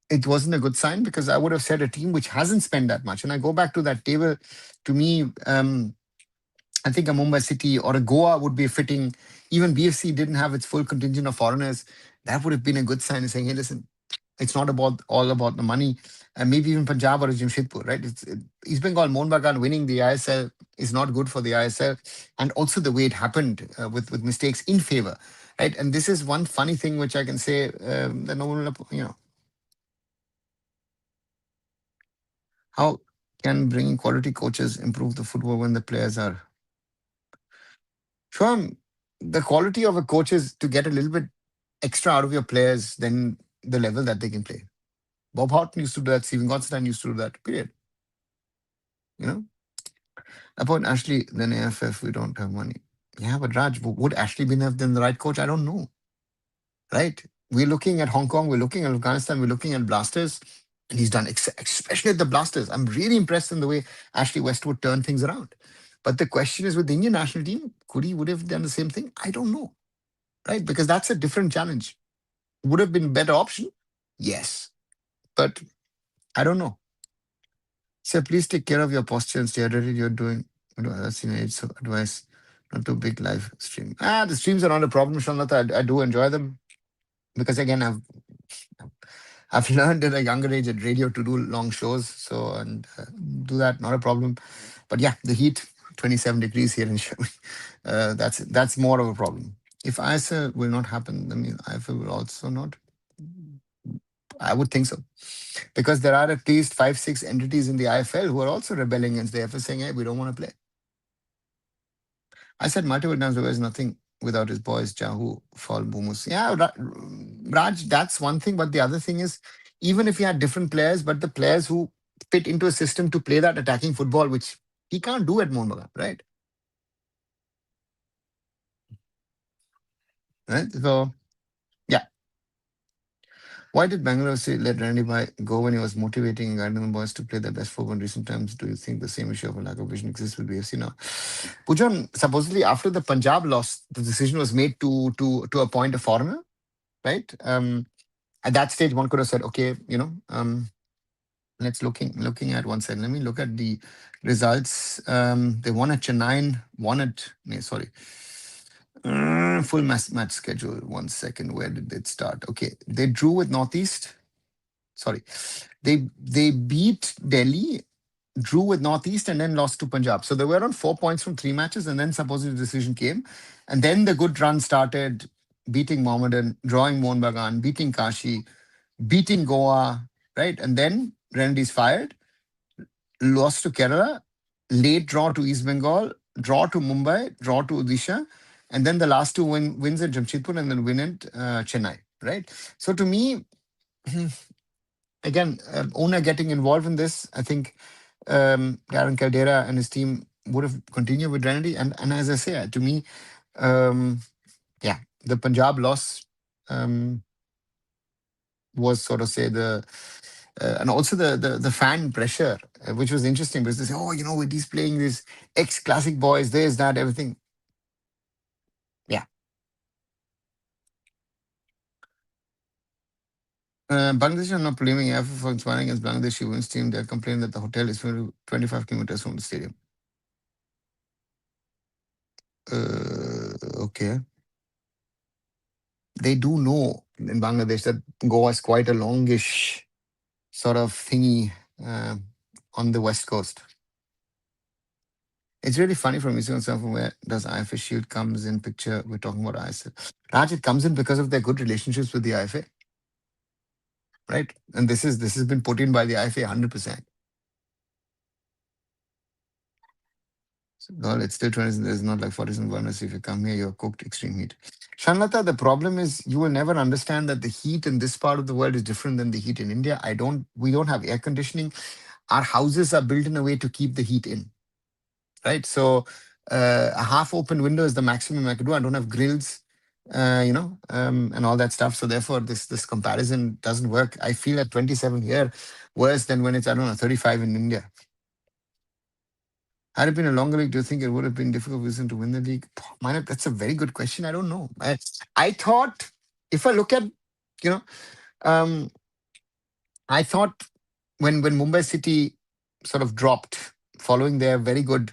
it wasn't a good sign because I would have said a team which hasn't spent that much. And I go back to that table. To me, I think a Mumbai City or a Goa would be fitting. Even BFC didn't have its full contingent of foreigners. That would have been a good sign of saying, hey, listen, it's not about all about the money. And maybe even Punjab or Jamshedpur, right? East Bengal, Mohun Bagan winning the ISL is not good for the ISL. And also the way it happened with mistakes in favor, right? And this is one funny thing which I can say that no one, how can bringing quality coaches improve the football when the players are sure? The quality of a coach is to get a little bit extra out of your players than the level that they can play. Bob Houghton used to do that. Steven Constantine used to do that. Period. You know. About Ashley, then AFF, we don't have money. Yeah, but Raj, would Ashley have been the right coach? I don't know. Right? We're looking at Hong Kong. We're looking at Afghanistan. We're looking at Blasters. And he's done, especially at the Blasters. I'm really impressed in the way Ashley Westwood turned things around. But the question is with the Indian national team, would have done the same thing? I don't know. Right? Because that's a different challenge. Would have been a better option? Yes. But I don't know. So please take care of your posture and stay hydrated. You're doing that's in age of advice. Not too big live stream. The streams are not a problem, Shanlata. I do enjoy them because again I've learned at a younger age at radio to do long shows. So and do that, not a problem. But yeah, the heat, 27 degrees here in Sherman. That's more of a problem. If ISL will not happen, I mean IFL will also not. I would think so. Because there are at least 5, 6 entities in the IFL who are also rebelling against the IFL saying, hey, we don't want to play. I said multiple times there was nothing without his boys, Jahu, Fall, Bumus. Yeah, Raj, that's one thing. But the other thing is, even if he had different players, but the players who fit into a system to play that attacking football, which he can't do at Mohun, right? Right? So, yeah. Why did Bangalore say let Randy Bhai go when he was motivating and guiding the boys to play their best football in recent times? Do you think the same issue of a lack of vision exists with BFC now? Pujan, supposedly after the Punjab loss, the decision was made to appoint a foreigner, right? At that stage, one could have said, okay, let's looking at one second. Let me look at the results. They won at Chennai, won at no, sorry. Full match schedule. 1 second. Where did it start? Okay. They drew with Northeast. Sorry. They beat Delhi, drew with Northeast, and then lost to Punjab. So they were on 4 points from 3 matches, and then supposedly the decision came. And then the good run started, beating Mohammedan, drawing Mohun Bagan, beating Kashi, beating Goa, right? And then Rendy's fired, lost to Kerala, late draw to East Bengal, draw to Mumbai, draw to Odisha, and then the last two wins at Jamshedpur and then win at Chennai, right? So to me, again, owner getting involved in this, I think Darren Caldera and his team would have continued with Renedy. And as I say, to me, yeah, the Punjab loss was sort of say the and also the fan pressure, which was interesting because they say, oh, he's playing these ex classic boys, there's that, everything. Yeah. Bangladesh are not blaming AIFF for inspiring against Bangladeshi women's team. They're complaining that the hotel is 25 kilometers from the stadium. Okay. They do know in Bangladesh that Goa is quite a longish sort of thingy on the west coast. It's really funny from Eastern from where does IFA Shield comes in picture. We're talking about ISL. Raj, it comes in because of their good relationships with the IFA. Right? And this has been put in by the IFA 100%. Well, it's still 20. There's not like 47 burners. If you come here, you're cooked extreme heat. Shanlata, the problem is you will never understand that the heat in this part of the world is different than the heat in India. We don't have air conditioning. Our houses are built in a way to keep the heat in, right? So a half open window is the maximum I could do. I don't have grills, and all that stuff. So therefore, this comparison doesn't work. I feel at 27 here worse than when it's, I don't know, 35 in India. Had it been a longer league, do you think it would have been difficult for Wilson to win the league? That's a very good question. I don't know. I thought, if I look at, you know, um, I thought when Mumbai City sort of dropped following their very good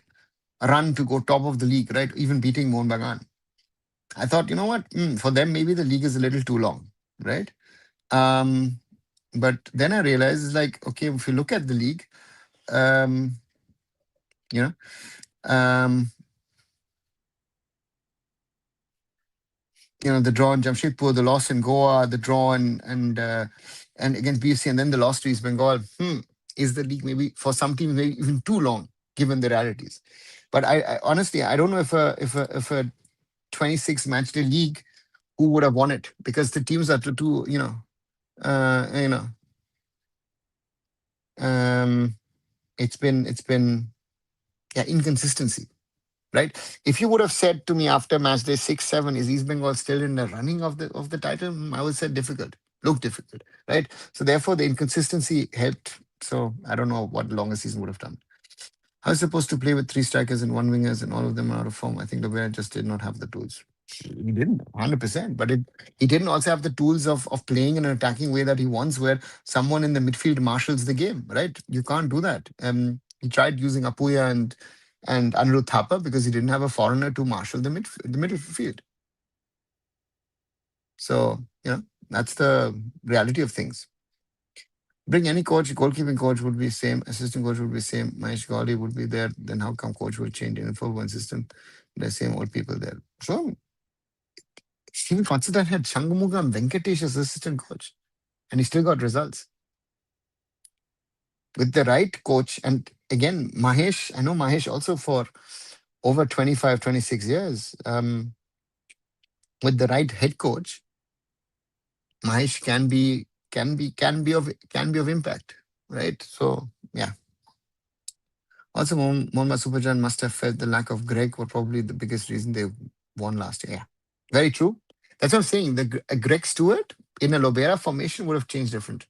run to go top of the league, right? Even beating Mohun Bagan. I thought, you know what? For them, maybe the league is a little too long, right? Um, but then I realized, it's like, okay, if you look at the league, um, you know, um, the draw in Jamshedpur, the loss in Goa, the draw and against BFC, and then the loss to East Bengal. Is the league maybe for some teams maybe even too long given the realities? But I honestly I don't know if a 26 match day league who would have won it, because the teams are too uh, you know um, it's been yeah, inconsistency. Right? If you would have said to me after match day 6-7, is East Bengal still in the running of the title? I would say difficult, look difficult, right? So therefore, the inconsistency helped. So I don't know what longer season would have done. I was supposed to play with three strikers and one wingers, and all of them are out of form. I think the Bear just did not have the tools. He didn't, 100%. But he didn't also have the tools of playing in an attacking way that he wants, where someone in the midfield marshals the game, right? You can't do that. He tried using Apuya and Anirudh Thapa because he didn't have a foreigner to marshal the midfield. So, that's the reality of things. Bring any coach, goalkeeping coach would be same, assistant coach would be same, Mahesh Gowdy would be there. Then how come coach will change in full one system? The same old people there. So Stephen Considine had Shangamugam Venkatesh as assistant coach, and he still got results with the right coach. And again, Mahesh, I know Mahesh also for over 25, 26 years. With the right head coach, Mahesh can be of impact, right? So yeah. Also, Mohammad Superjan must have felt the lack of Greg were probably the biggest reason they won last year. Yeah, very true. That's what I'm saying. Greg Stewart in a Lobera formation would have changed different.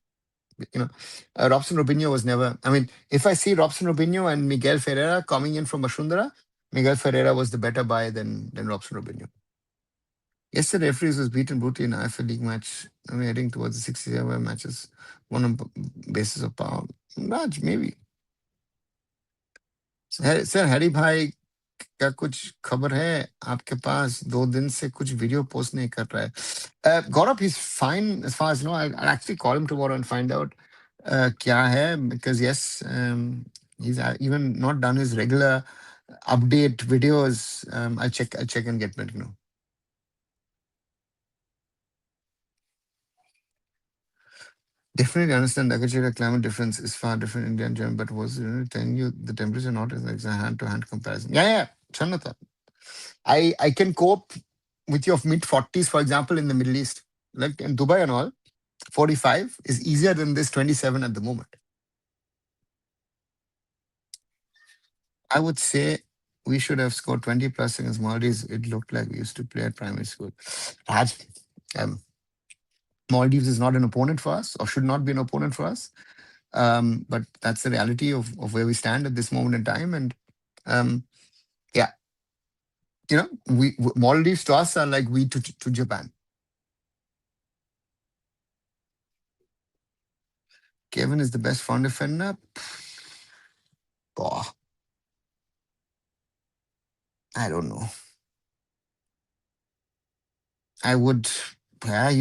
Robson Robinho was never. I mean, if I see Robson Robinho and Miguel Ferreira coming in from Bashundara, Miguel Ferreira was the better buy than Robson Robinho. Yesterday, referees was beaten brutally in an IFL League match. I mean, heading towards the 60 matches, one on basis of power. Raj, maybe. Sir, Harry भाई क्या कुछ खबर है आपके पास? 2 दिन से कुछ video post नहीं कर रहा है. Gaurav, he's fine as far as I know. I'll actually call him tomorrow and find out क्या है, because yes, he's even not done his regular update videos. I'll check and get back to know. Definitely understand the agricultural climate difference is far different India and Germany, but was telling you the temperature not is like a hand-to-hand comparison. Yeah, Chanata. I can cope with your mid 40s, for example, in the Middle East, like in Dubai and all. 45 is easier than this 27 at the moment. I would say we should have scored 20 plus against Maldives. It looked like we used to play at primary school. Raj, um, Maldives is not an opponent for us, or should not be an opponent for us. But that's the reality of where we stand at this moment in time. And yeah, Maldives to us are like we to Japan. Kevin is the best front defender. Oh, I don't know. I would, yeah,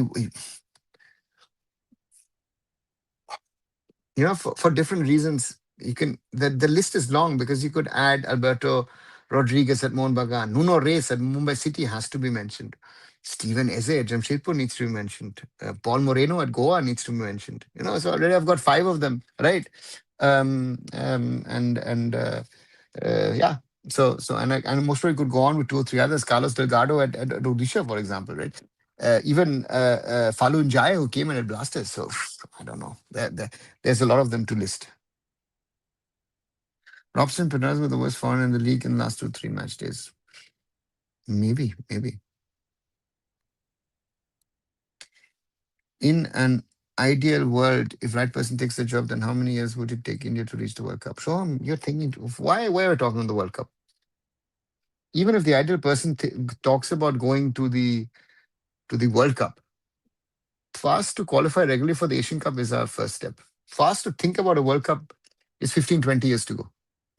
for different reasons. You can the list is long, because you could add Alberto Rodriguez at Mohun Bagan, Nuno Reis at Mumbai City has to be mentioned. Stephen Eze at Jamshedpur needs to be mentioned. Paul Moreno at Goa needs to be mentioned. So already I've got 5 of them, right? And yeah, And most probably could go on with two or three others. Carlos Delgado at Odisha, for example, right? Even Falun Jai, who came in at Blasters. So I don't know. There's a lot of them to list. Robson Penaz were the worst foreign in the league in the last 2, 3 match days. Maybe. In an ideal world, if right person takes the job, then how many years would it take India to reach the World Cup? So you're thinking, why are we talking on the World Cup? Even if the ideal person talks about going to the World Cup, for us to qualify regularly for the Asian Cup is our first step. For us to think about a World Cup is 15, 20 years to go,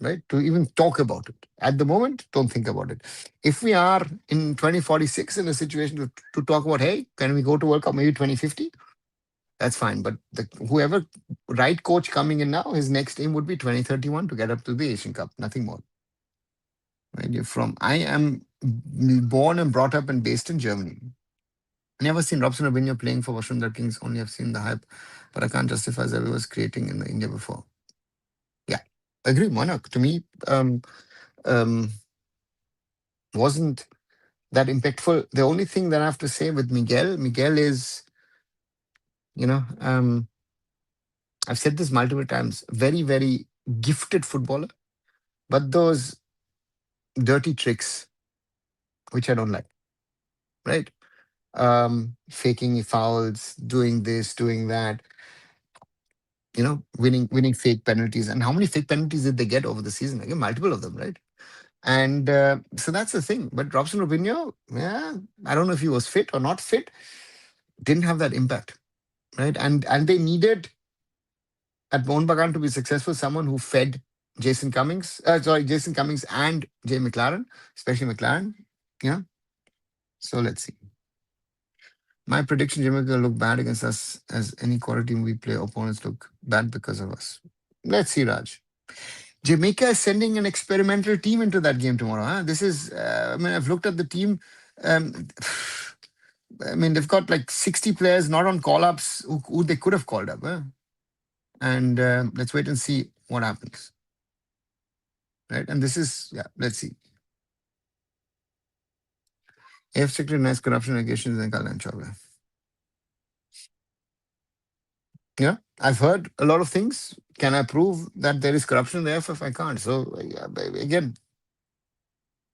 right? To even talk about it. At the moment, don't think about it. If we are in 2046 in a situation to talk about, hey, can we go to World Cup maybe 2050? That's fine. But whoever right coach coming in now, his next aim would be 2031 to get up to the Asian Cup, nothing more. Right? I am born and brought up and based in Germany. Never seen Robson Robinho playing for Vasundhara Kings. Only have seen the hype, but I can't justify Xavi was creating in India before. Yeah, agree. Monarch to me um, wasn't that impactful. The only thing that I have to say with Miguel is, I've said this multiple times. Very very gifted footballer, but those dirty tricks which I don't like. Right? Faking fouls, doing this, doing that. Winning fake penalties. And how many fake penalties did they get over the season? Again, multiple of them, right? And so that's the thing. But Robson Robinho, yeah, I don't know if he was fit or not fit, didn't have that impact, right? And they needed at Mohun Bagan to be successful someone who fed Jason Cummings and Jay McLaren, especially McLaren. Yeah. So let's see. My prediction: Jamaica will look bad against us as any quality team we play. Opponents look bad because of us. Let's see, Raj. Jamaica is sending an experimental team into that game tomorrow. Huh? This is, I've looked at the team. Um, they've got like 60 players not on call ups who they could have called up. Huh? And let's wait and see what happens. Right. And this is, yeah, let's see. AIFF strictly denies corruption allegations in Kalyan Chowla. Yeah, I've heard a lot of things. Can I prove that there is corruption in the AIFF? I can't. So, again,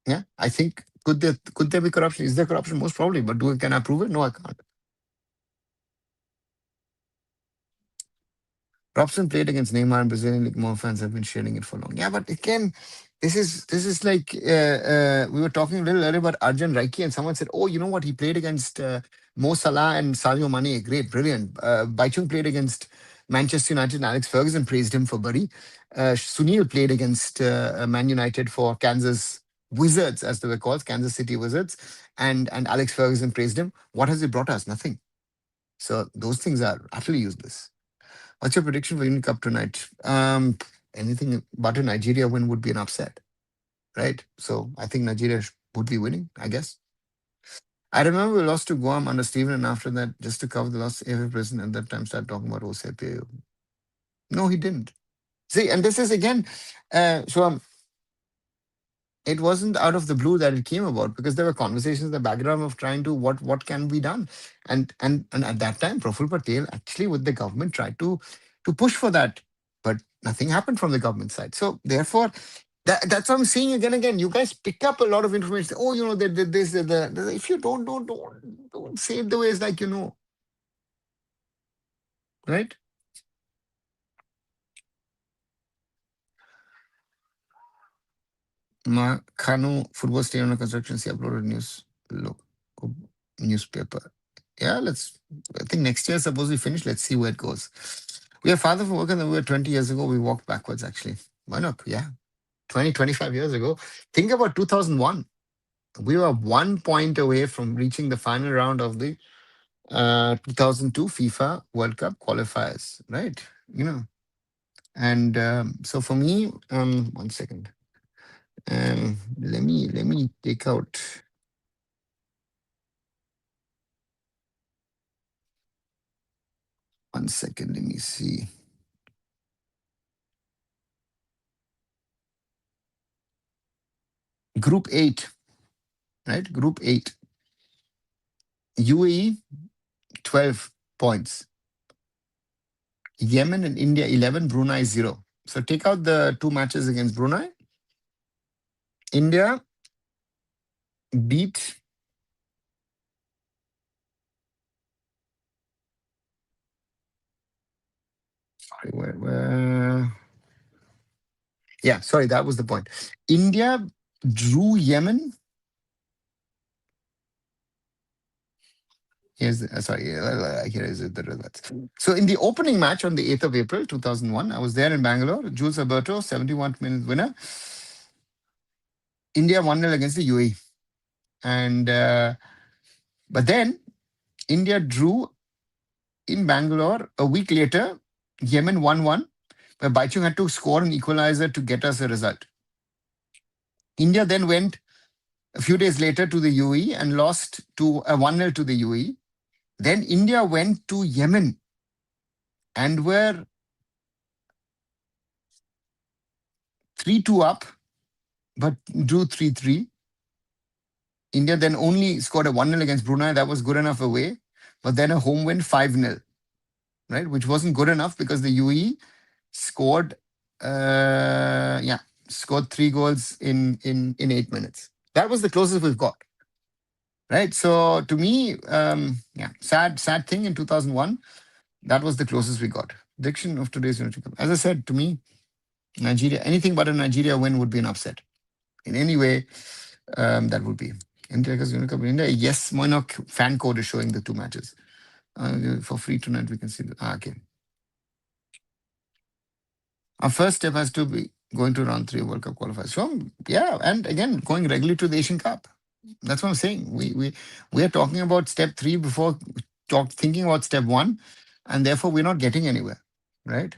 yeah, I think could there be corruption? Is there corruption? Most probably, but can I prove it? No, I can't. Robson played against Neymar and Brazilian League. More fans have been sharing it for long. Yeah, but again, this is like we were talking a little earlier about Arjun Raiki, and someone said, "Oh, you know what? He played against Mo Salah and Sadio Mane. Great, brilliant." Baichung played against Manchester United, and Alex Ferguson praised him for Bury. Sunil played against Man United for Kansas Wizards, as they were called, Kansas City Wizards, and Alex Ferguson praised him. What has it brought us? Nothing. So those things are utterly useless. What's your prediction for Union Cup tonight? Anything but a Nigeria win would be an upset, right? So I think Nigeria would be winning, I guess. I remember we lost to Guam under Steven, and after that, just to cover the loss, AFF president at that time started talking about OCPAO. No, he didn't. See, and this is again, so it wasn't out of the blue that it came about because there were conversations in the background of trying to what can be done, and at that time, Praful Patel actually with the government tried to push for that, but nothing happened from the government side. So therefore, that's what I'm saying again. Again, you guys pick up a lot of information. Oh, they did this. If you don't say it the way it's like right? Kanu football stadium under construction. See uploaded look, newspaper. Yeah, I think next year suppose we finish. Let's see where it goes. We are farther from working than we were 20 years ago. We walked backwards actually. Why not? Yeah. 25 years ago. Think about 2001. We were 1 point away from reaching the final round of the 2002 FIFA World Cup qualifiers, right? And so for me, 1 second. Let me take out. One second, let me see. Group 8, right? Group 8. UAE, 12 points. Yemen and India, 11. Brunei, 0. So take out the two matches against Brunei. India beat sorry, yeah, sorry, that was the point. India drew Yemen. Here is the results. So in the opening match on the 8th of April 2001, I was there in Bangalore. Jules Alberto, 71th minute winner. India 1-0 against the UAE. And but then India drew in Bangalore a week later. Yemen 1-1, where Baichung had to score an equalizer to get us a result. India then went a few days later to the UAE and lost to 1-0 to the UAE. Then India went to Yemen and were 3-2 up, but drew 3-3. India then only scored a 1-0 against Brunei. That was good enough away. But then a home win 5-0, right? Which wasn't good enough because the UAE scored, scored 3 goals in 8 minutes. That was the closest we've got, right? So to me, sad thing in 2001. That was the closest we got. Prediction of today's Unity Cup. As I said, to me, Nigeria, anything but a Nigeria win would be an upset. In any way, that would be. India's Unity Cup in India. Yes, Moinok fan code is showing the two matches. For free tonight, we can see. Okay. Our first step has to be going to round 3 of World Cup qualifiers. So, yeah, and again, going regularly to the Asian Cup. That's what I'm saying. We are talking about step 3 before thinking about step 1, and therefore we're not getting anywhere, right?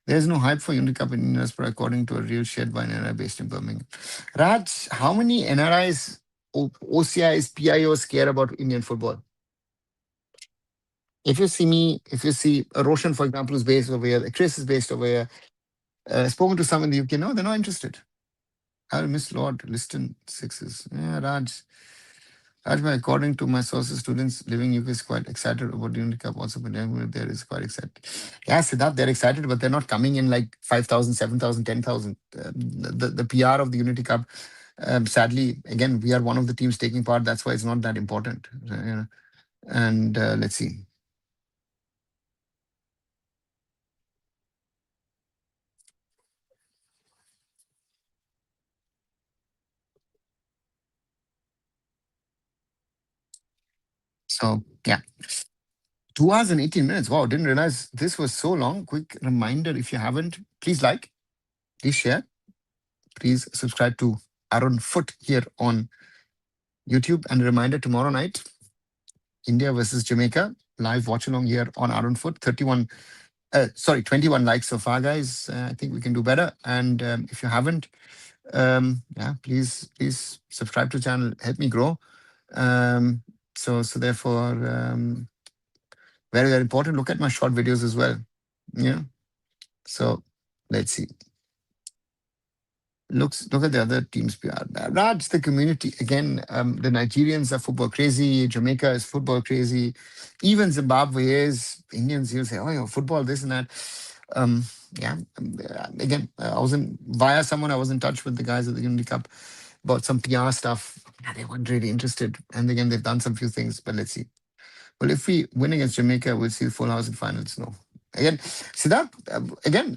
There's no hype for Unity Cup in Indian sport, according to a real shared by an NRI based in Birmingham. Raj, how many NRIs, OCIs, PIOs care about Indian football? If you see Roshan, for example, who's based over here, Chris is based over here, spoken to some in the UK, no, they're not interested. Miss Lord, Liston, 6s. Yeah, Raj, according to my sources, students living in UK is quite excited about the Unity Cup. Also, there is quite excited. Yeah, Siddharth, they're excited, but they're not coming in like 5,000, 7,000, 10,000. The PR of the Unity Cup, sadly, again, we are one of the teams taking part. That's why it's not that important. And let's see. So, yeah. 2 hours and 18 minutes. Wow, didn't realize this was so long. Quick reminder, if you haven't, please like, please share, please subscribe to Arun Foot here on YouTube. And a reminder, tomorrow night, India versus Jamaica, live watch along here on Arun Foot. 21 likes so far, guys. I think we can do better. And if you haven't, please subscribe to the channel, help me grow. So therefore, very, very important. Look at my short videos as well. Yeah. So let's see. Look at the other teams. Raj, the community again. The Nigerians are football crazy. Jamaica is football crazy. Even Zimbabwe is. Indians, you'll say, "Oh, football, this and that." Again, I was via someone. I was in touch with the guys at the Unity Cup about some PR stuff. Yeah, they weren't really interested. And again, they've done some few things, but let's see. Well, if we win against Jamaica, we'll see the full house in finals. No, again, Siddharth. Again,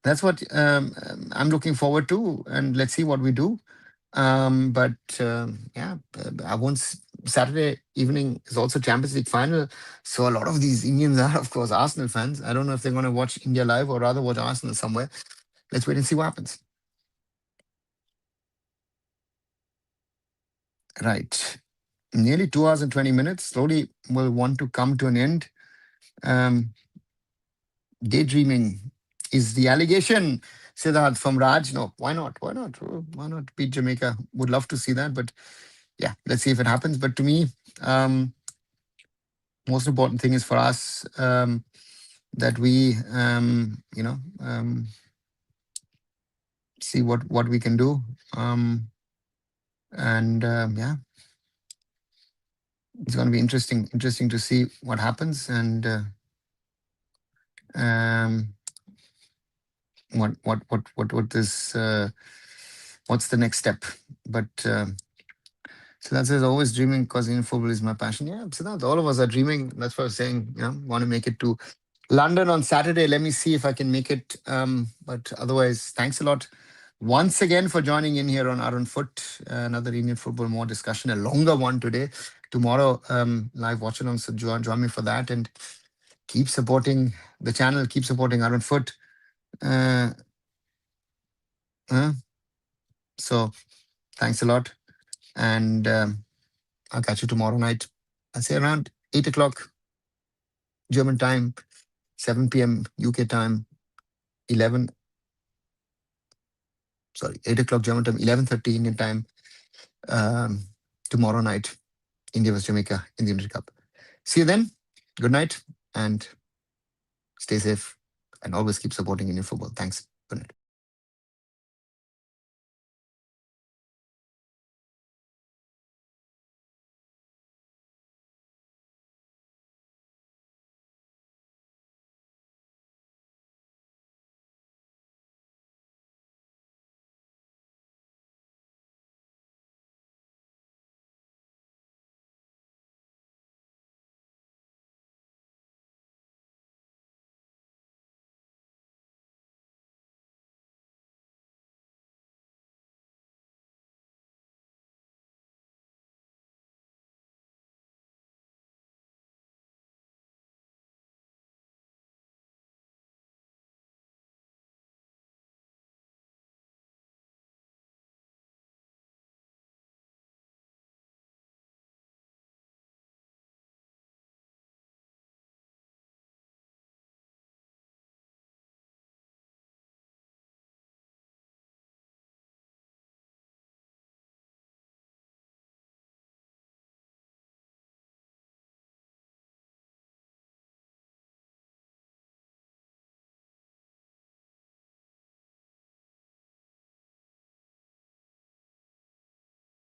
that's what I'm looking forward to, and let's see what we do. I won't. Saturday evening is also Champions League final, so a lot of these Indians are, of course, Arsenal fans. I don't know if they're going to watch India live or rather watch Arsenal somewhere. Let's wait and see what happens. Right, nearly 2 hours and 20 minutes. Slowly, will want to come to an end. Daydreaming is the allegation, Siddharth, from Raj. No, why not? Why not? Why not beat Jamaica? Would love to see that, but yeah, let's see if it happens. But to me, most important thing is for us that we, see what we can do. And yeah, it's going to be interesting to see what happens, and um, what this what's the next step. But Siddharth says, always dreaming because Indian football is my passion. Yeah, Siddharth, all of us are dreaming. That's what I was saying. Want to make it to London on Saturday. Let me see if I can make it. But otherwise, thanks a lot once again for joining in here on Arun Foot. Another Indian football more discussion, a longer one today. Tomorrow, live watch along. So join me for that, and keep supporting the channel. Keep supporting Arun Foot. Uh, uh, so thanks a lot, and I'll catch you tomorrow night. I'll say around 8 o'clock German time, 7 p.m. UK time, 11. Sorry, 8 o'clock German time, 11:30 Indian time. Tomorrow night, India vs Jamaica in the Unity Cup. See you then. Good night and stay safe, and always keep supporting Indian football. Thanks. Good night.